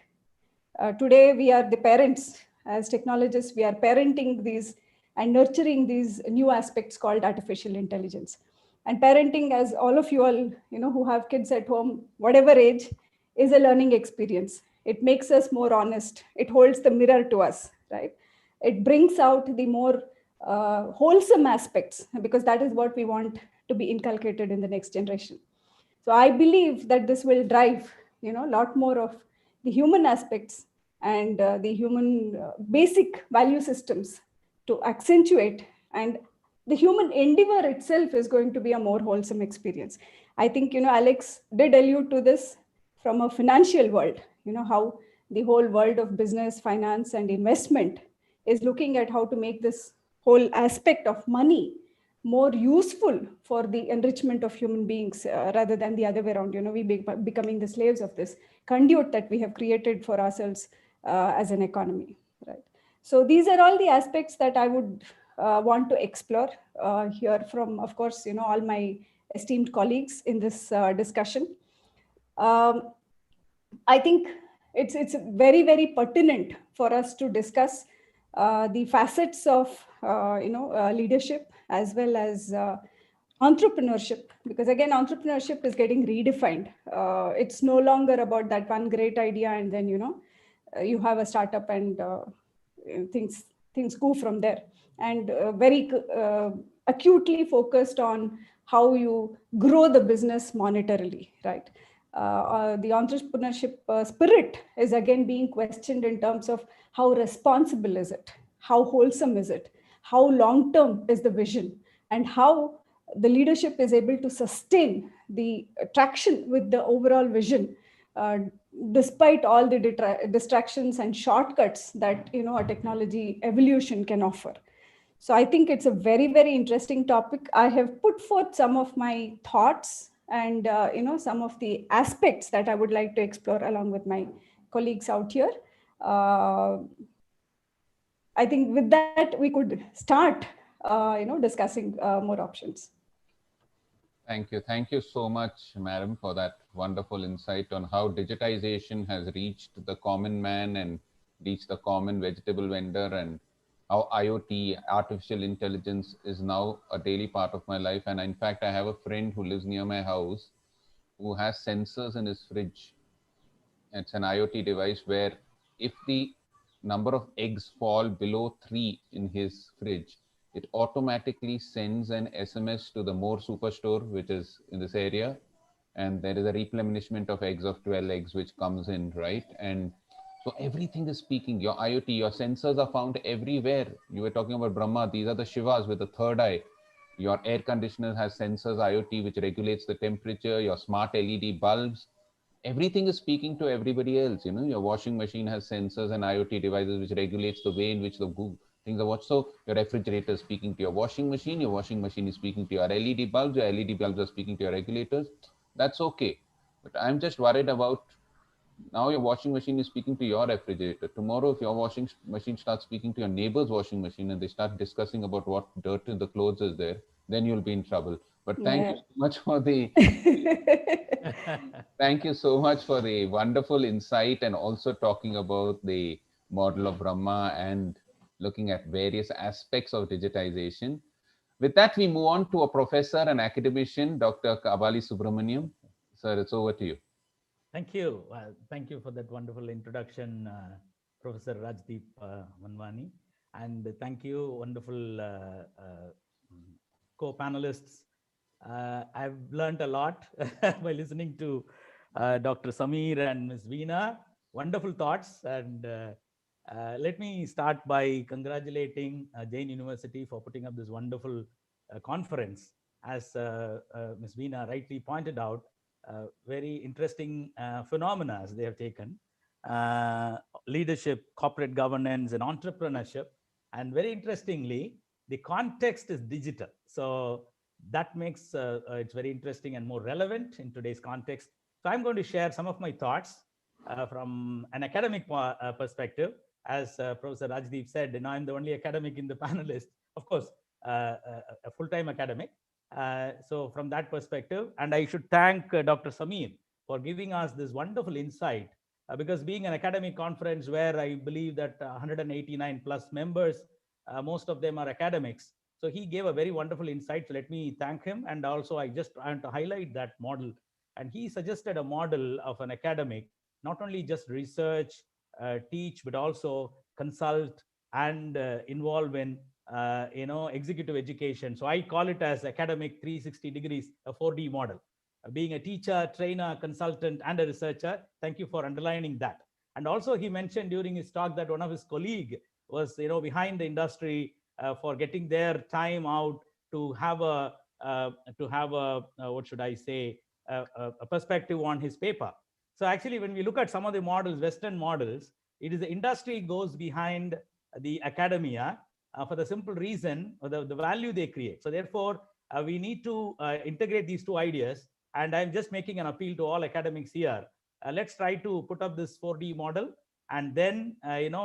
Today, we are the parents. As technologists, we are parenting these and nurturing these new aspects called artificial intelligence. And parenting, as all of you all, who have kids at home, whatever age, is a learning experience. It makes us more honest. It holds the mirror to us, right? It brings out the more wholesome aspects, because that is what we want to be inculcated in the next generation. So I believe that this will drive, a lot more of the human aspects and the human basic value systems to accentuate, and the human endeavor itself is going to be a more wholesome experience. I think, Alex did allude to this from a financial world, how the whole world of business, finance, and investment is looking at how to make this whole aspect of money more useful for the enrichment of human beings rather than the other way around. We becoming the slaves of this conduit that we have created for ourselves as an economy, right? So these are all the aspects that I would want to explore here from, of course, all my esteemed colleagues in this discussion. I think it's very, very pertinent for us to discuss the facets of leadership as well as entrepreneurship, because again, entrepreneurship is getting redefined. It's no longer about that one great idea and then you have a startup and things go from there, and very acutely focused on how you grow the business monetarily, right? The entrepreneurship spirit is again being questioned in terms of how responsible is it, how wholesome is it, how long-term is the vision, and how the leadership is able to sustain the traction with the overall vision, despite all the distractions and shortcuts that a technology evolution can offer. So I think it's a very, very interesting topic. I have put forth some of my thoughts and some of the aspects that I would like to explore along with my colleagues out here. I think with that we could start discussing more options. Thank you so much, madam, for that wonderful insight on how digitization has reached the common man and reached the common vegetable vendor, and how IoT, artificial intelligence, is now a daily part of my life. And in fact, I have a friend who lives near my house who has sensors in his fridge. It's an IoT device where if the number of eggs fall below 3 in his fridge, it automatically sends an SMS to the More Superstore, which is in this area. And there is a replenishment of eggs of 12 eggs, which comes in, right? And so everything is speaking. Your IoT, your sensors are found everywhere. You were talking about Brahma. These are the Shivas with the third eye. Your air conditioner has sensors, IoT, which regulates the temperature. Your smart LED bulbs. Everything is speaking to everybody else. Your washing machine has sensors and IoT devices, which regulates the way in which the things are watched. So your refrigerator is speaking to your washing machine is speaking to your LED bulbs, your LED bulbs are speaking to your regulators. That's okay. But I'm just worried about Now your washing machine is speaking to your refrigerator. Tomorrow, if your washing machine starts speaking to your neighbor's washing machine and they start discussing about what dirt in the clothes is there, then you'll be in trouble. But thank you so much for the thank you so much for the wonderful insight and also talking about the model of Brahma and looking at various aspects of digitization. With that, we move on to a professor and academician, Dr. Kabali Subramaniam. Sir, it's over to you. Thank you. Thank you for that wonderful introduction, Professor Rajdeep Manwani. And thank you, wonderful co-panelists. I've learned a lot by listening to Dr. Samir and Ms. Veena. Wonderful thoughts. And let me start by congratulating Jain University for putting up this wonderful conference. As Ms. Veena rightly pointed out, very interesting phenomena as they have taken. Leadership, corporate governance, and entrepreneurship. And very interestingly, the context is digital. So that makes it's very interesting and more relevant in today's context. So I'm going to share some of my thoughts from an academic perspective. As Professor Rajdeep said, I'm the only academic in the panelists, of course, a full-time academic. So from that perspective, and I should thank Dr. Samir for giving us this wonderful insight, because being an academic conference where I believe that 189 plus members, most of them are academics. So he gave a very wonderful insight. So let me thank him. And also I just want to highlight that model. And he suggested a model of an academic, not only just research, teach, but also consult and involve in executive education. So I call it as academic 360 degrees, a 4D model. Being a teacher, trainer, consultant, and a researcher. Thank you for underlining that. And also he mentioned during his talk that one of his colleague was behind the industry for getting their time out to have a what should I say, a perspective on his paper. So actually, when we look at some of the models, Western models, it is the industry goes behind the academia for the simple reason of the value they create. So therefore, we need to integrate these two ideas. And I'm just making an appeal to all academics here. Let's try to put up this 4D model, and then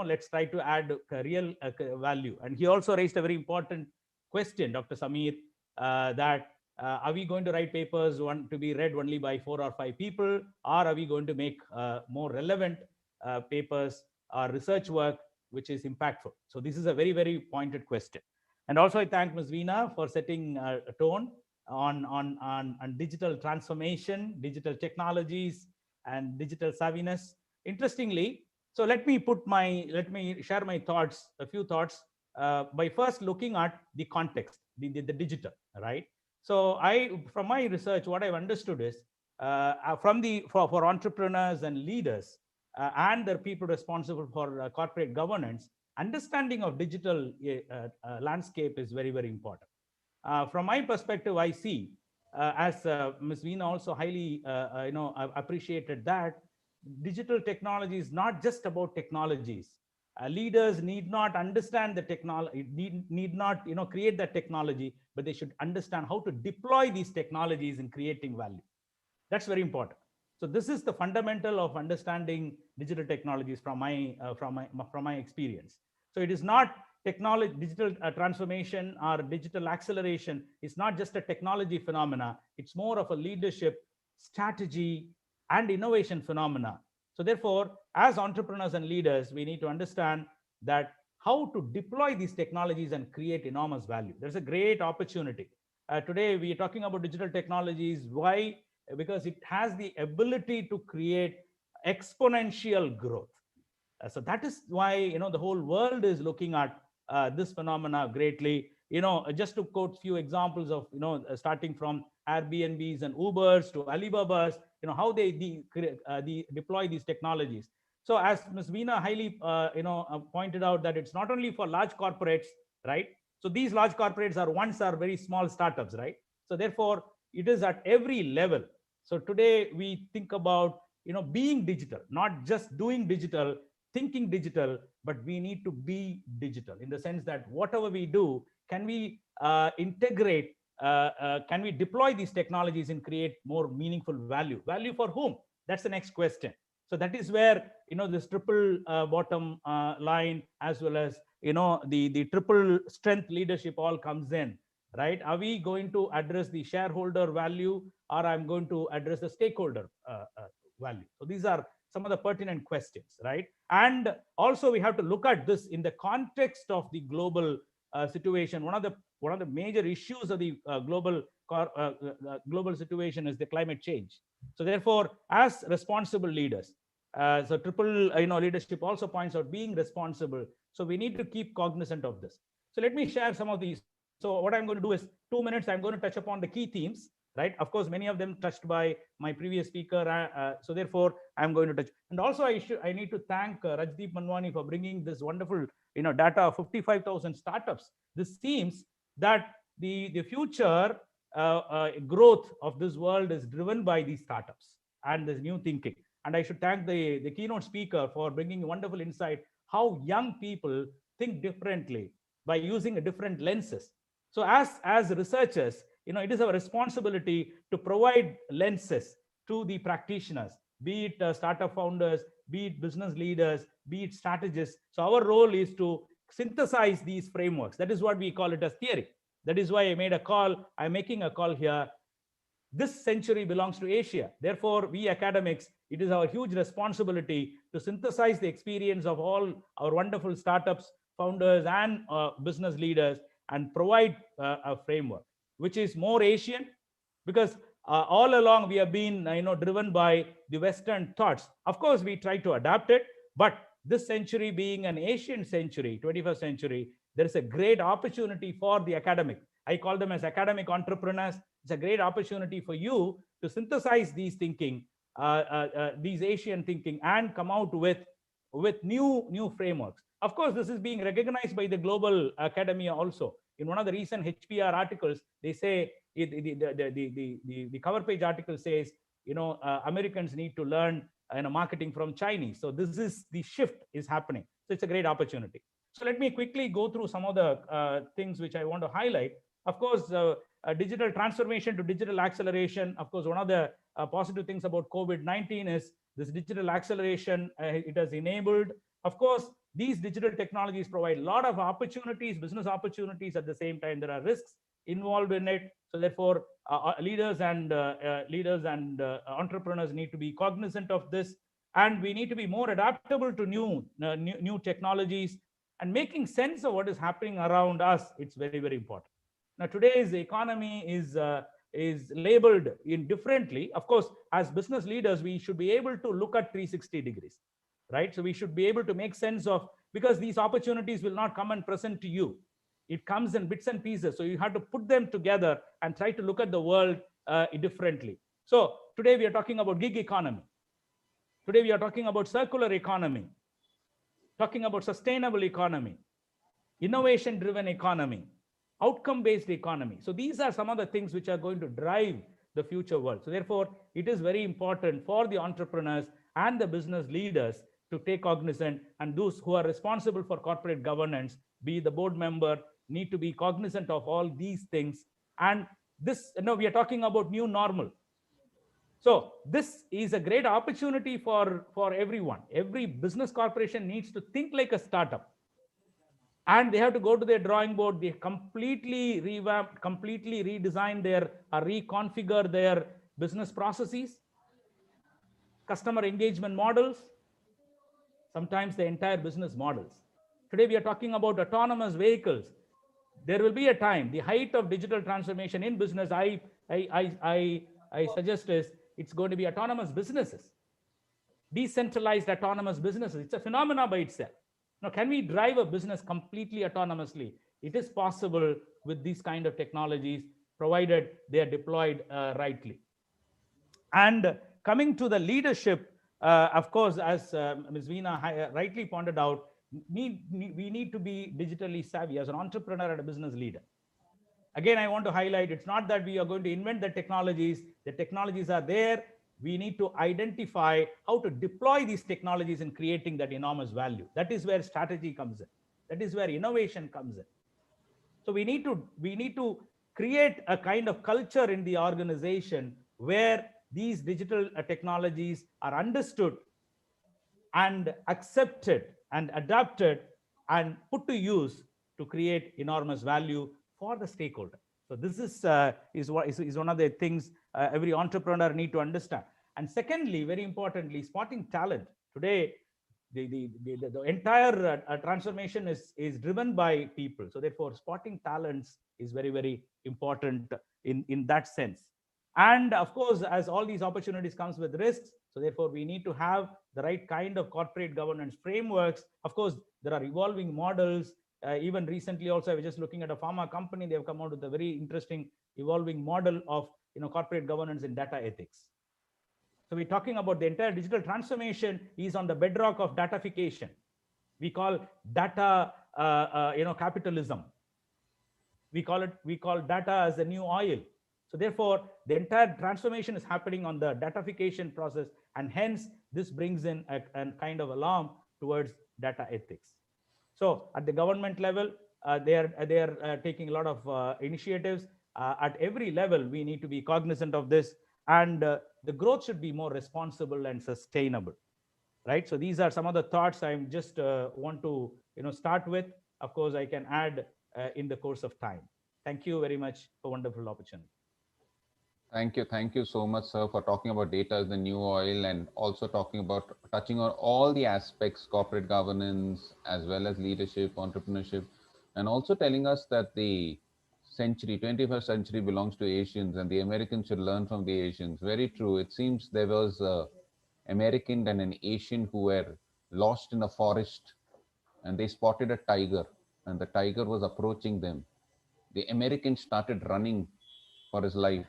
let's try to add real value. And he also raised a very important question, Dr. Samir, that are we going to write papers to be read only by 4 or 5 people, or are we going to make more relevant papers or research work which is impactful? So this is a very, very pointed question. And also I thank Ms. Veena for setting a tone on digital transformation, digital technologies, and digital savviness. Interestingly, so let me share my thoughts, a few thoughts, by first looking at the context, the digital, right? So from my research, what I've understood is for entrepreneurs and leaders and the people responsible for corporate governance, understanding of digital landscape is very, very important. From my perspective, I see, as Ms. Veena also highly appreciated, that digital technology is not just about technologies. Leaders need not understand the technology, need not create that technology, but they should understand how to deploy these technologies in creating value. That's very important. So this is the fundamental of understanding digital technologies from my experience. So it is not technology, digital transformation or digital acceleration is not just a technology phenomena. It's more of a leadership, strategy, and innovation phenomena. So therefore, as entrepreneurs and leaders, we need to understand that how to deploy these technologies and create enormous value. There's a great opportunity. Today, we are talking about digital technologies. Why? Because it has the ability to create exponential growth. So that is why the whole world is looking at this phenomena greatly. Just to quote few examples of starting from Airbnbs and Ubers to Alibabas, how they deploy these technologies. So as Ms. Veena highly pointed out, that it's not only for large corporates, right? So these large corporates are very small startups, right? So therefore, it is at every level. So today we think about being digital, not just doing digital, thinking digital, but we need to be digital in the sense that whatever we do, can we integrate, can we deploy these technologies and create more meaningful value? Value for whom? That's the next question. So that is where, this triple bottom line, as well as, the triple strength leadership all comes in, right? Are we going to address the shareholder value, or I'm going to address the stakeholder value? So these are some of the pertinent questions, right? And also we have to look at this in the context of the global situation. One of the major issues of the global situation is the climate change. So therefore, as responsible leaders, so triple leadership also points out being responsible. So we need to keep cognizant of this. So let me share some of these. So what I'm going to do is 2 minutes, I'm going to touch upon the key themes, right? Of course, many of them touched by my previous speaker. So therefore, I'm going to touch. And also, I need to thank Rajdeep Manwani for bringing this wonderful, data of 55,000 startups. This seems that the future growth of this world is driven by these startups and this new thinking. And I should thank the keynote speaker for bringing wonderful insight how young people think differently by using different lenses. So as researchers, it is our responsibility to provide lenses to the practitioners, be it startup founders, be it business leaders, be it strategists. So our role is to synthesize these frameworks. That is what we call it as theory. That is why I made a call. I'm making a call here. This century belongs to Asia. Therefore, we academics, it is our huge responsibility to synthesize the experience of all our wonderful startups, founders, and business leaders, and provide a framework which is more Asian, because all along we have been driven by the Western thoughts. Of course, we try to adapt it, but this century being an Asian century, 21st century, there is a great opportunity for the academic. I call them as academic entrepreneurs. It's a great opportunity for you to synthesize these thinking, these Asian thinking, and come out with new frameworks. Of course, this is being recognized by the global academia also. In one of the recent HPR articles, they say the cover page article says, Americans need to learn marketing from Chinese. So this is the shift is happening. So it's a great opportunity. So let me quickly go through some of the things which I want to highlight. Of course, digital transformation to digital acceleration. Of course, one of the positive things about COVID-19 is this digital acceleration. It has enabled. Of course, these digital technologies provide a lot of opportunities, business opportunities. At the same time, there are risks involved in it. So therefore, leaders and entrepreneurs need to be cognizant of this, and we need to be more adaptable to new technologies and making sense of what is happening around us. It's very, very important. Now, today's economy is labeled in differently. Of course, as business leaders, we should be able to look at 360 degrees, right? So we should be able to make sense of, because these opportunities will not come and present to you. It comes in bits and pieces. So you have to put them together and try to look at the world differently. So today we are talking about gig economy. Today we are talking about circular economy, talking about sustainable economy, innovation-driven economy, outcome-based economy. So these are some of the things which are going to drive the future world. So therefore, it is very important for the entrepreneurs and the business leaders to take cognizant, and those who are responsible for corporate governance, be the board member, need to be cognizant of all these things. And this, we are talking about new normal. So this is a great opportunity for everyone. Every business corporation needs to think like a startup. And they have to go to their drawing board. They completely revamp, completely redesign reconfigure their business processes, customer engagement models, sometimes the entire business models. Today, we are talking about autonomous vehicles. There will be a time, the height of digital transformation in business, I suggest is it's going to be autonomous businesses, decentralized autonomous businesses. It's a phenomena by itself. Now, can we drive a business completely autonomously? It is possible with these kind of technologies, provided they are deployed rightly. And coming to the leadership, of course, as Ms. Veena rightly pointed out, we need to be digitally savvy as an entrepreneur and a business leader. Again, I want to highlight, it's not that we are going to invent the technologies are there. We need to identify how to deploy these technologies in creating that enormous value. That is where strategy comes in. That is where innovation comes in. So we need to create a kind of culture in the organization where these digital technologies are understood and accepted and adapted and put to use to create enormous value for the stakeholder. So this is one of the things every entrepreneur need to understand. And secondly, very importantly, spotting talent. Today, the entire transformation is driven by people. So therefore, spotting talents is very, very important in that sense. And of course, as all these opportunities comes with risks, so therefore we need to have the right kind of corporate governance frameworks. Of course, there are evolving models. Even recently also, I was just looking at a pharma company. They have come out with a very interesting evolving model of corporate governance and data ethics. So we're talking about the entire digital transformation is on the bedrock of datafication. We call data capitalism. We call data as the new oil. So therefore, the entire transformation is happening on the datafication process, and hence this brings in a kind of alarm towards data ethics. So at the government level, they are taking a lot of initiatives. At every level, we need to be cognizant of this, and the growth should be more responsible and sustainable, right? So these are some of the thoughts I just want to start with. Of course, I can add in the course of time. Thank you very much for wonderful opportunity. Thank you so much, sir, for talking about data as the new oil, and also touching on all the aspects, corporate governance, as well as leadership, entrepreneurship, and also telling us that the 21st century belongs to Asians, and the Americans should learn from the Asians. Very true. It seems there was an American and an Asian who were lost in a forest, and they spotted a tiger, and the tiger was approaching them. The American started running for his life,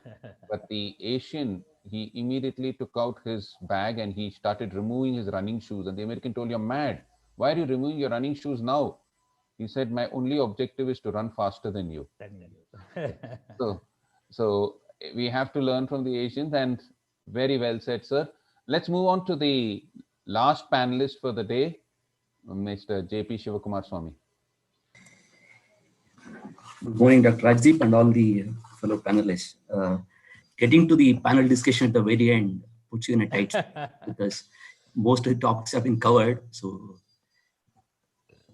but the Asian, he immediately took out his bag and he started removing his running shoes, and the American told, "You're mad. Why are you removing your running shoes now?" He said, "My only objective is to run faster than you." So we have to learn from the Asians, and very well said, sir. Let's move on to the last panelist for the day, Mr. J.P. Shivakumar Swami. Good morning, Dr. Rajdeep and all the fellow panelists. Getting to the panel discussion at the very end puts you in a tight spot because most of the topics have been covered.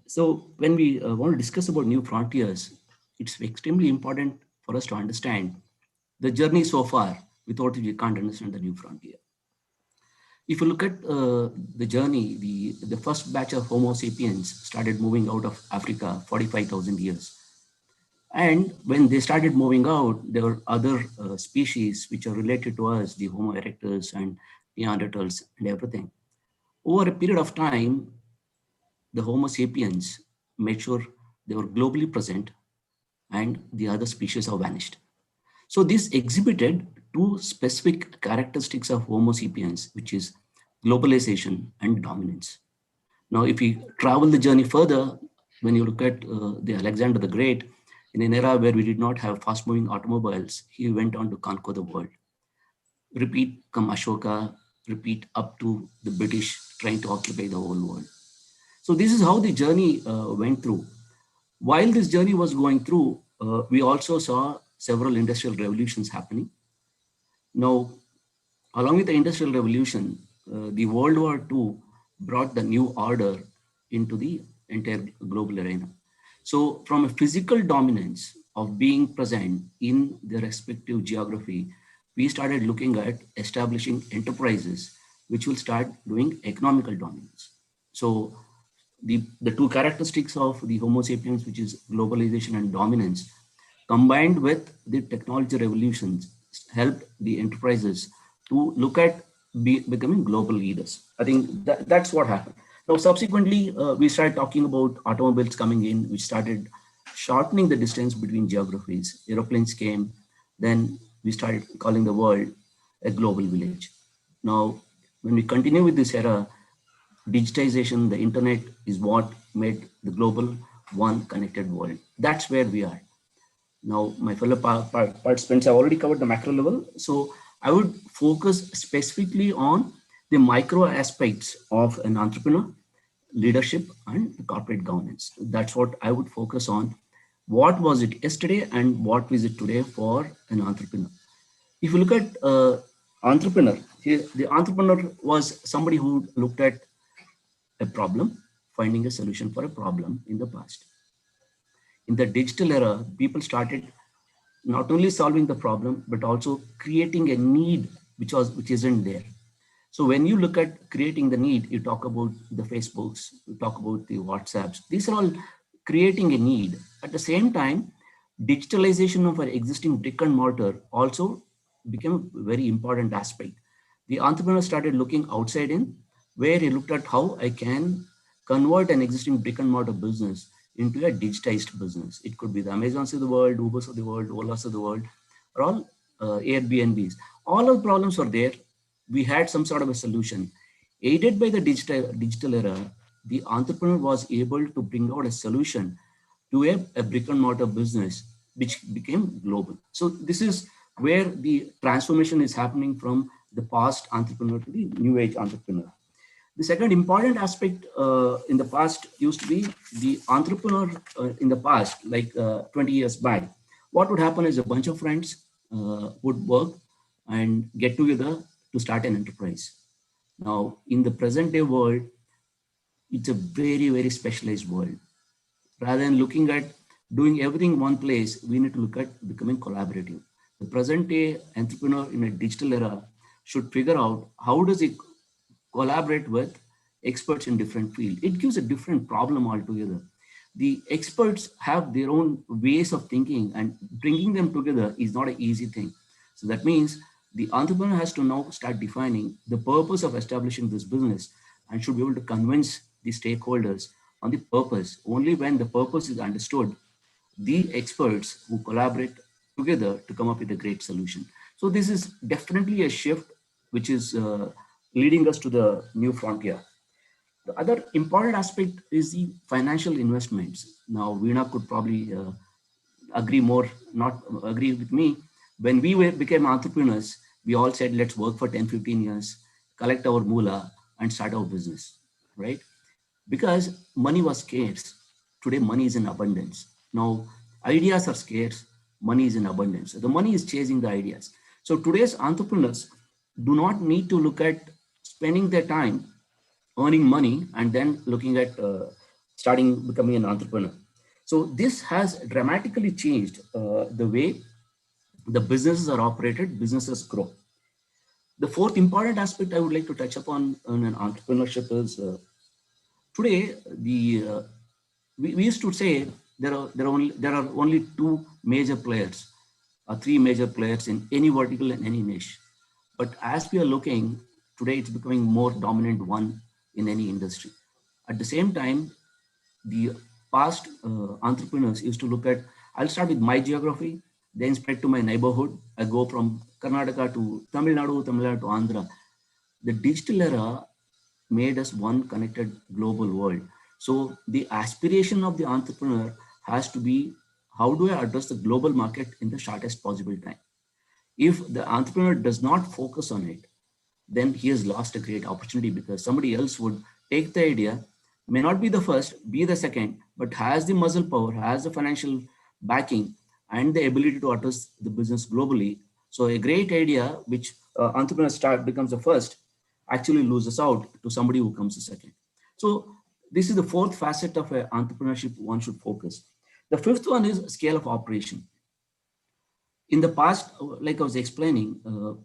So when we want to discuss about new frontiers, it's extremely important for us to understand the journey so far, without which we can't understand the new frontier. If you look at the journey, the first batch of Homo sapiens started moving out of Africa 45,000 years. And when they started moving out, there were other species which are related to us, the Homo erectus and Neanderthals and everything. Over a period of time, the Homo sapiens made sure they were globally present and the other species have vanished. So this exhibited two specific characteristics of Homo sapiens, which is globalization and dominance. Now, if we travel the journey further, when you look at the Alexander the Great, in an era where we did not have fast-moving automobiles, he went on to conquer the world. Repeat come Ashoka, repeat up to the British trying to occupy the whole world. So this is how the journey went through. While this journey was going through, we also saw several industrial revolutions happening. Now, along with the industrial revolution, the World War II brought the new order into the entire global arena. So from a physical dominance of being present in the respective geography, we started looking at establishing enterprises which will start doing economical dominance. So the two characteristics of the Homo sapiens, which is globalization and dominance, combined with the technology revolutions, helped the enterprises to look at becoming global leaders. I think that's what happened. Now, subsequently, we started talking about automobiles coming in, which started shortening the distance between geographies. Aeroplanes came, then we started calling the world a global village. Now, when we continue with this era, digitization, the internet is what made the global one connected world. That's where we are. Now, my fellow participants have already covered the macro level. So I would focus specifically on the micro aspects of an entrepreneur, leadership, and corporate governance. That's what I would focus on. What was it yesterday and what is it today for an entrepreneur? If you look at entrepreneur, the entrepreneur was somebody who looked at a problem, finding a solution for a problem in the past. In the digital era, people started not only solving the problem, but also creating a need which isn't there. So when you look at creating the need, you talk about the Facebooks, you talk about the WhatsApps. These are all creating a need. At the same time, digitalization of our existing brick and mortar also became a very important aspect. The entrepreneur started looking outside in, where he looked at how I can convert an existing brick and mortar business into a digitized business. It could be the Amazons of the world, Ubers of the world, Olas of the world, or all Airbnbs. All of the problems were there. We had some sort of a solution. Aided by the digital era, the entrepreneur was able to bring out a solution to a brick and mortar business, which became global. So this is where the transformation is happening from the past entrepreneur to the new age entrepreneur. The second important aspect in the past used to be the entrepreneur in the past, like 20 years back. What would happen is a bunch of friends would work and get together to start an enterprise. Now, in the present day world, it's a very, very specialized world. Rather than looking at doing everything in one place, we need to look at becoming collaborative. The present day entrepreneur in a digital era should figure out how does it collaborate with experts in different fields. It gives a different problem altogether. The experts have their own ways of thinking, and bringing them together is not an easy thing. So that means the entrepreneur has to now start defining the purpose of establishing this business and should be able to convince the stakeholders on the purpose. Only when the purpose is understood, the experts who collaborate together to come up with a great solution. So this is definitely a shift which is leading us to the new frontier. The other important aspect is the financial investments. Now, Veena could probably not agree with me. When we became entrepreneurs, we all said, let's work for 10, 15 years, collect our moolah and start our business, right? Because money was scarce. Today, money is in abundance. Now, ideas are scarce, money is in abundance. The money is chasing the ideas. So today's entrepreneurs do not need to look at spending their time earning money and then looking at becoming an entrepreneur. So this has dramatically changed the way the businesses are operated, businesses grow. The fourth important aspect I would like to touch upon in an entrepreneurship is today we used to say there are only two major players or three major players in any vertical and any niche. But as we are looking today, it's becoming more dominant one in any industry. At the same time, the past entrepreneurs used to look at, I'll start with my geography, then spread to my neighborhood. I go from Karnataka to Tamil Nadu to Andhra. The digital era made us one connected global world. So the aspiration of the entrepreneur has to be, how do I address the global market in the shortest possible time? If the entrepreneur does not focus on it, then he has lost a great opportunity, because somebody else would take the idea, may not be the first, be the second, but has the muscle power, has the financial backing and the ability to address the business globally. So a great idea which entrepreneur becomes the first actually loses out to somebody who comes the second. So this is the fourth facet of entrepreneurship one should focus. The fifth one is scale of operation. In the past, like I was explaining,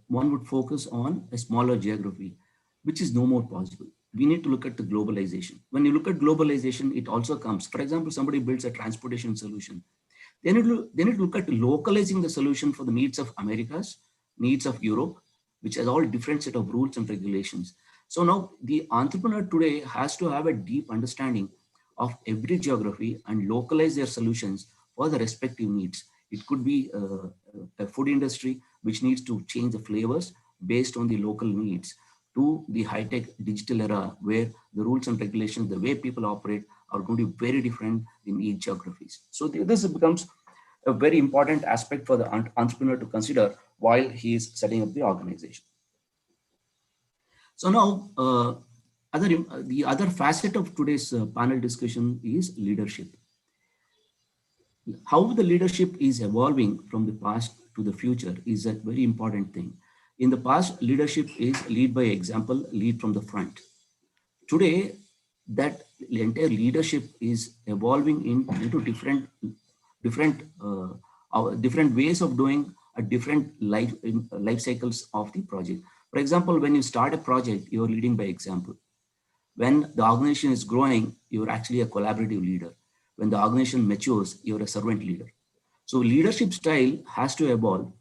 one would focus on a smaller geography, which is no more possible. We need to look at the globalization. When you look at globalization, it also comes, for example, somebody builds a transportation solution. They need to look at localizing the solution for the needs of Americas, needs of Europe, which has all different set of rules and regulations. So now the entrepreneur today has to have a deep understanding of every geography and localize their solutions for the respective needs. It could be a food industry, which needs to change the flavors based on the local needs, to the high-tech digital era, where the rules and regulations, the way people operate, are going to be very different in each geographies. So this becomes a very important aspect for the entrepreneur to consider while he is setting up the organization. So now, the other facet of today's panel discussion is leadership. How the leadership is evolving from the past to the future is a very important thing. In the past, leadership is lead by example, lead from the front. Today, that the entire leadership is evolving into different ways of doing a different life cycles of the project. For example, when you start a project, you're leading by example. When the organization is growing, you're actually a collaborative leader. When the organization matures, you're a servant leader. So leadership style has to evolve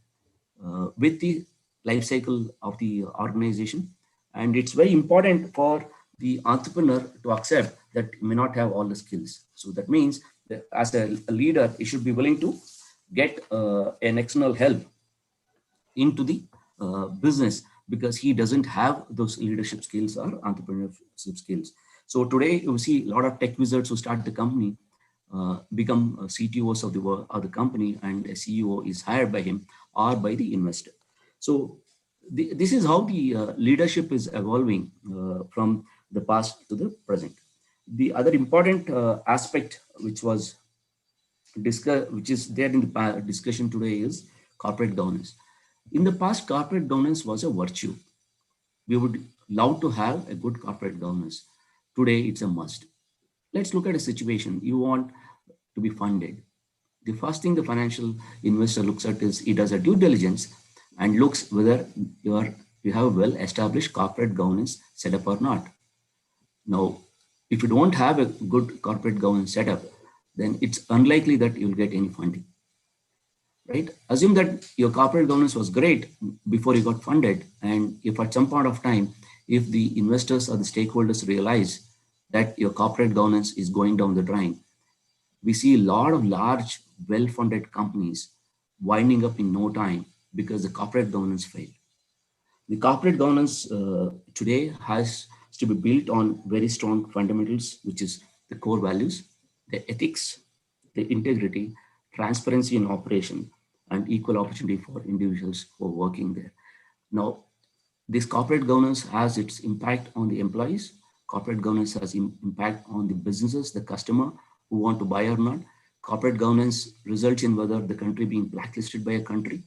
with the life cycle of the organization. And it's very important for the entrepreneur to accept that he may not have all the skills. So that means that as a leader, he should be willing to get an external help into the business because he doesn't have those leadership skills or entrepreneurship skills. So today you see a lot of tech wizards who start the company become CTOs of the company, and a CEO is hired by him or by the investor. So this is how the leadership is evolving from the past to the present. The other important aspect which is there in the discussion today is corporate governance. In the past, corporate governance was a virtue. We would love to have a good corporate governance. Today, it's a must. Let's look at a situation. You want to be funded. The first thing the financial investor looks at is he does a due diligence and looks whether you have a well-established corporate governance set up or not. Now, if you don't have a good corporate governance setup, then it's unlikely that you'll get any funding. Right? Assume that your corporate governance was great before you got funded, and if at some point of time, if the investors or the stakeholders realize that your corporate governance is going down the drain, we see a lot of large, well-funded companies winding up in no time because the corporate governance failed. The corporate governance today has to be built on very strong fundamentals, which is the core values, the ethics, the integrity, transparency in operation, and equal opportunity for individuals who are working there. Now, this corporate governance has its impact on the employees. Corporate governance has impact on the businesses, the customer who want to buy or not. Corporate governance results in whether the country being blacklisted by a country.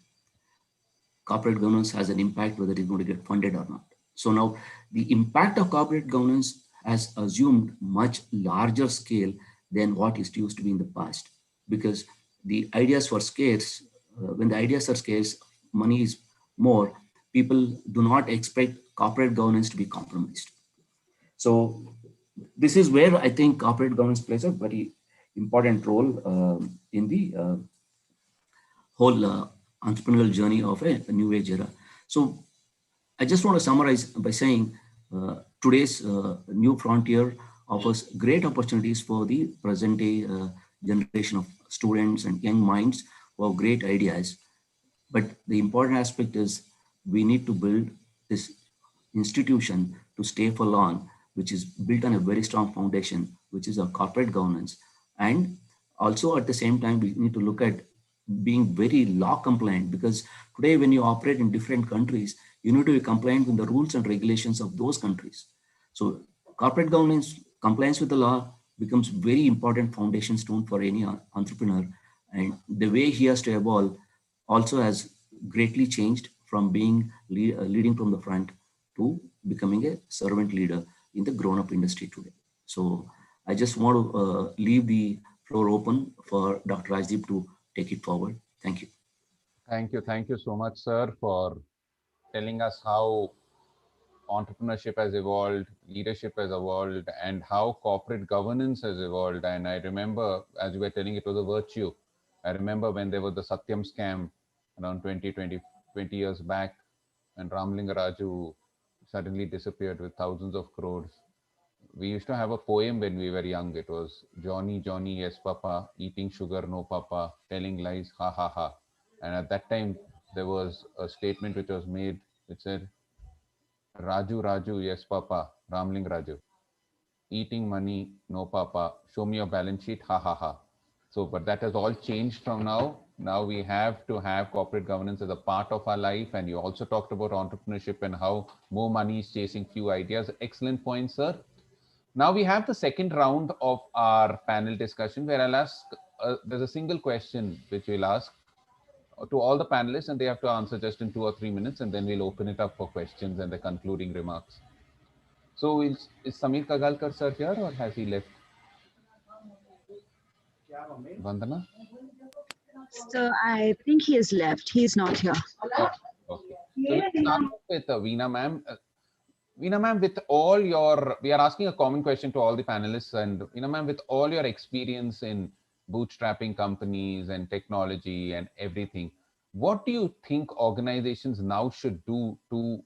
Corporate governance has an impact whether it's going to get funded or not. So now the impact of corporate governance has assumed much larger scale than what it used to be in the past, because the ideas were scarce. When the ideas are scarce, money is more. People do not expect corporate governance to be compromised. So this is where I think corporate governance plays a very important role in the whole entrepreneurial journey of a new age era. So I just want to summarize by saying today's new frontier offers great opportunities for the present day generation of students and young minds who have great ideas. But the important aspect is we need to build this institution to stay for long, which is built on a very strong foundation, which is our corporate governance. And also at the same time, we need to look at being very law compliant, because today when you operate in different countries, you need to be compliant with the rules and regulations of those countries. So corporate governance, compliance with the law becomes very important foundation stone for any entrepreneur. And the way he has to evolve also has greatly changed from being leading from the front to becoming a servant leader in the grown-up industry today. So I just want to leave the floor open for Dr. Rajdeep to take it forward. Thank you. Thank you. Thank you so much, sir, for telling us how entrepreneurship has evolved, leadership has evolved, and how corporate governance has evolved. And I remember, as you were telling, it was a virtue. I remember when there was the Satyam scam around 20 years back, and Ramlinga Raju suddenly disappeared with thousands of crores. We used to have a poem when we were young. It was Johnny, Johnny, yes, Papa, eating sugar, no, Papa, telling lies, ha, ha, ha. And at that time, there was a statement which was made, which said, Raju, Raju, yes, Papa, Ramling Raju, eating money, no, Papa, show me your balance sheet, ha, ha, ha. So, but that has all changed from now. Now we have to have corporate governance as a part of our life. And you also talked about entrepreneurship and how more money is chasing few ideas. Excellent point, sir. Now we have the second round of our panel discussion where I'll ask, there's a single question which we'll ask to all the panelists, and they have to answer just in 2 or 3 minutes, and then we'll open it up for questions and the concluding remarks. So is Samir Kagalkar sir here or has he left? Vandana? So I think he has left. He is not here. Okay. So let's start with Veena ma'am. Veena ma'am, with all your, we are asking a common question to all the panelists, and Veena ma'am, with all your experience in bootstrapping companies and technology and everything, what do you think organizations now should do to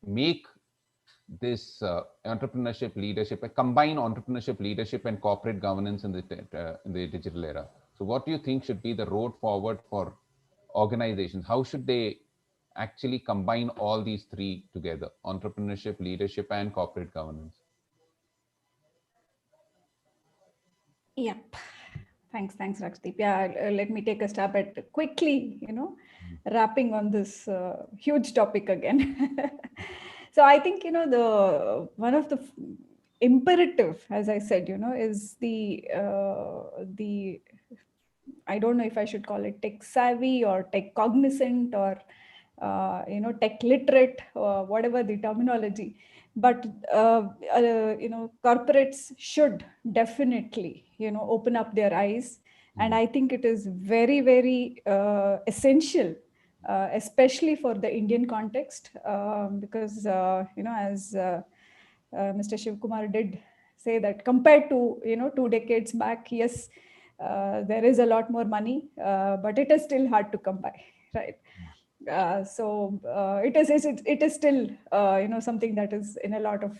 make this entrepreneurship leadership, combine entrepreneurship leadership and corporate governance in the digital era? So what do you think should be the road forward for organizations? How should they actually combine all these three together: entrepreneurship, leadership, and corporate governance? Yep. Thanks, Rakshdeep. Yeah, let me take a stab at quickly, wrapping on this huge topic again. So I think, the one of the imperative, as I said, is the I don't know if I should call it tech savvy or tech cognizant or tech literate, whatever the terminology. But corporates should definitely open up their eyes, and I think it is very, very essential, especially for the Indian context, because as Mr. Shivkumar did say that compared to 2 decades back, yes, there is a lot more money, but it is still hard to come by, right? So it is still something that is in a lot of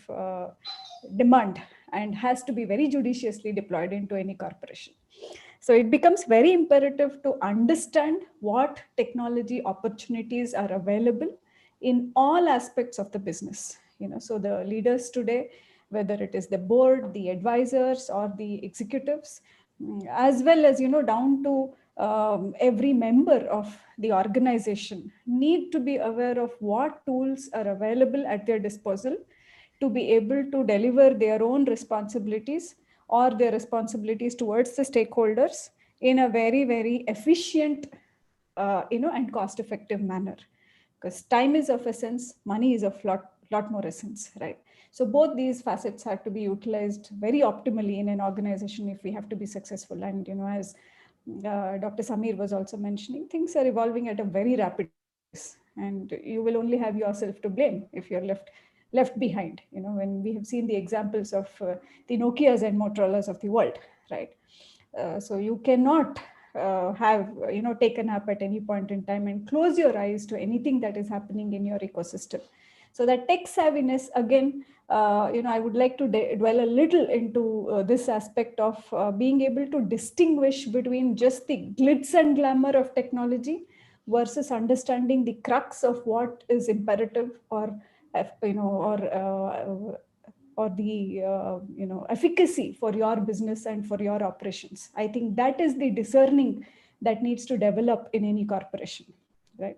demand and has to be very judiciously deployed into any corporation. So it becomes very imperative to understand what technology opportunities are available in all aspects of the business. So the leaders today, whether it is the board, the advisors, or the executives, as well as down to every member of the organization, need to be aware of what tools are available at their disposal to be able to deliver their own responsibilities or their responsibilities towards the stakeholders in a very, very efficient and cost-effective manner. Because time is of essence, money is of lot more essence, right? So both these facets have to be utilized very optimally in an organization if we have to be successful. And as Dr. Samir was also mentioning, things are evolving at a very rapid pace, and you will only have yourself to blame if you're left behind. When we have seen the examples of the Nokias and Motorola's of the world, right? So you cannot have take a nap at any point in time and close your eyes to anything that is happening in your ecosystem. So that tech savviness, again, I would like to dwell a little into this aspect of being able to distinguish between just the glitz and glamour of technology versus understanding the crux of what is imperative or the efficacy for your business and for your operations. I think that is the discerning that needs to develop in any corporation, right?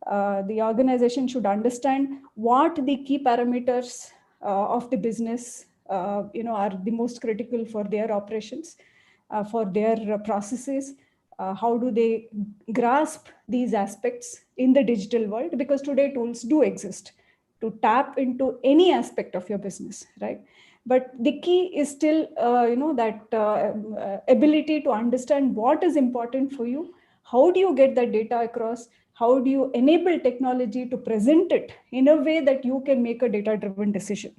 The organization should understand what the key parameters of the business are the most critical for their operations, for their processes. How do they grasp these aspects in the digital world? Because today tools do exist to tap into any aspect of your business, right? But the key is still, that ability to understand what is important for you. How do you get that data across? How do you enable technology to present it in a way that you can make a data-driven decision?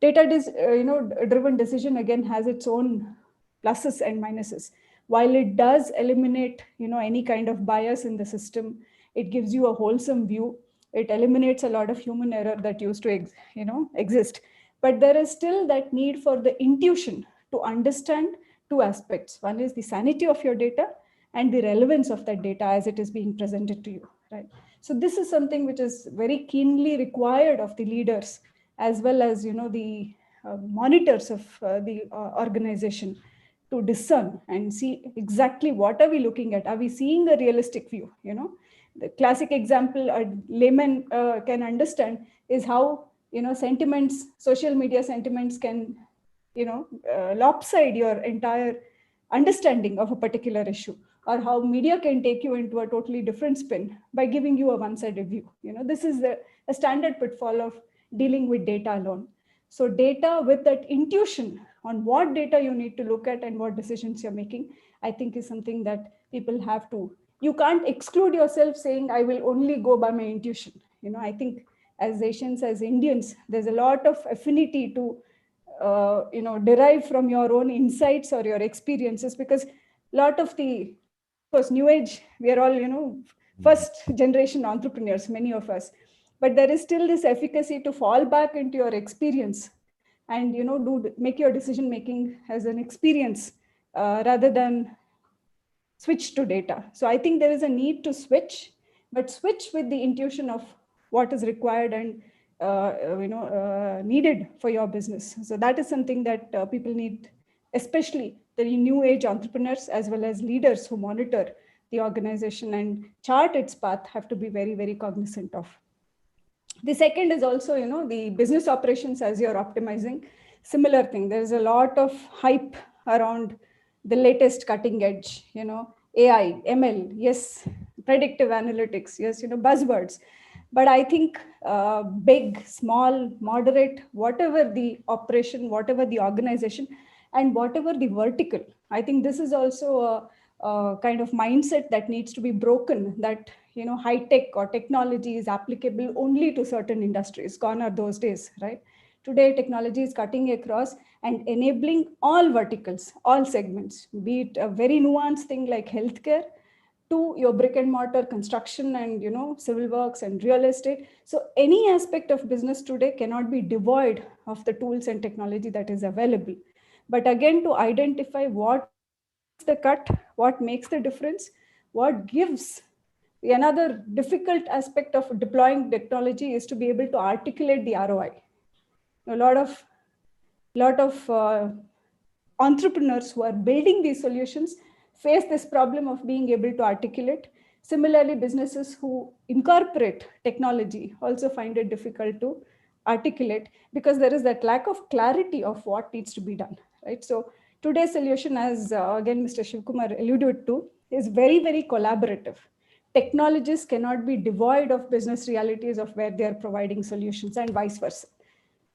Driven decision, again, has its own pluses and minuses. While it does eliminate, any kind of bias in the system, it gives you a wholesome view. It eliminates a lot of human error that used to exist. But there is still that need for the intuition to understand two aspects. One is the sanity of your data and the relevance of that data as it is being presented to you, right? So this is something which is very keenly required of the leaders, as well as the monitors of the organization, to discern and see exactly what are we looking at. Are we seeing a realistic view? The classic example a layman can understand is how sentiments, social media sentiments, can lopside your entire understanding of a particular issue, or how media can take you into a totally different spin by giving you a one-sided view. This is a standard pitfall of dealing with data alone. So data with that intuition on what data you need to look at and what decisions you're making, I think is something that people have to, you can't exclude yourself saying, I will only go by my intuition. I think as Asians, as Indians, there's a lot of affinity to, derive from your own insights or your experiences, because a lot of the, of course, new age, we are all, first generation entrepreneurs, many of us, but there is still this efficacy to fall back into your experience and, make your decision making as an experience rather than switch to data. So I think there is a need to switch, but switch with the intuition of what is required and needed for your business. So that is something that people need, especially the new age entrepreneurs as well as leaders who monitor the organization and chart its path, have to be very, very cognizant of. The second is also, the business operations as you're optimizing. Similar thing, there's a lot of hype around the latest cutting edge, AI, ML, yes, predictive analytics, yes, buzzwords. But I think big, small, moderate, whatever the operation, whatever the organization, and whatever the vertical, I think this is also a kind of mindset that needs to be broken, that high tech or technology is applicable only to certain industries. Gone are those days, right? Today, technology is cutting across and enabling all verticals, all segments, be it a very nuanced thing like healthcare to your brick and mortar construction and civil works and real estate. So any aspect of business today cannot be devoid of the tools and technology that is available. But again, to identify what makes the cut, what makes the difference, what gives. Another difficult aspect of deploying technology is to be able to articulate the ROI. A lot of entrepreneurs who are building these solutions face this problem of being able to articulate. Similarly, businesses who incorporate technology also find it difficult to articulate because there is that lack of clarity of what needs to be done, right? So today's solution, as again Mr. Shivkumar alluded to, is very, very collaborative. Technologists cannot be devoid of business realities of where they are providing solutions and vice versa.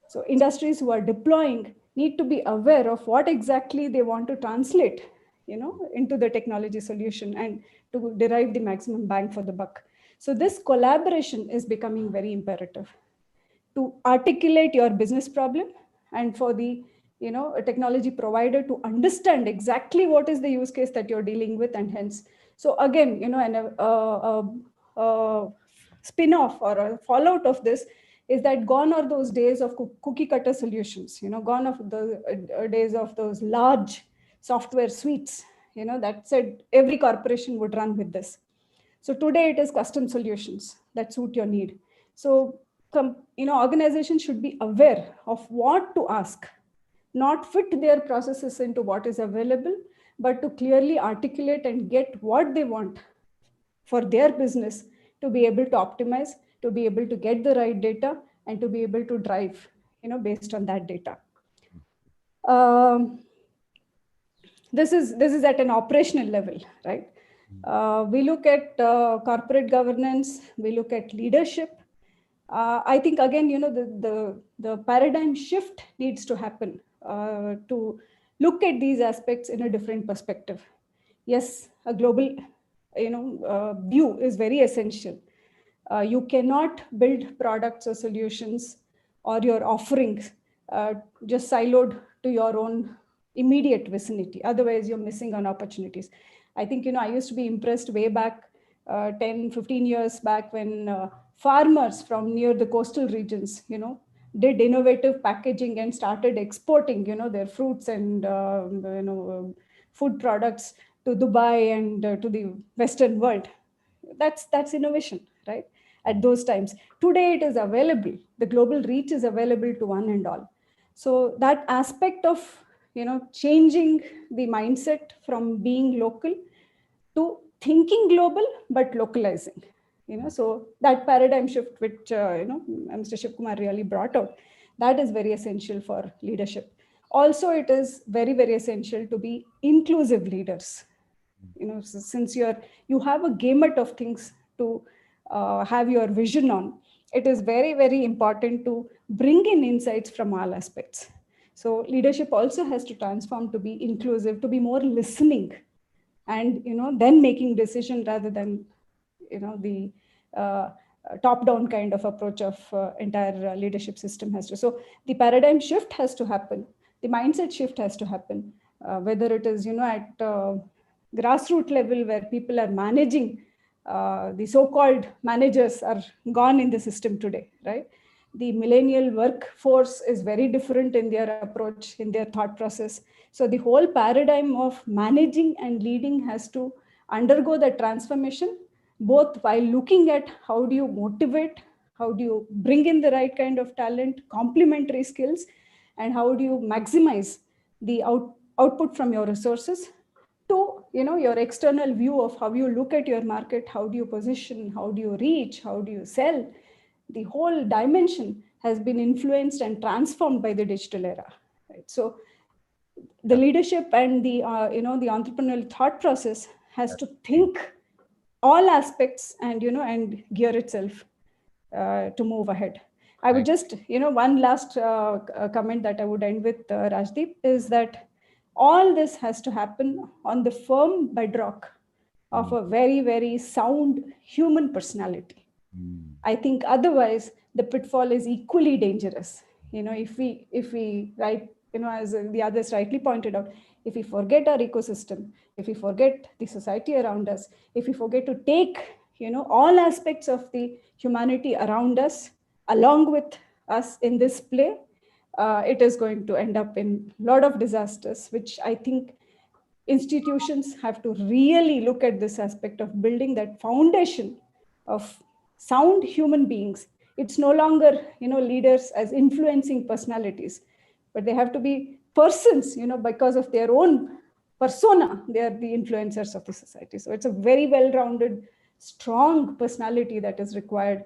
So industries who are deploying need to be aware of what exactly they want to translate, into the technology solution and to derive the maximum bang for the buck. So this collaboration is becoming very imperative to articulate your business problem and for the a technology provider to understand exactly what is the use case that you're dealing with, and hence. So again, a spin-off or a fallout of this is that gone are those days of cookie cutter solutions, gone are the days of those large software suites, that said every corporation would run with this. So today it is custom solutions that suit your need. So, organizations should be aware of what to ask, not fit their processes into what is available, but to clearly articulate and get what they want for their business to be able to optimize, to be able to get the right data, and to be able to drive, based on that data. This is at an operational level, right? We look at corporate governance, we look at leadership. I think again, the paradigm shift needs to happen to look at these aspects in a different perspective. Yes, a global, view is very essential. You cannot build products or solutions or your offerings just siloed to your own immediate vicinity. Otherwise, you're missing on opportunities. I think, I used to be impressed way back 10, 15 years back when farmers from near the coastal regions, did innovative packaging and started exporting, their fruits and, food products to Dubai and to the Western world. That's innovation, right? At those times. Today it is available. The global reach is available to one and all. So that aspect of, changing the mindset from being local to thinking global, but localizing, so that paradigm shift, which, Mr. Shivkumar really brought out, that is very essential for leadership. Also, it is very, very essential to be inclusive leaders. So since you have a gamut of things to have your vision on, it is very, very important to bring in insights from all aspects. So leadership also has to transform to be inclusive, to be more listening, and then making decision rather than the top-down kind of approach of entire leadership system has to. So the paradigm shift has to happen. The mindset shift has to happen, whether it is at grassroots level where people are managing. The so-called managers are gone in the system today, right? The millennial workforce is very different in their approach, in their thought process. So the whole paradigm of managing and leading has to undergo the transformation, both while looking at how do you motivate, how do you bring in the right kind of talent, complementary skills, and how do you maximize the output from your resources, to your external view of how you look at your market, how do you position, how do you reach, how do you sell. The whole dimension has been influenced and transformed by the digital era, right? So the leadership and the the entrepreneurial thought process has to think all aspects and and gear itself to move ahead. I would just one last comment that I would end with, Rajdeep, is that all this has to happen on the firm bedrock of a very, very sound human personality. I think otherwise the pitfall is equally dangerous. If we right, as the others rightly pointed out, if we forget our ecosystem, if we forget the society around us, if we forget to take all aspects of the humanity around us along with us in this play, it is going to end up in a lot of disasters, which I think institutions have to really look at this aspect of building that foundation of sound human beings. It's no longer leaders as influencing personalities, but they have to be persons, because of their own persona, they are the influencers of the society. So it's a very well-rounded, strong personality that is required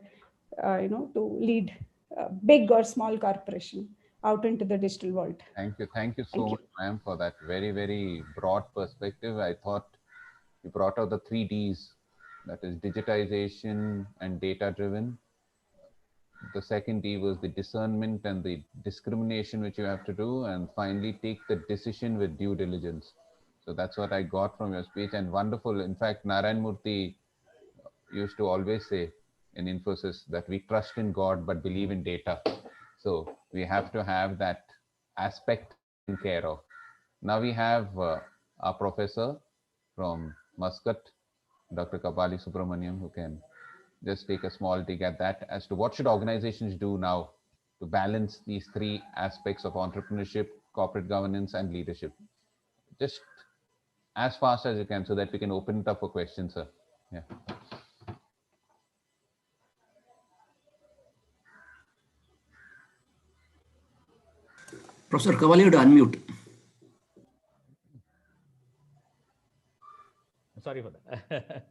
to lead a big or small corporation out into the digital world. Thank you so much, ma'am, for that very, very broad perspective. I thought you brought out the 3Ds, that is digitization and data driven. The second D was the discernment and the discrimination which you have to do, and finally take the decision with due diligence. So that's what I got from your speech, and wonderful. In fact, Narayan Murthy used to always say in Infosys that we trust in God but believe in data. So we have to have that aspect taken care of. Now we have our professor from Muscat, Dr. Kapali Subramaniam, who can just take a small dig at that as to what should organizations do now to balance these three aspects of entrepreneurship, corporate governance, and leadership. Just as fast as you can so that we can open it up for questions, sir. Yeah. Professor Kavali, you to unmute. Sorry for that.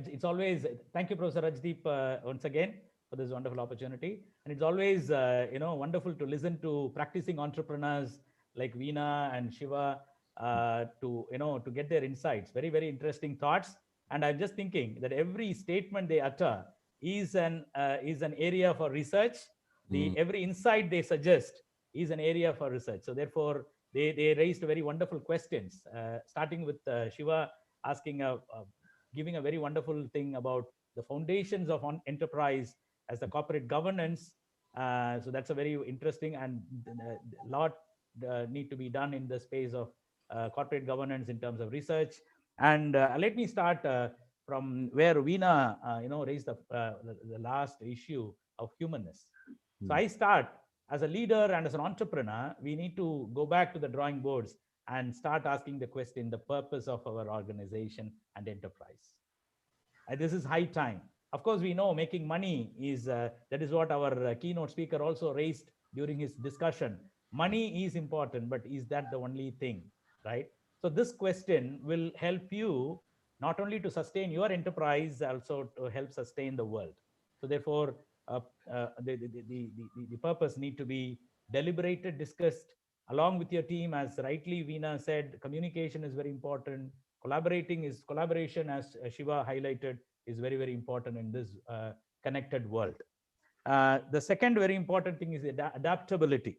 It's always, thank you, Professor Rajdeep, once again for this wonderful opportunity. And it's always, wonderful to listen to practicing entrepreneurs like Veena and Shiva to get their insights. Very, very interesting thoughts. And I'm just thinking that every statement they utter is an area for research. Every insight they suggest is an area for research. So therefore, they raised very wonderful questions, starting with Shiva asking giving a very wonderful thing about the foundations of enterprise as the corporate governance. So that's a very interesting, and a lot need to be done in the space of corporate governance in terms of research. And let me start from where Veena raised the last issue of humanness. So I start as a leader and as an entrepreneur, we need to go back to the drawing boards and start asking the question, the purpose of our organization and enterprise. This is high time. Of course, we know making money is, that is what our keynote speaker also raised during his discussion. Money is important, but is that the only thing, right? So this question will help you not only to sustain your enterprise, also to help sustain the world. So therefore, the purpose need to be deliberated, discussed along with your team. As rightly Veena said, communication is very important. Collaboration, as Shiva highlighted, is very, very important in this connected world. The second very important thing is adaptability,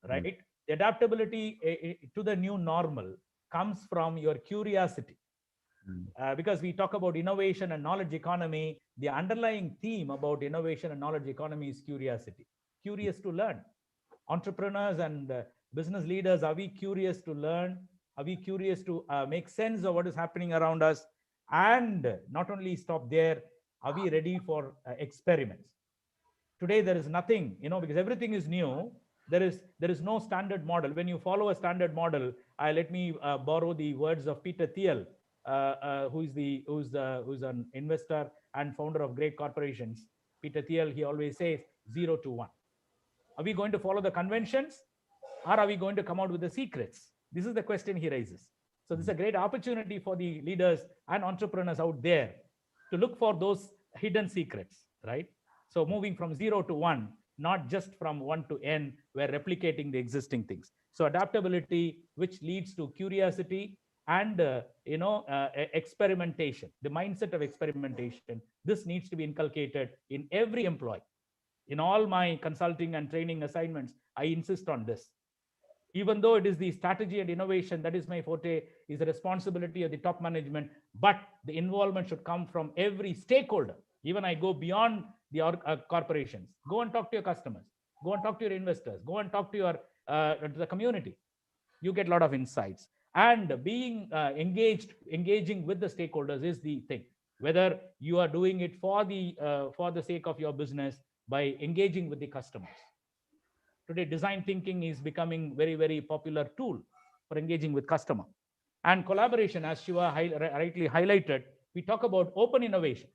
right? The adaptability to the new normal comes from your curiosity. Because we talk about innovation and knowledge economy, the underlying theme about innovation and knowledge economy is curiosity. Curious to learn. Entrepreneurs and business leaders, are we curious to learn? Are we curious to make sense of what is happening around us? And not only stop there, are we ready for experiments? Today, there is nothing, because everything is new. There is no standard model. When you follow a standard model, let me borrow the words of Peter Thiel, who's an investor and founder of great corporations. Peter Thiel, he always says 0 to 1. Are we going to follow the conventions, or are we going to come out with the secrets? This is the question he raises. So this is a great opportunity for the leaders and entrepreneurs out there to look for those hidden secrets, right? So moving from 0 to 1, not just from 1 to n, we're replicating the existing things. So adaptability, which leads to curiosity and experimentation, the mindset of experimentation. This needs to be inculcated in every employee. In all my consulting and training assignments, I insist on this. Even though it is the strategy and innovation, that is my forte, is the responsibility of the top management, but the involvement should come from every stakeholder. Even I go beyond the corporations. Go and talk to your customers. Go and talk to your investors. Go and talk to your to the community. You get a lot of insights. And being engaging with the stakeholders is the thing. Whether you are doing it for the sake of your business, by engaging with the customers. Today, design thinking is becoming very, very popular tool for engaging with customer. And collaboration, as Shiva rightly highlighted, we talk about open innovation.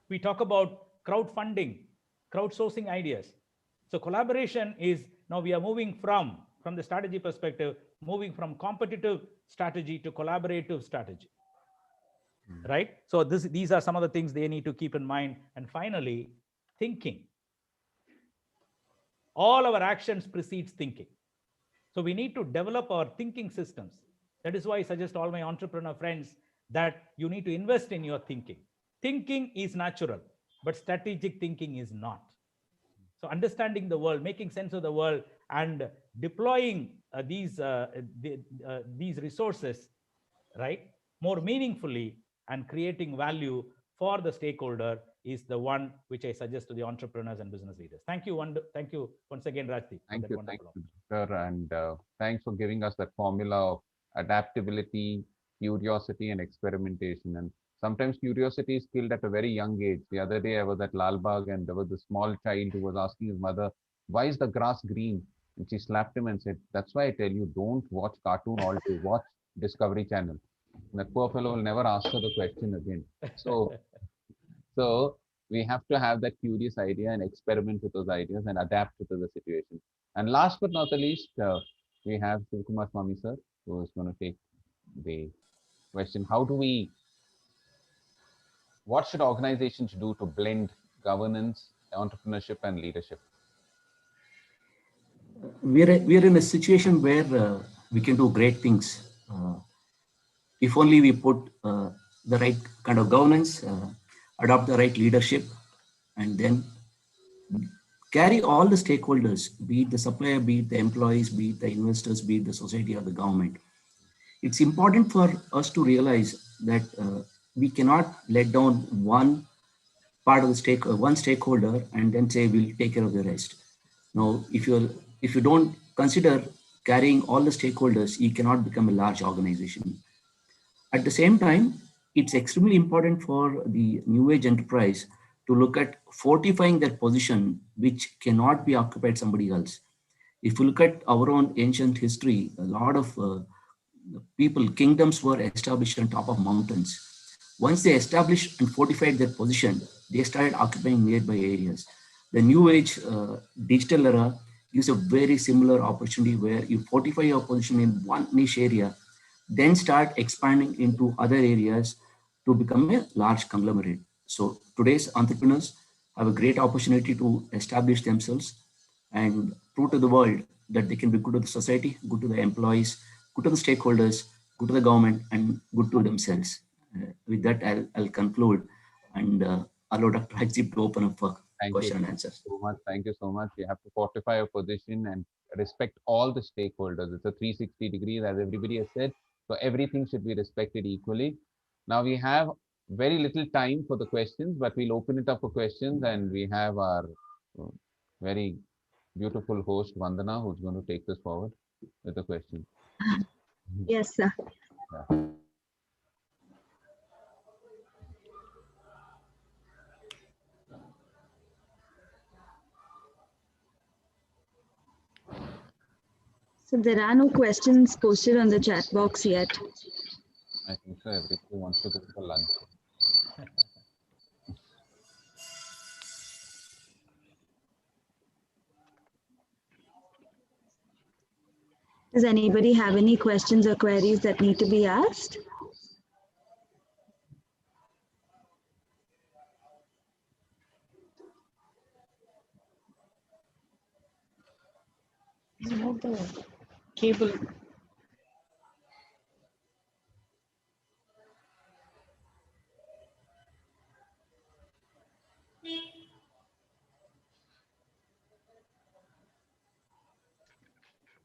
We talk about crowdfunding, crowdsourcing ideas. So collaboration is, now we are moving from the strategy perspective, moving from competitive strategy to collaborative strategy. Right? So these are some of the things they need to keep in mind. And finally, thinking. All our actions precedes thinking. So we need to develop our thinking systems. That is why I suggest all my entrepreneur friends that you need to invest in your thinking. Thinking is natural, but strategic thinking is not. So understanding the world, making sense of the world, and deploying these resources, right, more meaningfully, and creating value for the stakeholder is the one which I suggest to the entrepreneurs and business leaders. Thank you once again, Rajdeep. Thank you, doctor, and thanks for giving us that formula of adaptability, curiosity, and experimentation. And sometimes curiosity is killed at a very young age. The other day I was at Lal Bagh, and there was a small child who was asking his mother, "Why is the grass green?" And she slapped him and said, "That's why I tell you, don't watch cartoon all day, watch Discovery Channel." And that poor fellow will never answer the question again. So we have to have that curious idea and experiment with those ideas and adapt to the situation. And last but not the least, we have Shivkumar Swami sir, who is going to take the question. What should organizations do to blend governance, entrepreneurship, and leadership? We're in a situation where we can do great things. If only we put the right kind of governance, adopt the right leadership, and then carry all the stakeholders, be it the supplier, be it the employees, be it the investors, be it the society or the government. It's important for us to realize that we cannot let down one part of the one stakeholder and then say we'll take care of the rest. Now, if you don't consider carrying all the stakeholders, you cannot become a large organization. At the same time, it's extremely important for the new age enterprise to look at fortifying that position, which cannot be occupied somebody else. If you look at our own ancient history, a lot of kingdoms were established on top of mountains. Once they established and fortified their position, they started occupying nearby areas. The new age digital era gives a very similar opportunity where you fortify your position in one niche area, then start expanding into other areas to become a large conglomerate. So today's entrepreneurs have a great opportunity to establish themselves and prove to the world that they can be good to the society, good to the employees, good to the stakeholders, good to the government, and good to themselves. With that, I'll conclude. And allow Dr. Hajib to open up for Thank question you and answers. so much. Thank you so much. You have to fortify your position and respect all the stakeholders. It's a 360 degrees, as everybody has said. So everything should be respected equally. Now we have very little time for the questions, but we'll open it up for questions, and we have our very beautiful host Vandana, who's going to take this forward with the question. Yes, sir. Yeah. So there are no questions posted on the chat box yet. I think so. Everybody wants to go for lunch. Does anybody have any questions or queries that need to be asked? The cable.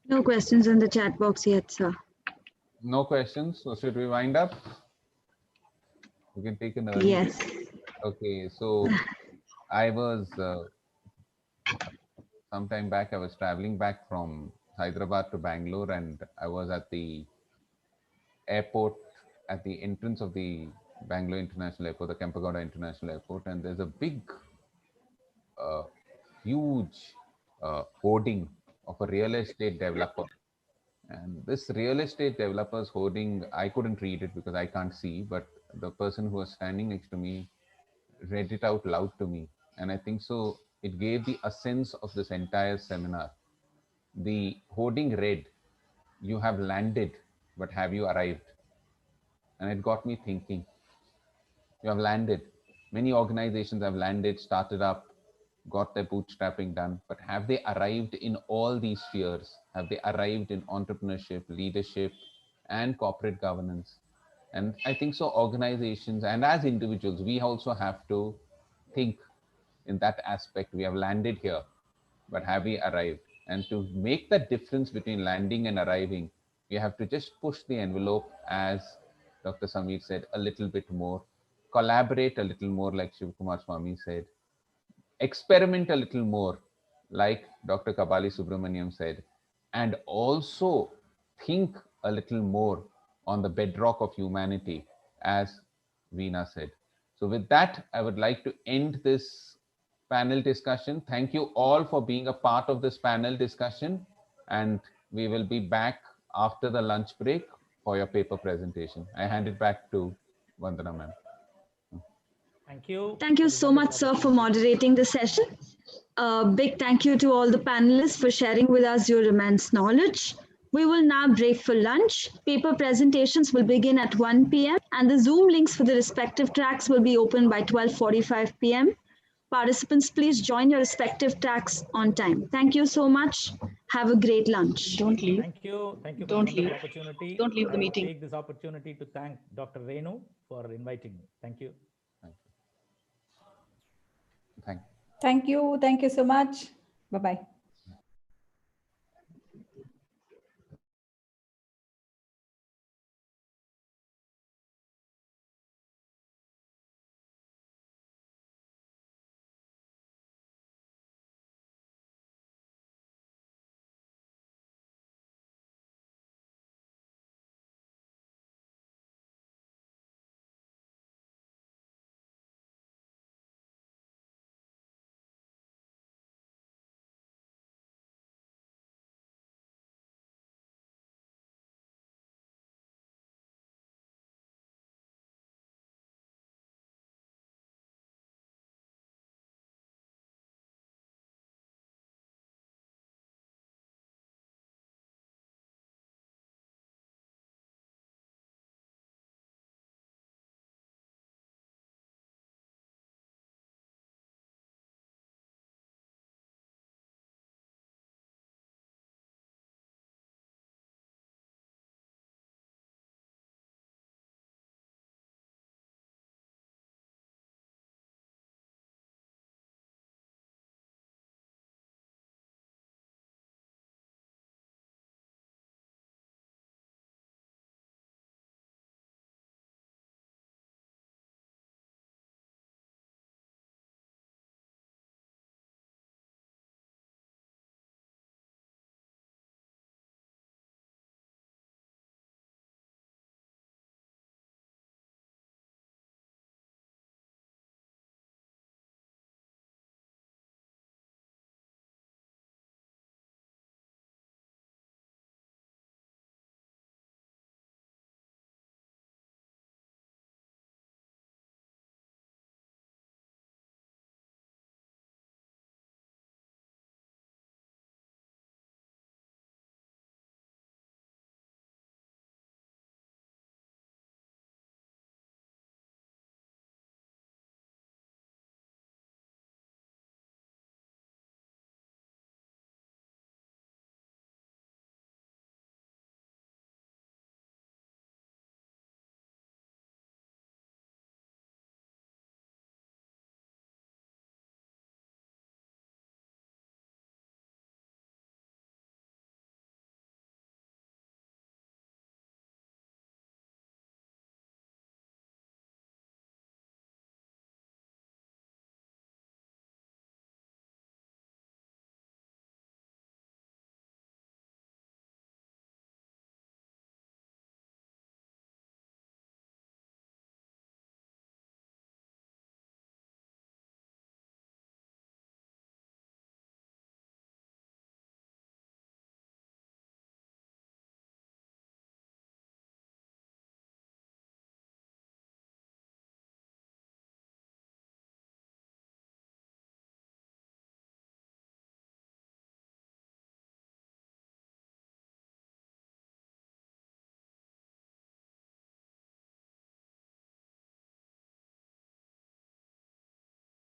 No questions in the chat box yet, sir. No questions. So should we wind up? We can take an early. Yes. Okay. So I was some time back. I was traveling back from Hyderabad to Bangalore, and I was at the airport at the entrance of the Bangalore International Airport, the Kempegowda International Airport, and there's a big, huge hoarding of a real estate developer. And this real estate developer's hoarding, I couldn't read it because I can't see, but the person who was standing next to me read it out loud to me. And I think so, it gave the essence of this entire seminar. The hoarding read, "You have landed, but have you arrived?" And it got me thinking. You have landed. Many organizations have landed, started up, got their bootstrapping done, but have they arrived in all these spheres? Have they arrived in entrepreneurship, leadership, and corporate governance? And I think so, organizations and as individuals, we also have to think in that aspect. We have landed here, but have we arrived? And to make the difference between landing and arriving, you have to just push the envelope, as Dr. Samir said, a little bit more, collaborate a little more, like Shiv Kumar Swami said, experiment a little more, like Dr. Kabali Subramaniam said, and also think a little more on the bedrock of humanity, as Veena said. So with that, I would like to end this panel discussion. Thank you all for being a part of this panel discussion, and we will be back after the lunch break for your paper presentation. I hand it back to Vandana ma'am. Thank you. Thank you so much, sir, for moderating the session. A big thank you to all the panelists for sharing with us your immense knowledge. We will now break for lunch. Paper presentations will begin at 1 p.m. and the Zoom links for the respective tracks will be open by 12:45 p.m. Participants, please join your respective tracks on time. Thank you so much. Have a great lunch. Don't leave. Thank you. Thank you for Don't the wonderful leave. opportunity. Don't leave the I meeting. take this opportunity to thank Dr. Renu for inviting me. Thank you. Thank you. Thank you. Thank you so much. Bye-bye.